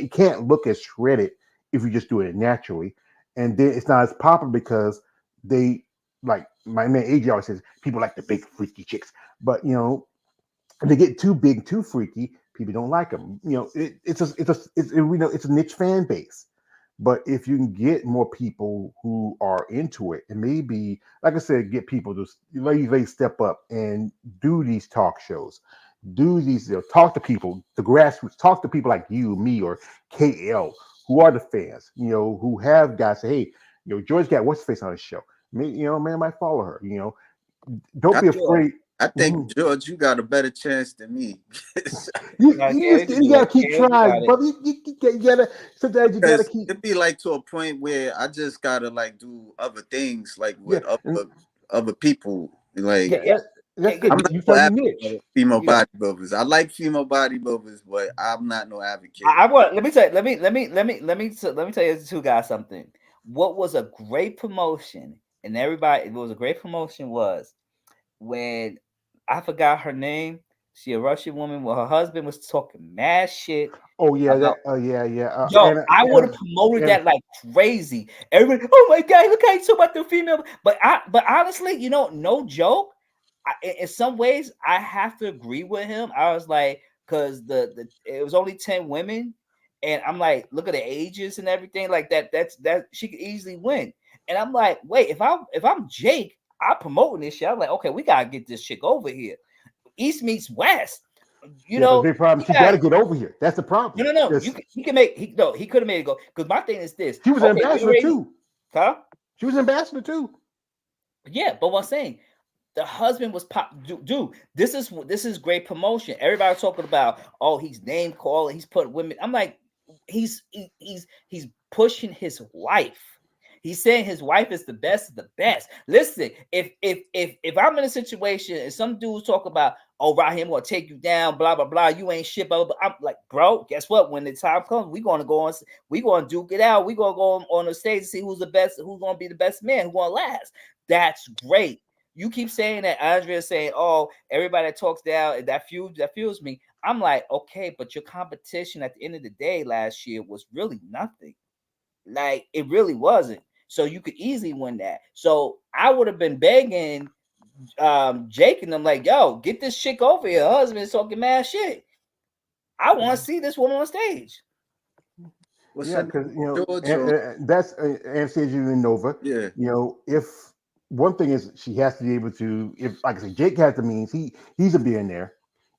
can't look as shredded if you just do it naturally, and then it's not as popular because they like my man AJ always says people like the big freaky chicks, but if they get too big, too freaky, people don't like them. It's a niche fan base. But if you can get more people who are into it, and maybe, like I said, get people to they step up and do these talk shows, do these, talk to people, the grassroots, talk to people like you, me, or KL, who are the fans, who have guys say, hey, George got what's face on his show. Me, man, I might follow her. Don't I, be Sure. afraid. I think Mhm. George, you got a better chance than me. Now, You, Gail, you you do gotta it. keep Gail, you got trying, it. but you gotta, sometimes you gotta Because keep. it'd be like to a point where I just gotta like do other things like Yeah, with and other people. Like Yeah, that, yeah, yeah, that's yeah. I'm good. not You no found your advocate niche. of female You got. bodybuilders. I like female bodybuilders, but I'm not no advocate. I want. Let me tell. Let me tell you two guys something. What was a great promotion, and everybody. What was a great promotion was when I forgot her name. She a Russian woman. Well, her husband was talking mad shit Oh yeah, about. that. Yeah, yeah. Yo, I would have promoted And that like crazy. Everybody, oh my god, look how you talk about the female. But honestly, no joke. In some ways, I have to agree with him. I was like, because the it was only 10 women, and I'm like, look at the ages and everything like that. That she could easily win. And I'm like, wait, if I'm Jake, I'm promoting this shit. I'm like, okay, we gotta get this chick over here. East meets West. You yeah, but the know, big problem, you she got got to get over here. That's the problem. no. You Because can he can make he no he could have made it go because my thing is this. she was an Okay, we ambassador already too. huh? She was an ambassador too. Yeah, but what I'm saying, the husband was pop dude. This is great promotion. Everybody talking about oh he's name calling, he's putting women. I'm like he's pushing his wife. He's saying his wife is the best of the best. Listen, if I'm in a situation and some dudes talk about oh Raheem, I'm gonna take you down, blah blah blah, you ain't shit, blah, blah, blah. I'm like, bro, guess what? When the time comes, we're gonna go on, we're gonna duke it out. We're gonna go on the stage and see who's the best, who's gonna be the best man, who's gonna last. That's great. You keep saying that Andrea saying, "Oh, everybody that talks down that fuels me." I'm like, okay, but your competition at the end of the day last year was really nothing. Like it really wasn't. So you could easily win that. So I would have been begging Jake and them like, "Yo, get this chick over here. Her husband's talking mad shit. I want to see this woman on stage." What's Yeah, her name? because George or that's Anastasia Nova. yeah. If one thing is she has to be able to, if like I said, Jake has the means. He's a billionaire.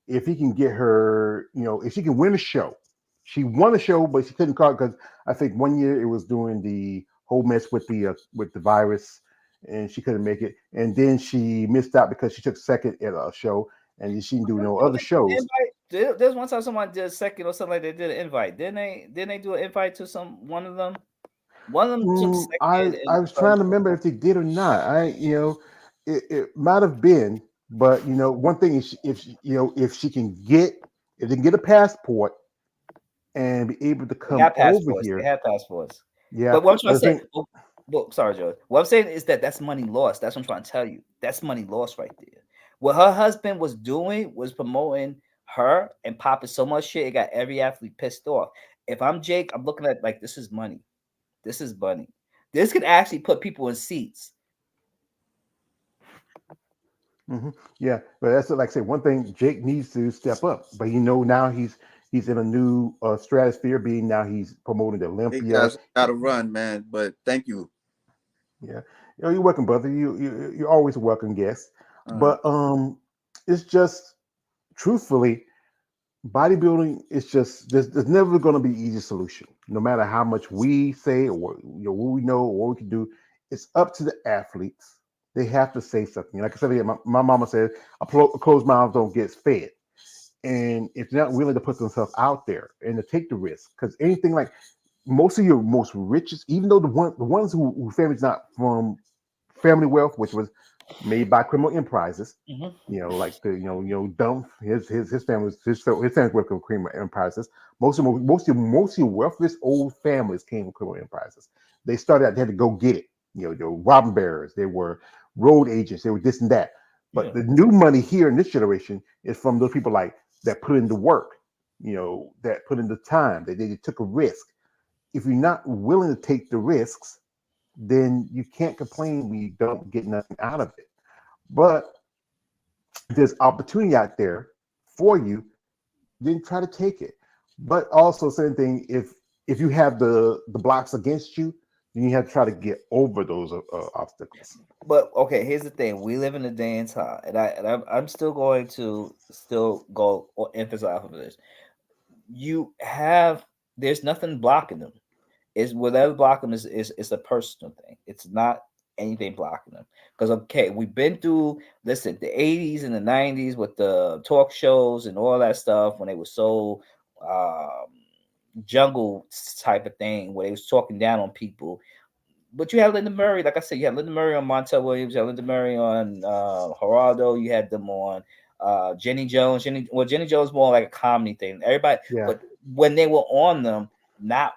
If he can get her, if she can win a show, she won a show, but she couldn't call because I think one year it was doing the whole mess with the virus, and she couldn't make it, and then she missed out because she took second at a show, and she didn't do no other shows. There's one time someone did a second or something like they did an invite. Didn't they? Didn't they do an invite to some one of them? One of them took second and I was trying to remember if they did or not. It might have been, but one thing is if she can get if they can get a passport and be able to they come got over passports. They here, have passports. yeah. But what I'm trying But to I say, think sorry, Joe. What I'm saying is that's money lost. That's what I'm trying to tell you. That's money lost right there. What her husband was doing was promoting her and popping so much shit, it got every athlete pissed off. If I'm Jake, I'm looking at like this is money. This is money. This could actually put people in seats. yeah, but that's like I said. One thing Jake needs to step up, but now he's in a new stratosphere. Being now he's promoting the Hey Olympia. guys, I gotta run, man. But thank you. Yeah, you're welcome, brother. You're always a welcome guest. Uh, But it's just truthfully, bodybuilding is just there's never going to be an easy solution. No matter how much we say or what we know or what we can do, it's up to the athletes. They have to say something. Like I said, my mama said, a closed mouth don't get fed. And if they're not willing to put themselves out there and to take the risk, because anything like most of your most richest, even though the ones who family's not from family wealth, which was made by criminal enterprises, Mhm. like the Dump, his family's work from criminal enterprises. Most of your wealthiest old families came from criminal enterprises. They started out, they had to go get it. They were robin bearers, they were road agents, they were this and that. But Yeah. the new money here in this generation is from those people like that put in the work, that put in the time, that they took a risk. If you're not willing to take the risks, then you can't complain when you don't get nothing out of it. But there's opportunity out there for you, then try to take it. But also, same thing, if you have the blocks against you, then you have to try to get over those obstacles. But okay, here's the thing: we live in a day and time, I'm still going to still go or emphasize on this. You have there's nothing blocking them. Is whatever blocking them is a personal thing. It's not anything blocking them. Because okay, we've been through listen the 80s and the 90s with the talk shows and all that stuff when they were so um, jungle type of thing where they was talking down on people. But you had Linda Murray, like I said, you had Linda Murray on Montel Williams, you had Linda Murray on Geraldo, you had them on Jenny Jones. Jenny Jones more like a comedy thing. Everybody, Yeah, but when they were on them, not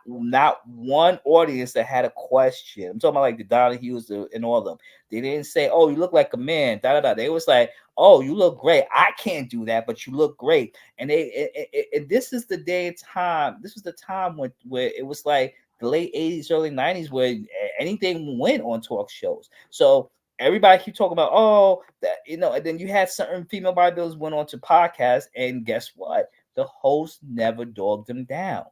one audience that had a question. I'm talking about like the Donahues and all of them. They didn't say, "Oh, you look like a man." Da da da. They was like, "Oh, you look great. I can't do that, but you look great." And this is the day and time. This was the time when where it was like the late 80s, early 90s, where anything went on talk shows. So everybody keep talking about, oh, that and then you had certain female bodybuilders went on to podcasts, and guess what? The host never dogged them down.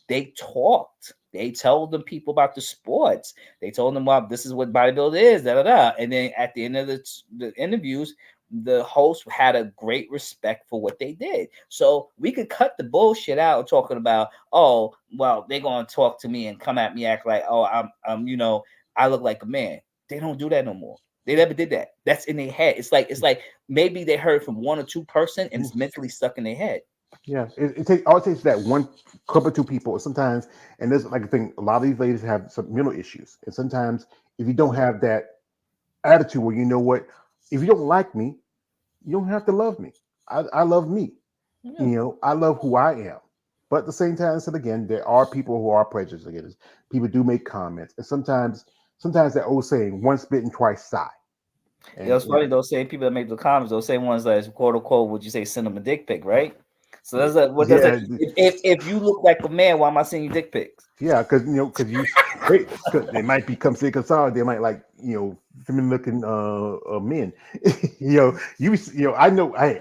They talked. They told them people about the sports. They told them, well, this is what bodybuilding is, da da da. And then at the end of the interviews, the host had a great respect for what they did. So we could cut the bullshit out talking about, oh, well, they're gonna talk to me and come at me, act like, oh, I'm I look like a man. They don't do that no more. They never did that. That's in their head. It's like maybe they heard from one or two person and it's mentally stuck in their head. yeah. It takes all it takes is that one couple of two people. Sometimes, and there's like I think a lot of these ladies have some mental issues, and sometimes if you don't have that attitude where you know what, if you don't like me, you don't have to love me. I love me. Yeah. You know, I love who I am. But at the same time, I said again, there are people who are prejudiced against us. People do make comments, and sometimes that old saying, "Once bitten, twice shy." It And was funny those same people that make the comments, those same ones that quote unquote would you say send them a dick pic, right? So that's like what does it yeah, if you look like a man, why am I sending you dick pics? yeah, because because they might become sick or sorry. They might like feminine looking men. I know a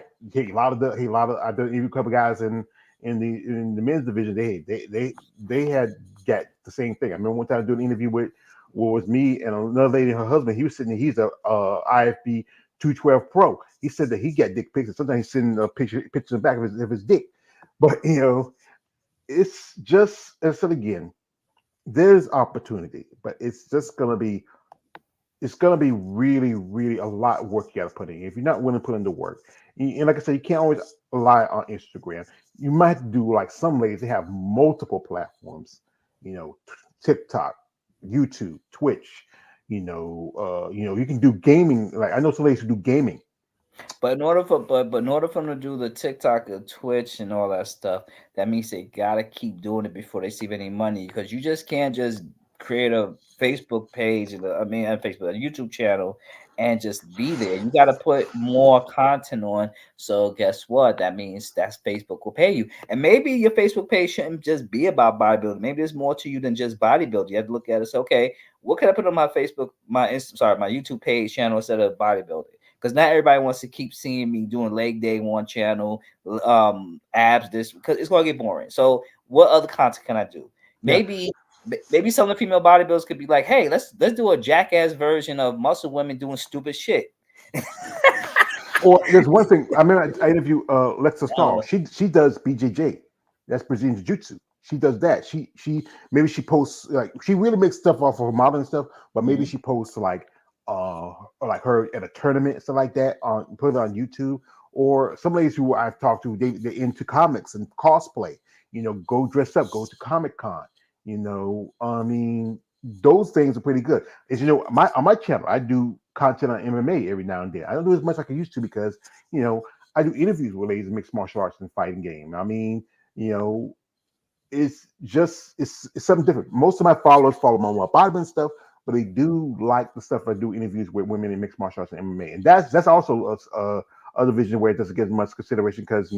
lot of I done even a couple guys in the men's division. They had got the same thing. I remember one time doing an interview with was me and another lady and her husband. He was sitting there, he's a IFB 212 pro. He said that he got dick pics and sometimes he's sending a picture in the back of his dick. But it's just as I said again, there's opportunity, but it's gonna be really, really a lot of work you gotta put in. If you're not willing to put in the work, and like I said, you can't always rely on Instagram. You might have to do like some ladies, they have multiple platforms, TikTok, YouTube, Twitch, you can do gaming. Like I know some ladies who do gaming. But in order for them to do the TikTok, the Twitch, and all that stuff, that means they gotta keep doing it before they see any money. Because you just can't just create a Facebook page, I mean, not Facebook, a YouTube channel, and just be there. You gotta put more content on. So guess what? That means that's Facebook will pay you. And maybe your Facebook page shouldn't just be about bodybuilding. Maybe there's more to you than just bodybuilding. You have to look at it. And say, okay, what can I put on my Facebook, my YouTube page channel instead of bodybuilding? Because not everybody wants to keep seeing me doing leg day one channel, abs this because it's gonna get boring. So what other content can I do? Yeah. Maybe some of the female bodybuilders could be like, hey, let's do a jackass version of muscle women doing stupid shit. Or there's one thing. I remember I interviewed Lexa Stahl. Oh, She does BJJ. That's Brazilian Jiu Jitsu. She does that. She maybe she posts like she really makes stuff off of her modeling stuff, but maybe mhm. she posts like her at a tournament and stuff like that on put it on YouTube. Or some ladies who I've talked to, they're into comics and cosplay. Go dress up, go to Comic Con. I mean, those things are pretty good. As you know, my on my channel, I do content on MMA every now and then. I don't do as much like I used to because you know I do interviews with ladies in mixed martial arts and fighting game. I mean, you know, it's something different. Most of my followers follow my bodybuilding stuff, but they do like the stuff I do interviews with women in mixed martial arts and MMA, and that's also a division where it doesn't get much consideration because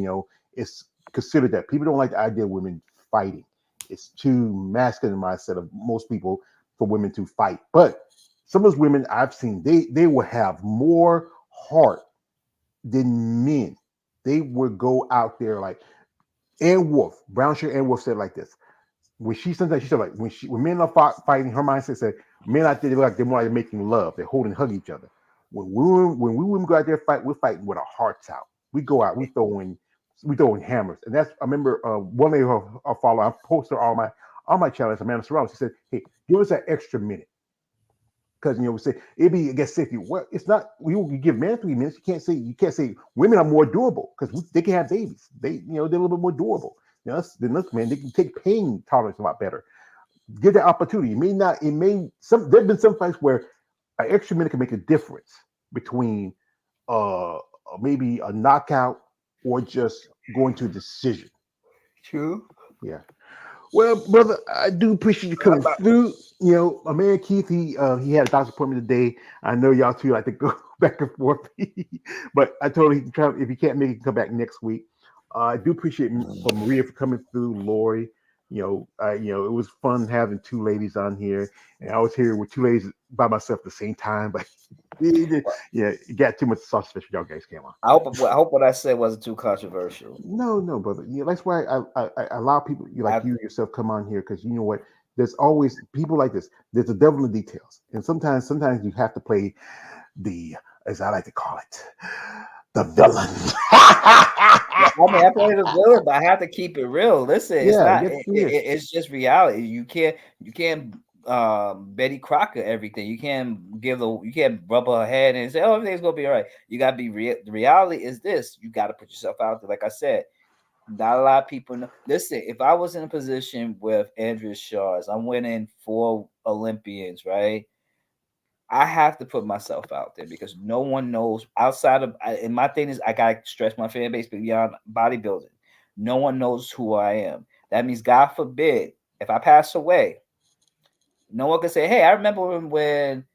it's considered that people don't like the idea of women fighting. It's too masculine mindset of most people for women to fight. But some of those women I've seen, they will have more heart than men. They would go out there like Ann Wolf, Brown Shirt Ann Wolf said like this. when she sometimes she said like when men are fighting, her mindset said men out there they're more like making love, they're holding, hug each other. When we women go out there fight, we're fighting with our hearts out. We go out, we throwing hammers, and that's I remember one of her follow. I posted all my challenges. Amanda Serrano. She said, "Hey, give us that extra minute." Because we say it'd be against 60. Well, it's not. You give men 3 minutes. You can't say women are more durable because they can have babies. They're a little bit more durable than us men. They can take pain tolerance a lot better. Give that opportunity. It may not. It may some. There've been some fights where an extra minute can make a difference between uh maybe a knockout or just going to a decision. True. Yeah. Well, brother, I do appreciate you coming through. My man Keith, he had a doctor's appointment today. I know y'all two like to go back and forth, but I told him he can try if he can't make it, he can come back next week. I do appreciate for Maria for coming through, Lori. It was fun having two ladies on here, and I was here with two ladies by myself at the same time, but it got too much sausage for y'all guys came on. I hope what I said wasn't too controversial. No, brother. That's why I allow people like you yourself come on here because you know what? There's always people like this. There's a devil in the details, and sometimes you have to play the, as I like to call it, the villain. I mean, I play the villain, but I have to keep it real. Listen, it's not. It's just reality. You can't Betty Crocker everything. You can't you can't rub her head and say, "Oh, everything's gonna be all right." You gotta be real. The reality is this: you gotta put yourself out there. Like I said, not a lot of people know. Listen, if I was in a position with Andrea Shaw's, I'm winning 4 Olympians, right? I have to put myself out there because no one knows outside of. And my thing is, I gotta stress my fan base beyond bodybuilding. No one knows who I am. That means, God forbid, if I pass away, no one can say, "Hey, I remember when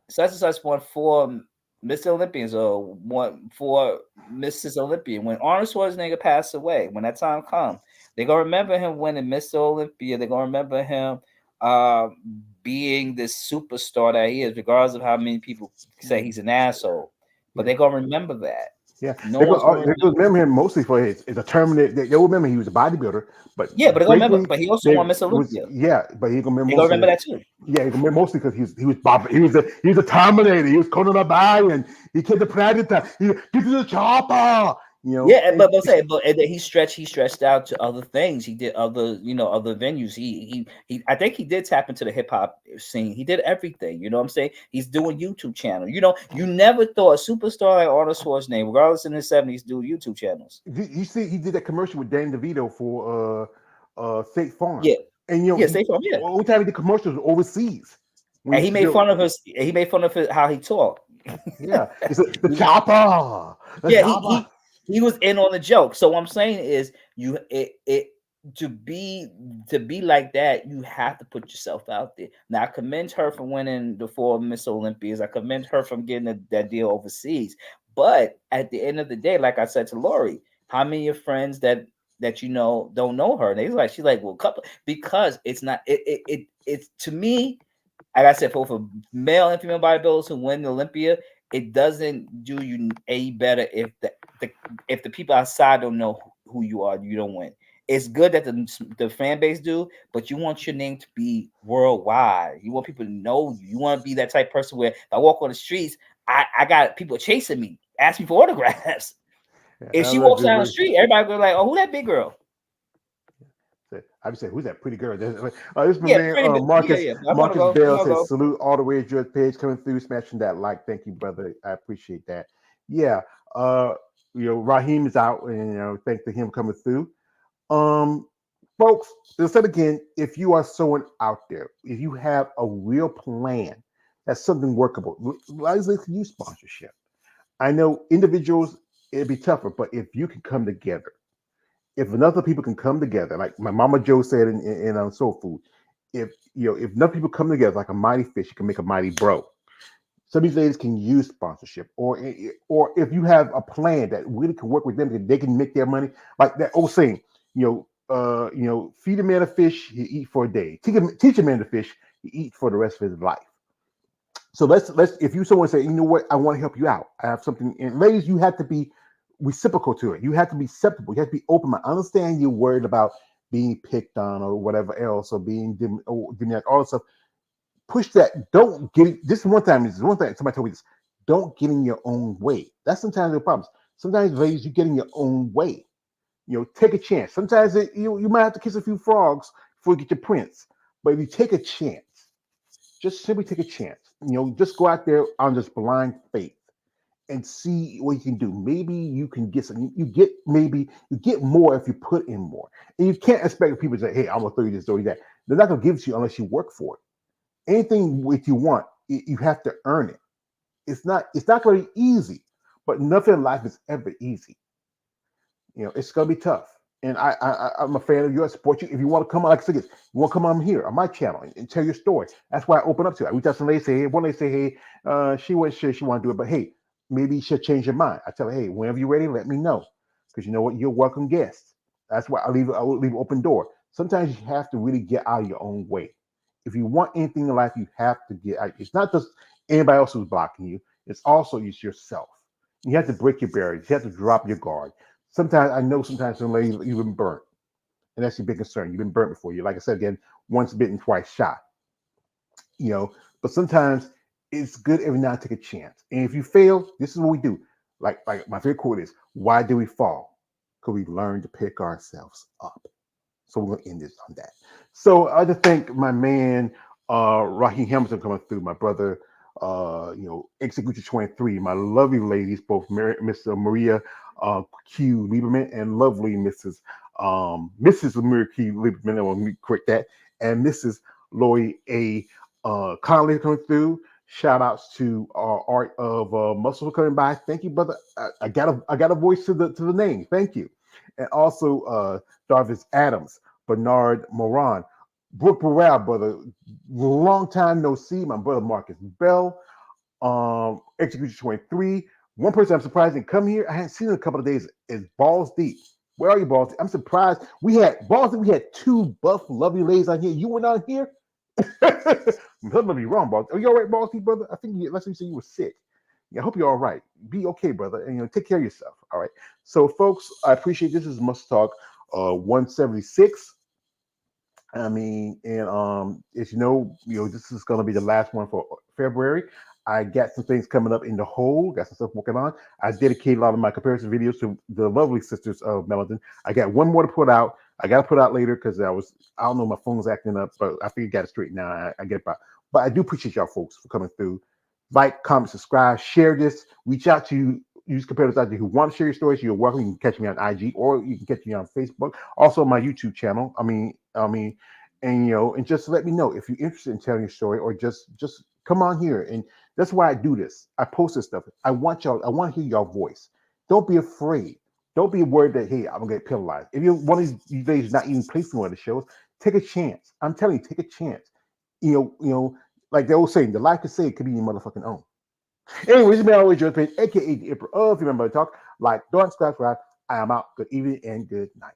such and such won 4 Mr. Olympians or won 4 Mrs. Olympian." When Arnold Schwarzenegger passed away, when that time comes, they're gonna remember him winning Mr. Olympia. They're gonna remember him being this superstar that he is, regardless of how many people say he's an asshole. But they're gonna remember that. Yeah, they're gonna remember him mostly for his a terminate. They'll remember he was a bodybuilder, but yeah, but they're gonna remember. But he also won Miss Olympia. But he's gonna remember that too. Yeah, he's gonna remember mostly because he was a Terminator. He was Conan the Barbarian. He killed the Predator. He get to the chopper. But he stretched out to other things. He did other venues. He I think he did tap into the hip hop scene. He did everything. You know what I'm saying? He's doing YouTube channel. You never thought a superstar like Arnold Schwarzenegger, regardless in his 70s, do YouTube channels. You see, he did that commercial with Dan DeVito for State Farm. Yeah, and State Farm. Yeah, one time he did commercials overseas. And he made fun of his. He made fun of how he talked. Yeah, it's the chopper. He was in on the joke. So what I'm saying is to be like that, you have to put yourself out there. Now I commend her for winning the 4 Miss Olympias. I commend her from getting that deal overseas. But at the end of the day, like I said to Lori, how many of your friends that don't know her? And she's like, well, couple, because it's not it's to me, like I said, for male and female bodybuilders who win the Olympia, it doesn't do you any better if the people outside don't know who you are, you don't win. It's good that the fan base do, but you want your name to be worldwide. You want people to know you. You want to be that type of person where if I walk on the streets, I got people chasing me, ask me for autographs. Yeah, if she walks down the street, everybody go like, "Oh, who that big girl?" I would say, "Who's that pretty girl?" This is my man, Marcus Bell says, "Salute all the way to George Page coming through, smashing that like. Thank you, brother. I appreciate that." Yeah, Raheem is out, and thanks to him coming through. Folks, I said again, if you are someone out there, if you have a real plan, that's something workable. Largely can use sponsorship. I know individuals, it'd be tougher, but if you can come together. If enough people can come together, like my Mama Joe said in Soul Food, if enough people come together like a mighty fish, you can make a mighty bro. Some of these ladies can use sponsorship, or if you have a plan that really can work with them, they can make their money. Like that old saying, feed a man a fish, he eat for a day. Teach a man to fish, he eat for the rest of his life. So let's if you someone say, you know what, I want to help you out. I have something, and ladies, you have to be reciprocal to it. You have to be acceptable. You have to be open. I understand you're worried about being picked on or whatever else, or being like all this stuff. Push that. Don't get it. This is one time. This is one thing somebody told me this. Don't get in your own way. That's sometimes the problems. Sometimes, ladies, you get in your own way. Take a chance. Sometimes you might have to kiss a few frogs before you get your prince. But if you take a chance, just simply take a chance. Just go out there on just blind faith and see what you can do. Maybe you can get some. You get more if you put in more. And you can't expect people to say, "Hey, I'm gonna throw you this, throw you that." They're not gonna give it to you unless you work for it. Anything what you want, you have to earn it. It's not going to be easy, but nothing in life is ever easy. It's going to be tough. And I'm a fan of yours. Support you if you want to come on. Like I said, you want to come on here on my channel and tell your story. That's why I open up to it. I reach out to some lady, say, hey, one lady say, hey, she wasn't sure she want to do it, but hey, maybe she'll change her mind. I tell her, hey, whenever you're ready, let me know, because you know what, you're a welcome guest. That's why I will leave an open door. Sometimes you have to really get out of your own way. If you want anything in life, you have to get out. It's not just anybody else who's blocking you. It's also yourself. You have to break your barriers. You have to drop your guard. Sometimes some ladies you've been burnt, and that's your big concern. You've been burnt before. You, like I said again, once bitten, twice shy. But sometimes it's good every now and take a chance. And if you fail, this is what we do. Like my favorite quote is, "Why do we fall? Because we learn to pick ourselves up." So we're gonna end this on that. So I just thank my man Raheem Hamilton coming through, my brother, Executor 23, my lovely ladies, both Mr. Maria Q Lieberman and lovely Mrs. Maria Q Lieberman. I want to correct that, and Mrs. Lori A. Conley coming through. Shout outs to Art of Muscle coming by. Thank you, brother. I got a voice to the name. Thank you. And also Jarvis Adams, Bernard Moran, Brooke Burrell, brother. Long time no see. My brother Marcus Bell, Execution 23. One person I'm surprised didn't come here. I hadn't seen in a couple of days is Balls Deep. Where are you, Balls Deep? I'm surprised. We had Balls Deep. We had two buff, lovely ladies on here. You were not here. Something must be wrong, Balls. Are you all right, Balls Deep, brother? I think last time you said you were sick. Yeah, I hope you're all right. Be okay, brother, and take care of yourself. All right. So, folks, I appreciate this. Is Must Talk 176. I mean, and as this is gonna be the last one for February. I got some things coming up in the hole. Got some stuff working on. I dedicated a lot of my comparison videos to the lovely sisters of Melanin. I got one more to put out. I got to put out later because I don't know, my phone's acting up, but I think I got it straight now. I get it by. But I do appreciate y'all folks for coming through. Like, comment, subscribe, share this. Reach out to use competitors out there who want to share your stories. You're welcome. You can catch me on IG or you can catch me on Facebook. Also, my YouTube channel. And just let me know if you're interested in telling your story, or just come on here. And that's why I do this. I post this stuff. I want to hear your voice. Don't be afraid. Don't be worried that, hey, I'm gonna get penalized. If you're one of these days not even placing one of the shows, take a chance. I'm telling you, take a chance. Like the old saying, the life you save could be your motherfucking own. Anyways, this man always your page, aka the Emperor of Remember to Talk. Like, don't subscribe. I am out. Good evening and good night.